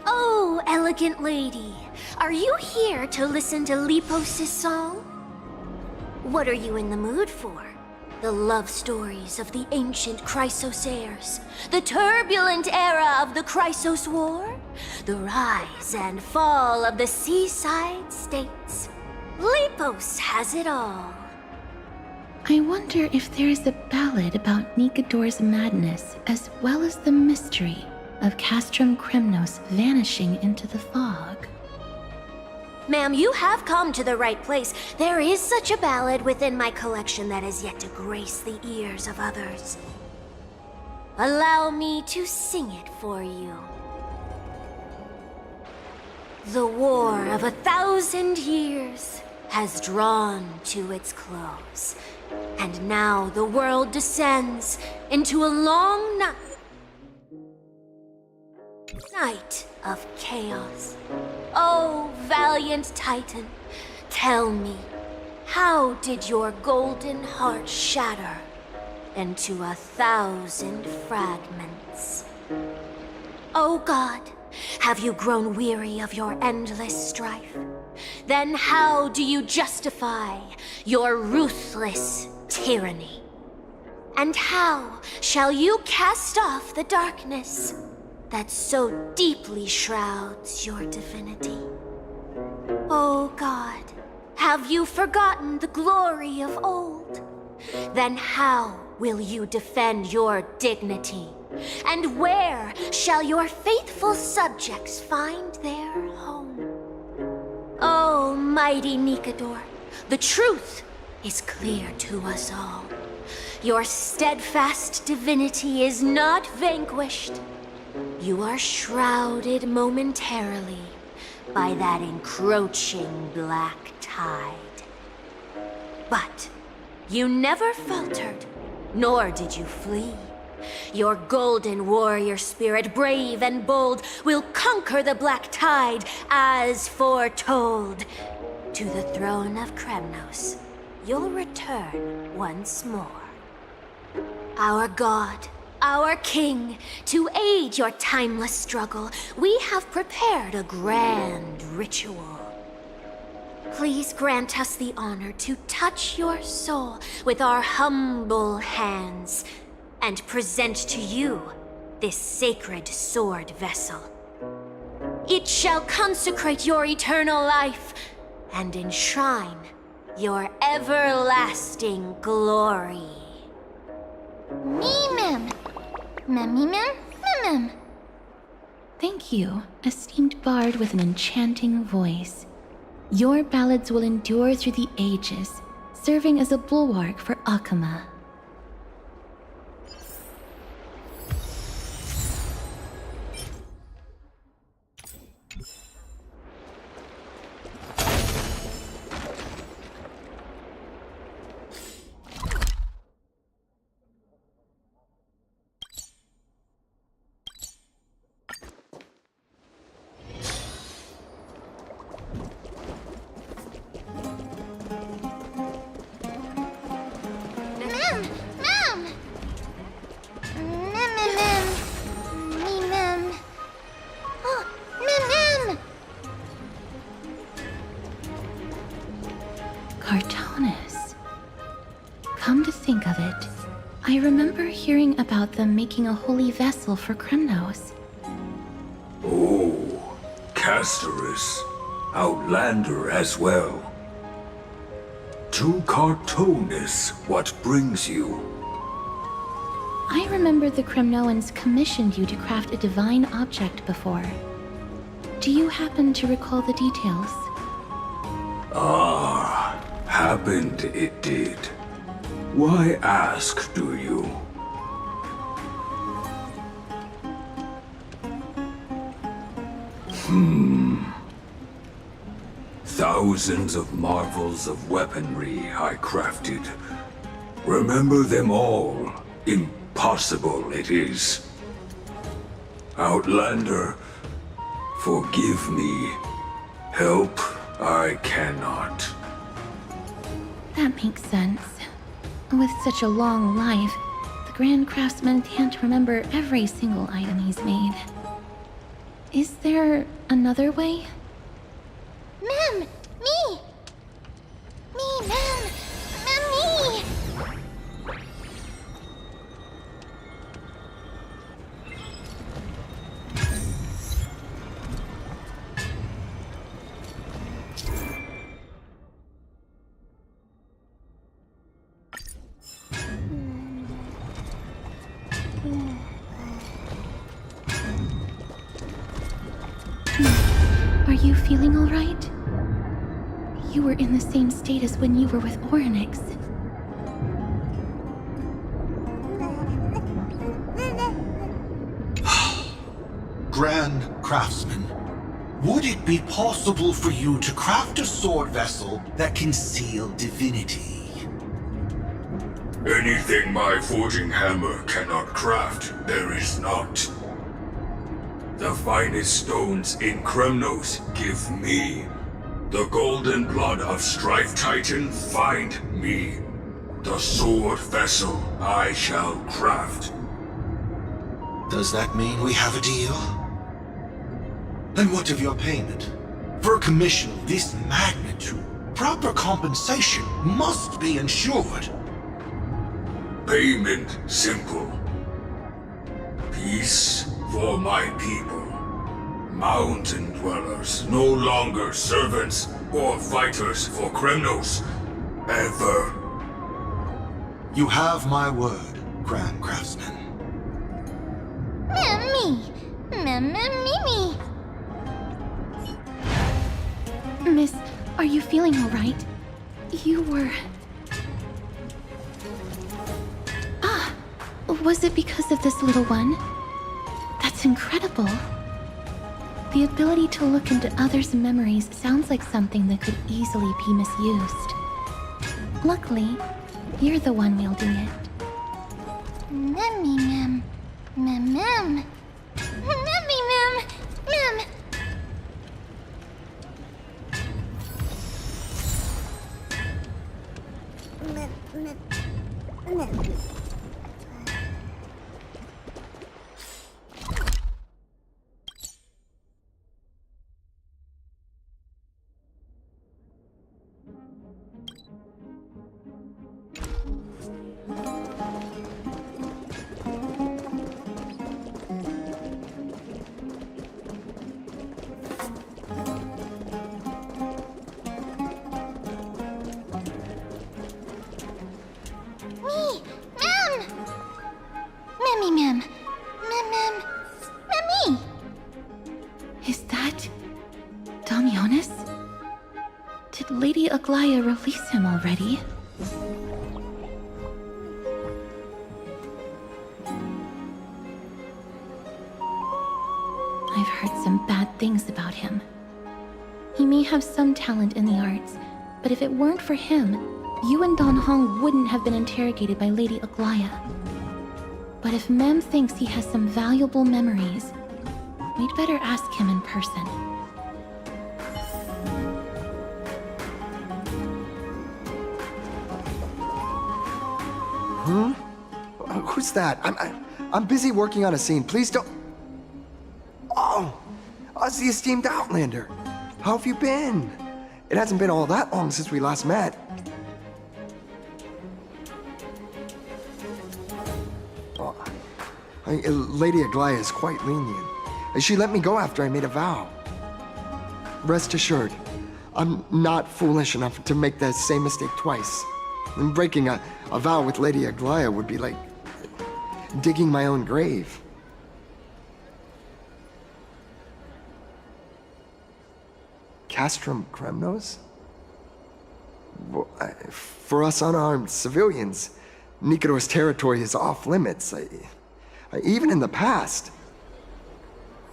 Oh, elegant lady, are you here to listen to Lepos' song? What are you in the mood for? The love stories of the ancient Chrysos heirs, the turbulent era of the Chrysos War, the rise and fall of the seaside states. Lepos has it all. I wonder if there is a ballad about Nikador's madness as well as the mystery of Castrum Kremnos vanishing into the fog. Ma'am, you have come to the right place. There is such a ballad within my collection that has yet to grace the ears of others. Allow me to sing it for you. The war of 1,000 years has drawn to its close, and now the world descends into a long night of chaos. Oh, valiant Titan, tell me, how did your golden heart shatter into 1,000 fragments? Oh God, have you grown weary of your endless strife? Then how do you justify your ruthless tyranny? And how shall you cast off the darkness that so deeply shrouds your divinity? Oh God, have you forgotten the glory of old? Then how will you defend your dignity? And where shall your faithful subjects find their home? Oh, mighty Nikador, the truth is clear to us all. Your steadfast divinity is not vanquished. You are shrouded momentarily by that encroaching black tide. But you never faltered, nor did you flee. Your golden warrior spirit, brave and bold, will conquer the black tide as foretold. To the throne of Kremnos, you'll return once more. Our God, our King, to aid your timeless struggle, we have prepared a grand ritual. Please grant us the honor to touch your soul with our humble hands and present to you this sacred sword vessel. It shall consecrate your eternal life and enshrine your everlasting glory. Me-mem. Thank you, esteemed bard with an enchanting voice. Your ballads will endure through the ages, serving as a bulwark for Akama. Cartonis. Come to think of it, I remember hearing about them making a holy vessel for Kremnos. Oh, Castorus. Outlander as well. To Cartonis, what brings you? I remember the Kremnoans commissioned you to craft a divine object before. Do you happen to recall the details? Ah, happened it did. Why ask, do you? Thousands of marvels of weaponry I crafted. Remember them all. Impossible it is. Outlander, forgive me. Help I cannot. That makes sense. With such a long life, the Grand Craftsman can't remember every single item he's made. Is there another way? Mem! Me! Me, Mem! Mem, me! Are you feeling all right? You were in the same state as when you were with Orynyx. Grand Craftsman, would it be possible for you to craft a sword vessel that can seal divinity? Anything my forging hammer cannot craft, there is not. The finest stones in Kremnos give me. The golden blood of Strife Titan find me. The sword vessel I shall craft. Does that mean we have a deal? And what of your payment? For a commission of this magnitude, proper compensation must be ensured. Payment simple. Peace for my people. Mountain dwellers, no longer servants or fighters for Kremnos. Ever. You have my word, Grand Craftsman. Mem, me! Mem, me! Miss, are you feeling all right? You were... Ah! Was it because of this little one? That's incredible. The ability to look into others' memories sounds like something that could easily be misused. Luckily, you're the one wielding it. Memmy, Mem. Mem. Memmy, Mem. Mem. Me! Mem! Did Lady Aglaya release him already? I've heard some bad things about him. He may have some talent in the arts, but if it weren't for him, you and Don Hong wouldn't have been interrogated by Lady Aglaya. But if Mem thinks he has some valuable memories, we'd better ask him in person. Hmm? Who's that? I'm busy working on a scene. Please don't... Oh! Us, the esteemed Outlander. How have you been? It hasn't been all that long since we last met. Oh, Lady Aglaya is quite lenient. She let me go after I made a vow. Rest assured, I'm not foolish enough to make the same mistake twice. And breaking a vow with Lady Aglaya would be like digging my own grave. Castrum Kremnos? For us unarmed civilians, Nikador's territory is off limits. Even in the past.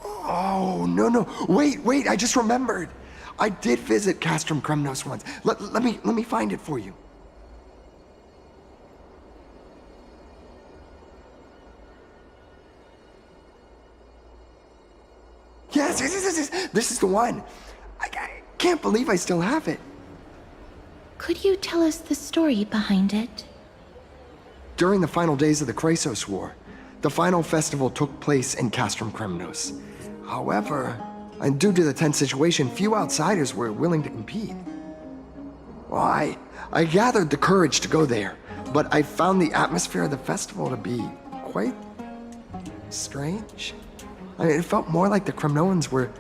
Oh, no. Wait, I just remembered. I did visit Castrum Kremnos once. Let me find it for you. Yes, this is the one. I can't believe I still have it. Could you tell us the story behind it? During the final days of the Chrysos War, the final festival took place in Castrum Kremnos. However, and due to the tense situation, few outsiders were willing to compete. Well, I gathered the courage to go there, but I found the atmosphere of the festival to be quite strange. It felt more like the Kremnoans were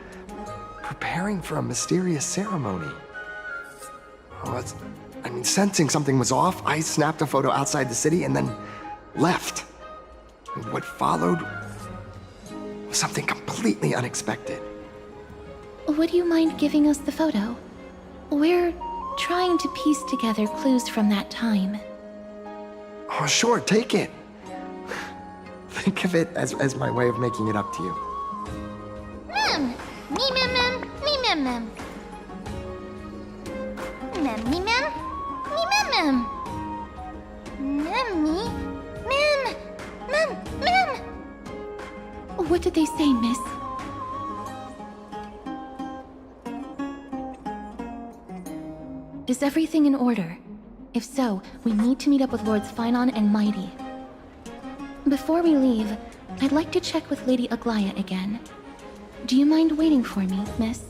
preparing for a mysterious ceremony. Sensing something was off, I snapped a photo outside the city and then left. What followed was something completely unexpected. Would you mind giving us the photo? We're trying to piece together clues from that time. Oh, sure, take it. Think of it as my way of making it up to you. Mem! Me mem mem! Me mem mem! Mem me mem! Me mem mem! Mem me! Mem! Mem! Mem! What did they say, miss? Is everything in order? If so, we need to meet up with Lords Finon and Mighty. Before we leave, I'd like to check with Lady Aglaya again. Do you mind waiting for me, miss?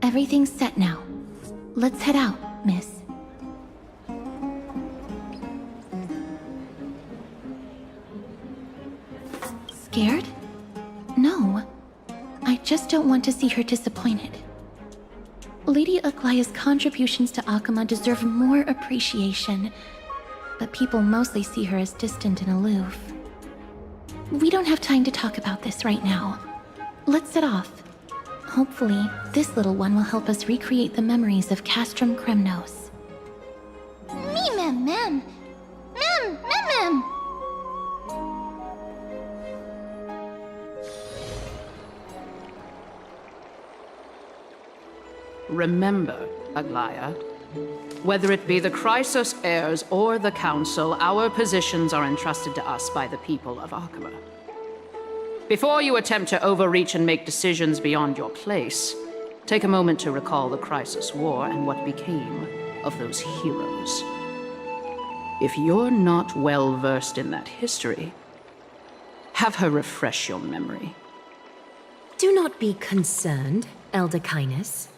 Everything's set now. Let's head out, miss. Scared? No. I just don't want to see her disappointed. Lady Aglaya's contributions to Akama deserve more appreciation, but people mostly see her as distant and aloof. We don't have time to talk about this right now. Let's set off. Hopefully, this little one will help us recreate the memories of Castrum Kremnos. Me mem mem! Mem! Mem mem! Remember, Aglaya, whether it be the Chrysos heirs or the Council, our positions are entrusted to us by the people of Akama. Before you attempt to overreach and make decisions beyond your place, take a moment to recall the Chrysos War and what became of those heroes. If you're not well versed in that history, have her refresh your memory. Do not be concerned, Elder Kynus.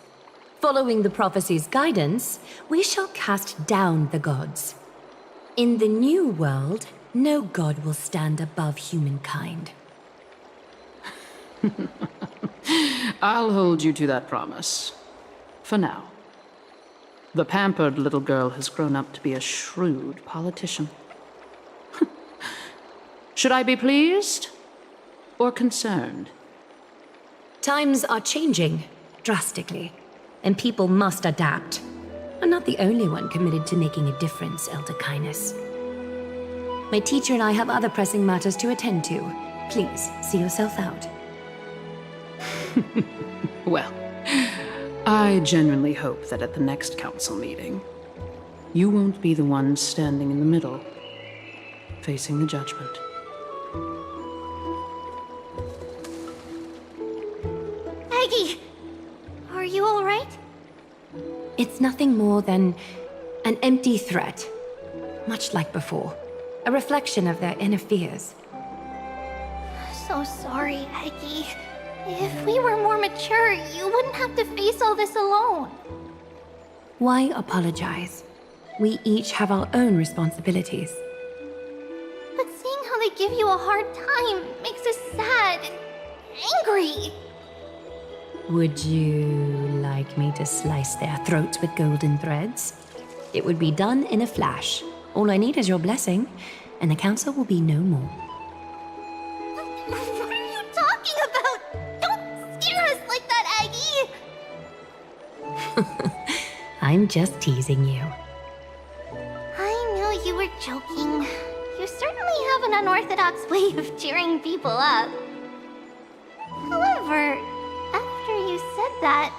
Following the prophecy's guidance, we shall cast down the gods. In the new world, No god will stand above humankind. I'll hold you to that promise. For now. The pampered little girl has grown up to be a shrewd politician. Should I be pleased or concerned? Times are changing drastically, and people must adapt. I'm not the only one committed to making a difference, Elder Kindness. My teacher and I have other pressing matters to attend to. Please, see yourself out. Well, I genuinely hope that at the next council meeting, you won't be the one standing in the middle, facing the judgment. Aggie! Are you alright? It's nothing more than an empty threat, much like before. A reflection of their inner fears. So sorry, Aggie. If we were more mature, you wouldn't have to face all this alone. Why apologize? We each have our own responsibilities. But seeing how they give you a hard time makes us sad and angry. Would you like me to slice their throats with golden threads? It would be done in a flash. All I need is your blessing, and the council will be no more. What are you talking about? Don't scare us like that, Aggie! I'm just teasing you. I knew you were joking. You certainly have an unorthodox way of cheering people up. However, after you said that,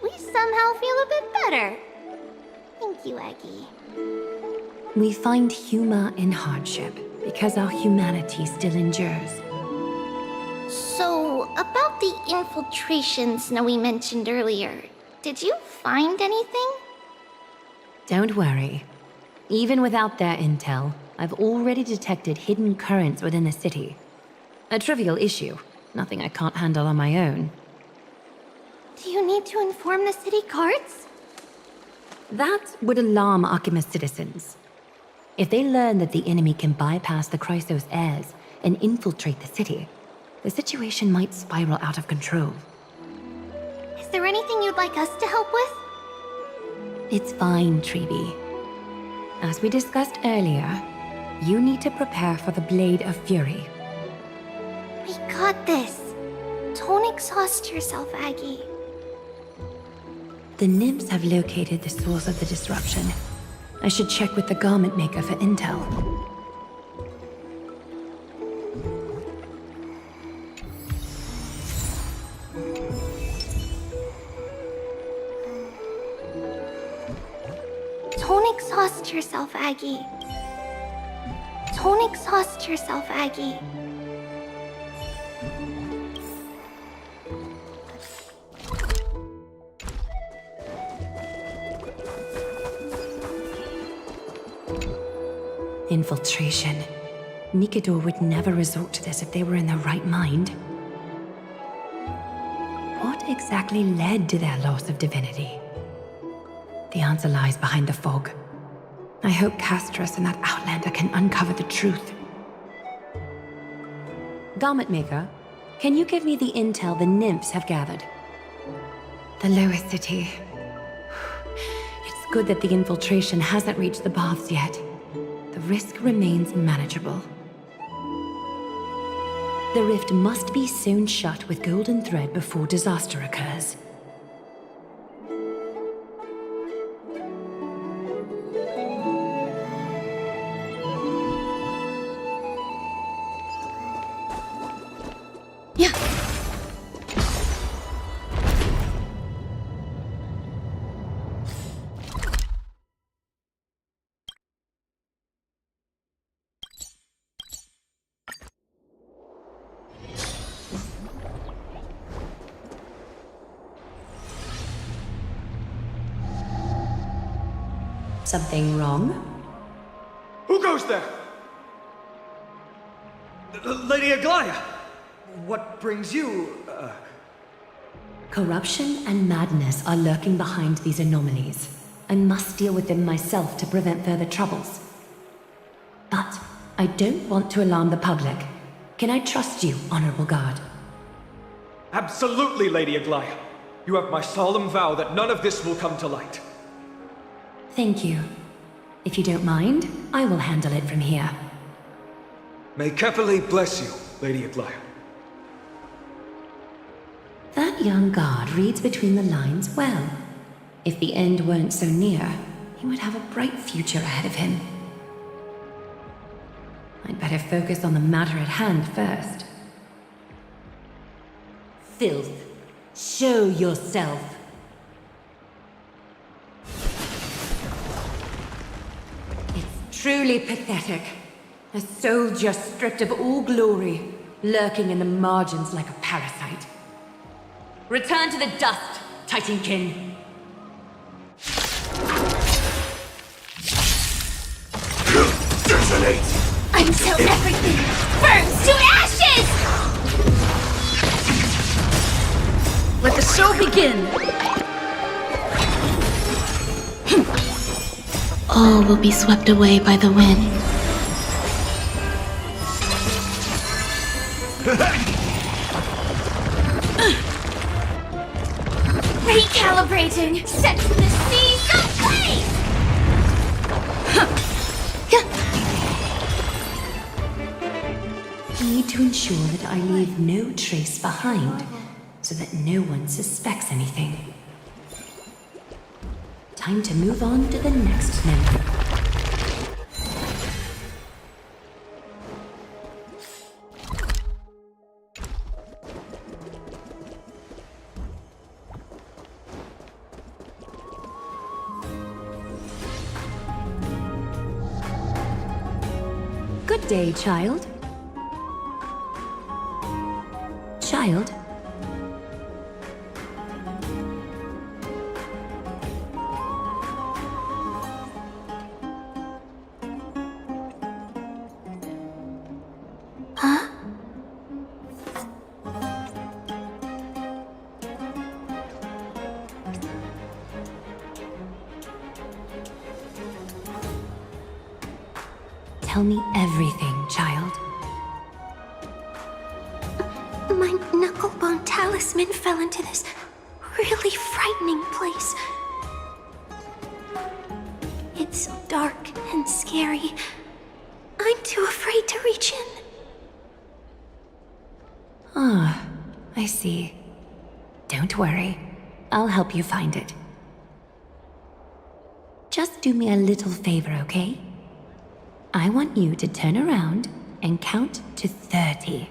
we somehow feel a bit better. Thank you, Aggie. We find humor in hardship because our humanity still endures. So, about the infiltration Snowy mentioned earlier, did you find anything? Don't worry. Even without their intel, I've already detected hidden currents within the city. A trivial issue, nothing I can't handle on my own. Do you need to inform the city guards? That would alarm Archimus citizens. If they learn that the enemy can bypass the Chrysos heirs and infiltrate the city, the situation might spiral out of control. Is there anything you'd like us to help with? It's fine, Treeby. As we discussed earlier, you need to prepare for the Blade of Fury. We got this. Don't exhaust yourself, Aggie. The nymphs have located the source of the disruption. I should check with the garment maker for intel. Don't exhaust yourself, Aggie. Don't exhaust yourself, Aggie. Infiltration. Nikador would never resort to this if they were in their right mind. What exactly led to their loss of divinity? The answer lies behind the fog. I hope Castras and that Outlander can uncover the truth. Garment Maker, can you give me the intel the nymphs have gathered? The lower city. It's good that the infiltration hasn't reached the baths yet. The risk remains manageable. The rift must be sewn shut with golden thread before disaster occurs. Yeah. Something wrong? Who goes there? Lady Aglaya! What brings you, Corruption and madness are lurking behind these anomalies. I must deal with them myself to prevent further troubles. But I don't want to alarm the public. Can I trust you, Honorable Guard? Absolutely, Lady Aglaya. You have my solemn vow that none of this will come to light. Thank you. If you don't mind, I will handle it from here. May Kepele bless you, Lady Aglaya. That young guard reads between the lines well. If the end weren't so near, he would have a bright future ahead of him. I'd better focus on the matter at hand first. Filth, show yourself. It's truly pathetic. A soldier stripped of all glory, lurking in the margins like a parasite. Return to the dust, Titankin. Detonate! Until everything burns to ashes! Let the show begin! All will be swept away by the wind. Recalibrating! Set the seas ablaze! Need to ensure that I leave no trace behind, so that no one suspects anything. Time to move on to the next member. Good day, child. Child? Huh? Tell me everything, child. My knucklebone talisman fell into this really frightening place. It's dark and scary. I'm too afraid to reach in. Ah, I see. Don't worry. I'll help you find it. Just do me a little favor, okay? I want you to turn around and count to 30.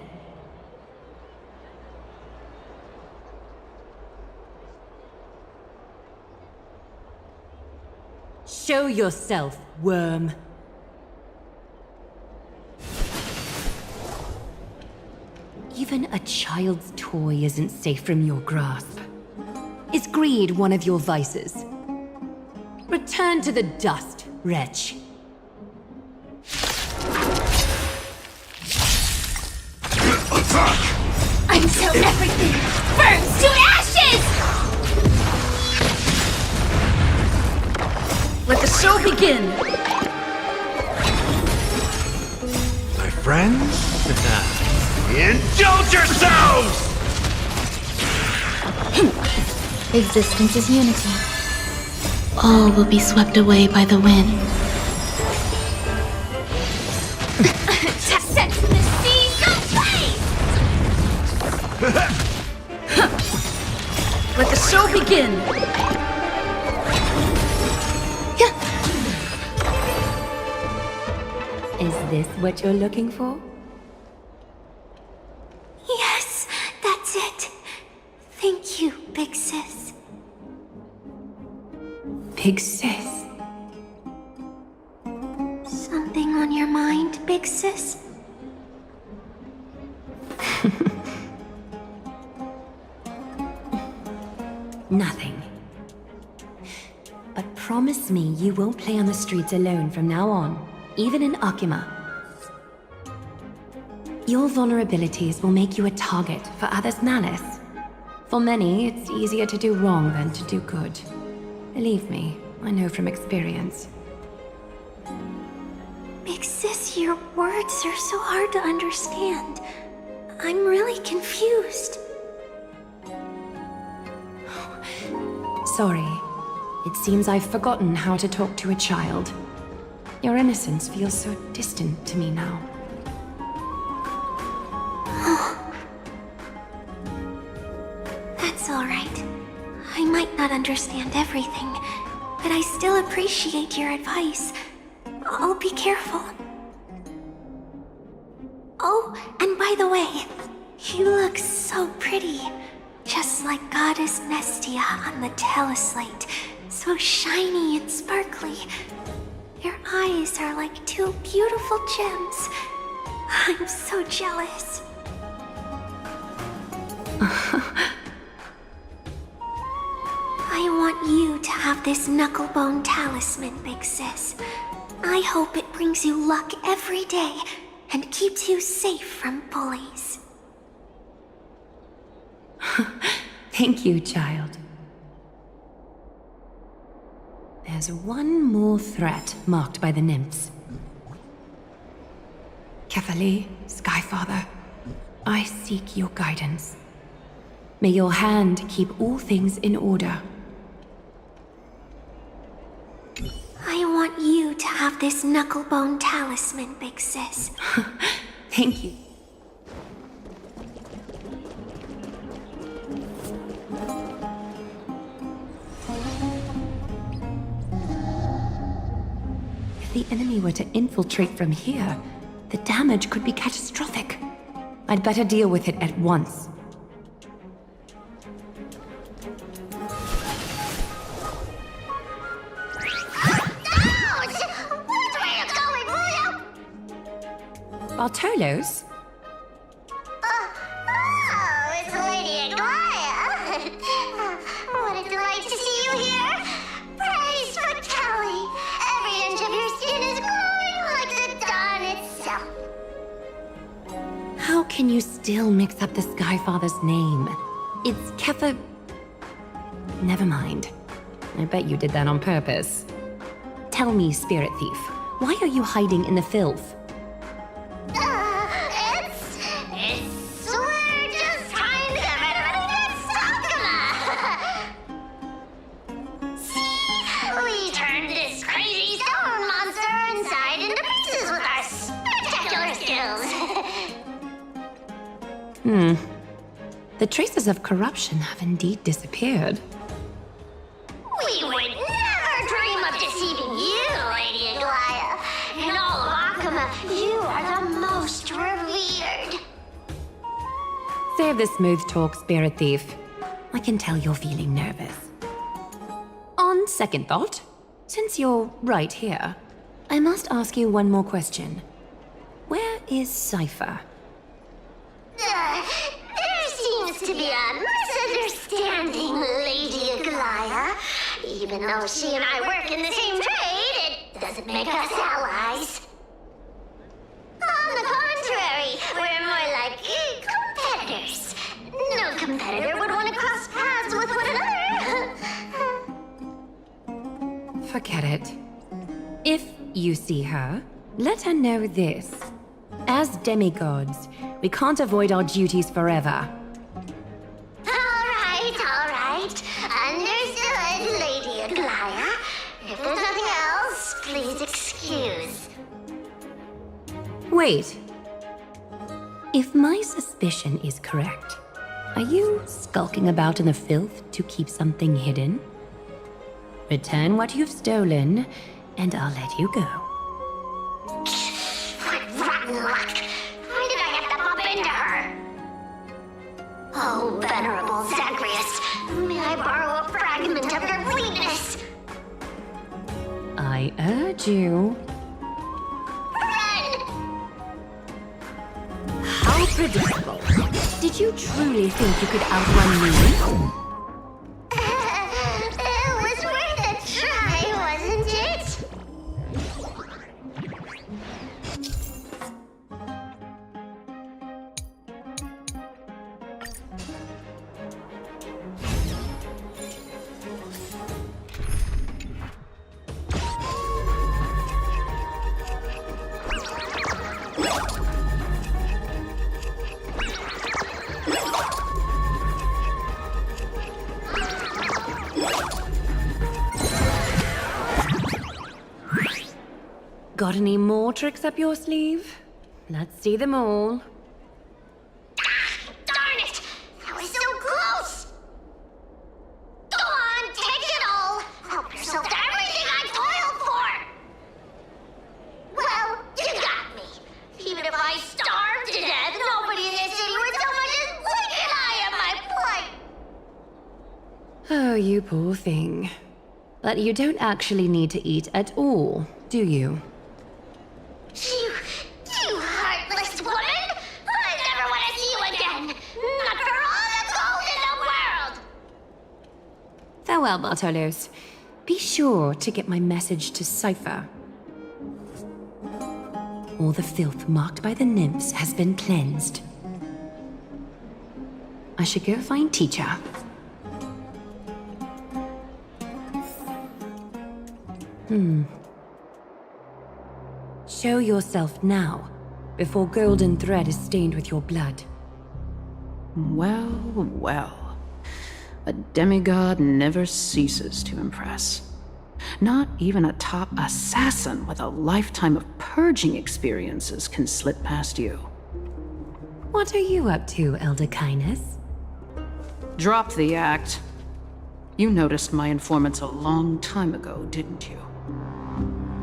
Show yourself, worm. Even a child's toy isn't safe from your grasp. Is greed one of your vices? Return to the dust, wretch. Attack! Until everything burns to ashes! Let the show begin! My friends? Indulge yourselves! Existence is unity. All will be swept away by the wind. Set the seas ablaze! Let the show begin! Is this what you're looking for? Yes, that's it. Thank you, big sis. Big sis. Something on your mind, big sis? Nothing. But promise me you won't play on the streets alone from now on, even in Akima. Your vulnerabilities will make you a target for others' malice. For many, it's easier to do wrong than to do good. Believe me, I know from experience. Big sis, Your words are so hard to understand. I'm really confused. Sorry. It seems I've forgotten how to talk to a child. Your innocence feels so distant to me now. That's alright. I might not understand everything, but I still appreciate your advice. I'll be careful. Oh, and by the way, you look so pretty. Just like Goddess Nestia on the teleslate. So shiny and sparkly. Your eyes are like two beautiful gems. I'm so jealous. I want you to have this knucklebone talisman, Big Sis. I hope it brings you luck every day and keeps you safe from bullies. Thank you, child. There's one more threat marked by the nymphs. Kefali, Skyfather, I seek your guidance. May your hand keep all things in order. I want you to have this knucklebone talisman, Big Sis. Thank you. If the enemy were to infiltrate from here, the damage could be catastrophic. I'd better deal with it at once. Bartolos? Oh, it's Lady Aglaya. What a delight to see you here. Praise for Kelly. Every inch of your skin is glowing like the dawn itself. How can you still mix up the Skyfather's name? It's Kefa... Never mind. I bet you did that on purpose. Tell me, Spirit Thief, why are you hiding in the filth? We're just trying to get rid of any saga. See? We turned this crazy stone monster inside into pieces with our spectacular skills. The traces of corruption have indeed disappeared. We would never dream of deceiving you, Lady Aglaya. In all of Akama, you are the most revered. Save the smooth talk, Spirit Thief. I can tell you're feeling nervous. On second thought, since you're right here, I must ask you one more question. Where is Cypher? There seems to be a misunderstanding, Lady Aglaya. Even though she and I work in the same trade, it doesn't make us allies. On the contrary, we're more like competitors. No competitor would want to cross paths with one another. Forget it. If you see her, let her know this. As demigods, we can't avoid our duties forever. All right. Understood, Lady Aglaya. If there's nothing else, please excuse. Wait. If my suspicion is correct, are you skulking about in the filth to keep something hidden? Return what you've stolen, and I'll let you go. What rotten luck! Why did I have to bump into her? Oh, venerable Zagreus, may I borrow a fragment of your fleetness? I urge you. Run! How predictable. Did you truly think you could outrun me? It was worth a try, wasn't it? Got any more tricks up your sleeve? Let's see them all. Darn it! That was so close! Go on, take it all! Help yourself to everything I toiled for! Well, you got me. Even if I starved to death, nobody in this city would so much as blink an eye at my plight! Oh, you poor thing. But you don't actually need to eat at all, do you? You heartless woman! I never want to see you again! Not for all the gold in the world! Farewell, Bartolos. Be sure to get my message to Cypher. All the filth marked by the nymphs has been cleansed. I should go find Teacher. Show yourself now, before golden thread is stained with your blood. Well, well. A demigod never ceases to impress. Not even a top assassin with a lifetime of purging experiences can slip past you. What are you up to, Elder Kindness? Drop the act. You noticed my informants a long time ago, didn't you?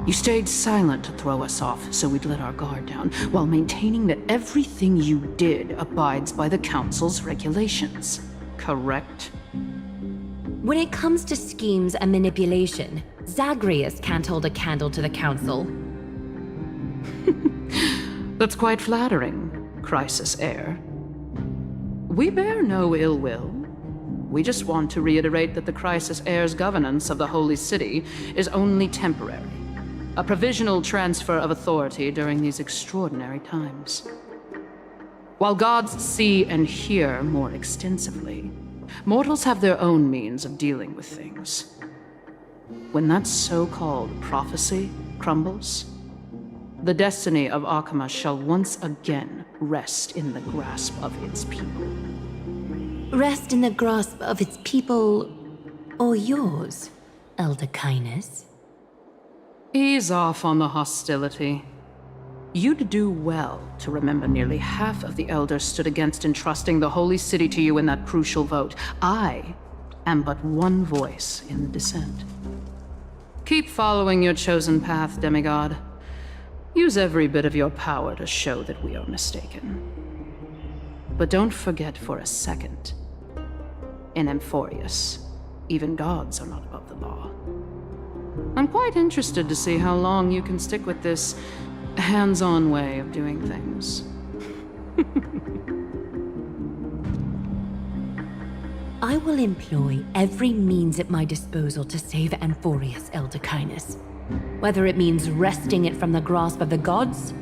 You stayed silent to throw us off, so we'd let our guard down, while maintaining that everything you did abides by the Council's regulations. Correct? When it comes to schemes and manipulation, Zagreus can't hold a candle to the Council. That's quite flattering, Crisis Heir. We bear no ill will. We just want to reiterate that the Crisis Heir's governance of the Holy City is only temporary. A provisional transfer of authority during these extraordinary times. While gods see and hear more extensively, mortals have their own means of dealing with things. When that so-called prophecy crumbles, the destiny of Akama shall once again rest in the grasp of its people. Rest in the grasp of its people, or yours, Elder Kindness? Ease off on the hostility. You'd do well to remember nearly half of the elders stood against entrusting the Holy City to you in that crucial vote. I am but one voice in the dissent. Keep following your chosen path, demigod. Use every bit of your power to show that we are mistaken. But don't forget for a second, in Amphoreus, even gods are not above the law. I'm quite interested to see how long you can stick with this hands-on way of doing things. I will employ every means at my disposal to save Amphoreus, Elder Kindness. Whether it means wresting it from the grasp of the gods,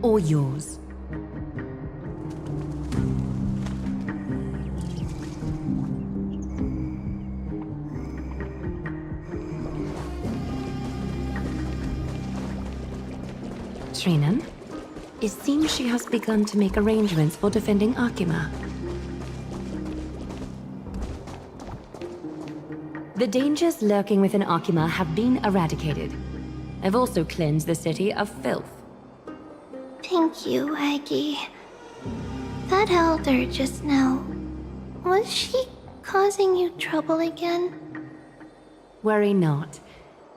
or yours. Trinan, it seems she has begun to make arrangements for defending Akima. The dangers lurking within Akima have been eradicated. I've also cleansed the city of filth. Thank you, Aggie. That elder just now, was she causing you trouble again? Worry not.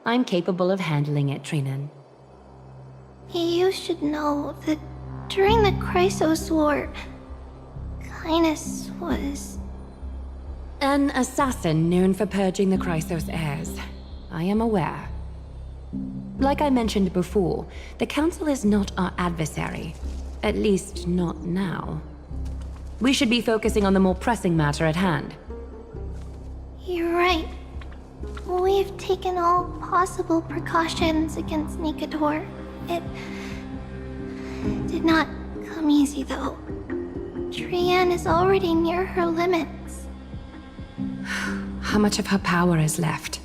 I'm capable of handling it, Trinan. You should know that during the Chrysos War, Kindness was... An assassin known for purging the Chrysos heirs. I am aware. Like I mentioned before, the Council is not our adversary. At least, not now. We should be focusing on the more pressing matter at hand. You're right. We've taken all possible precautions against Nikador. It did not come easy, though. Trian is already near her limits. How much of her power is left?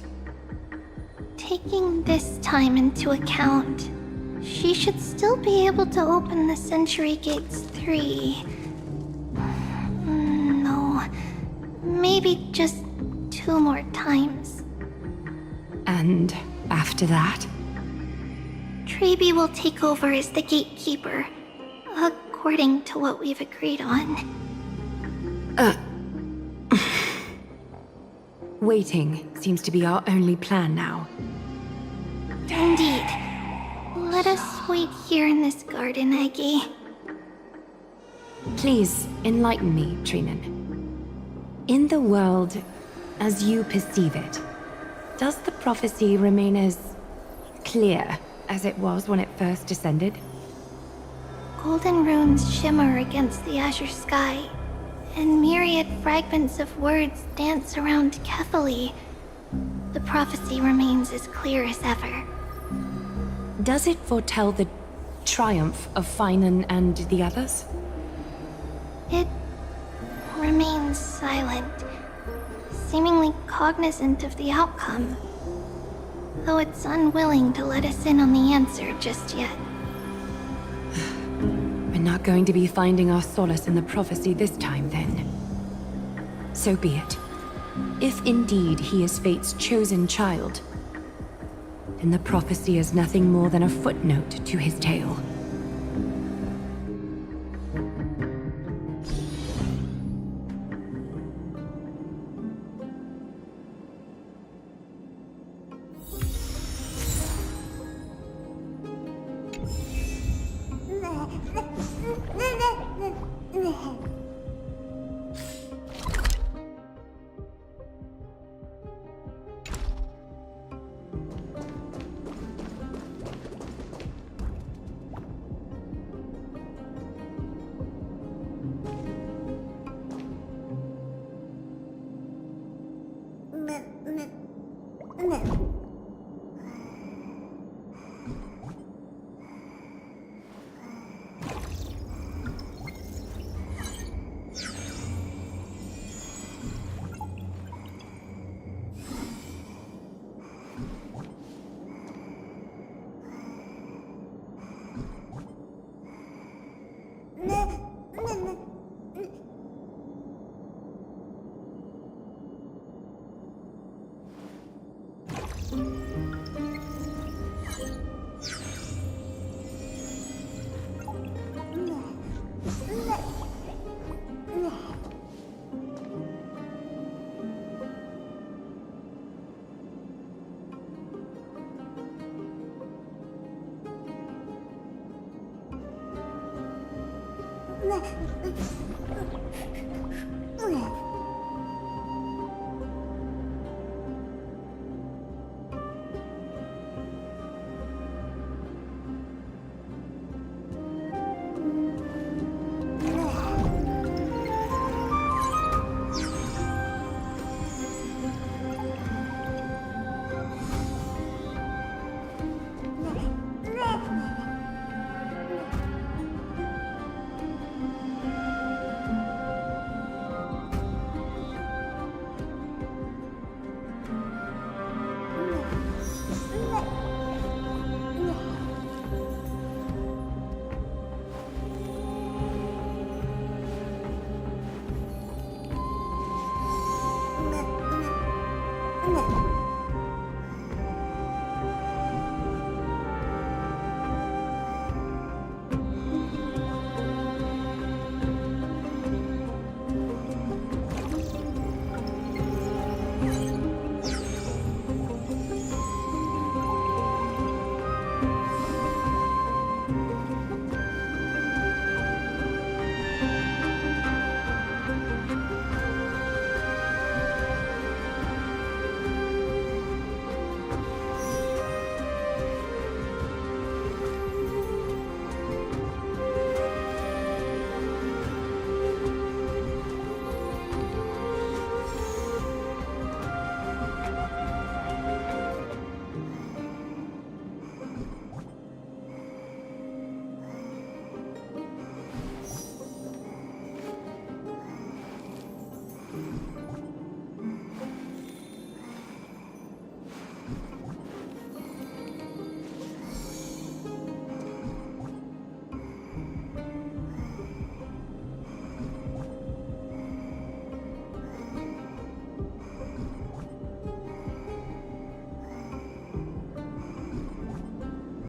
Taking this time into account, she should still be able to open the Century Gates 3. No, maybe just 2 more times. And after that? Treeby will take over as the gatekeeper, according to what we've agreed on. Waiting seems to be our only plan now. Indeed. Let us wait here in this garden, Aggie. Please enlighten me, Trinan. In the world as you perceive it, does the prophecy remain as clear as it was when it first descended? Golden runes shimmer against the azure sky, and myriad fragments of words dance around Kefali. The prophecy remains as clear as ever. Does it foretell the triumph of Finan and the others? It remains silent, seemingly cognizant of the outcome, though it's unwilling to let us in on the answer just yet. We're not going to be finding our solace in the prophecy this time, then. So be it. If indeed he is Fate's chosen child, then the prophecy is nothing more than a footnote to his tale.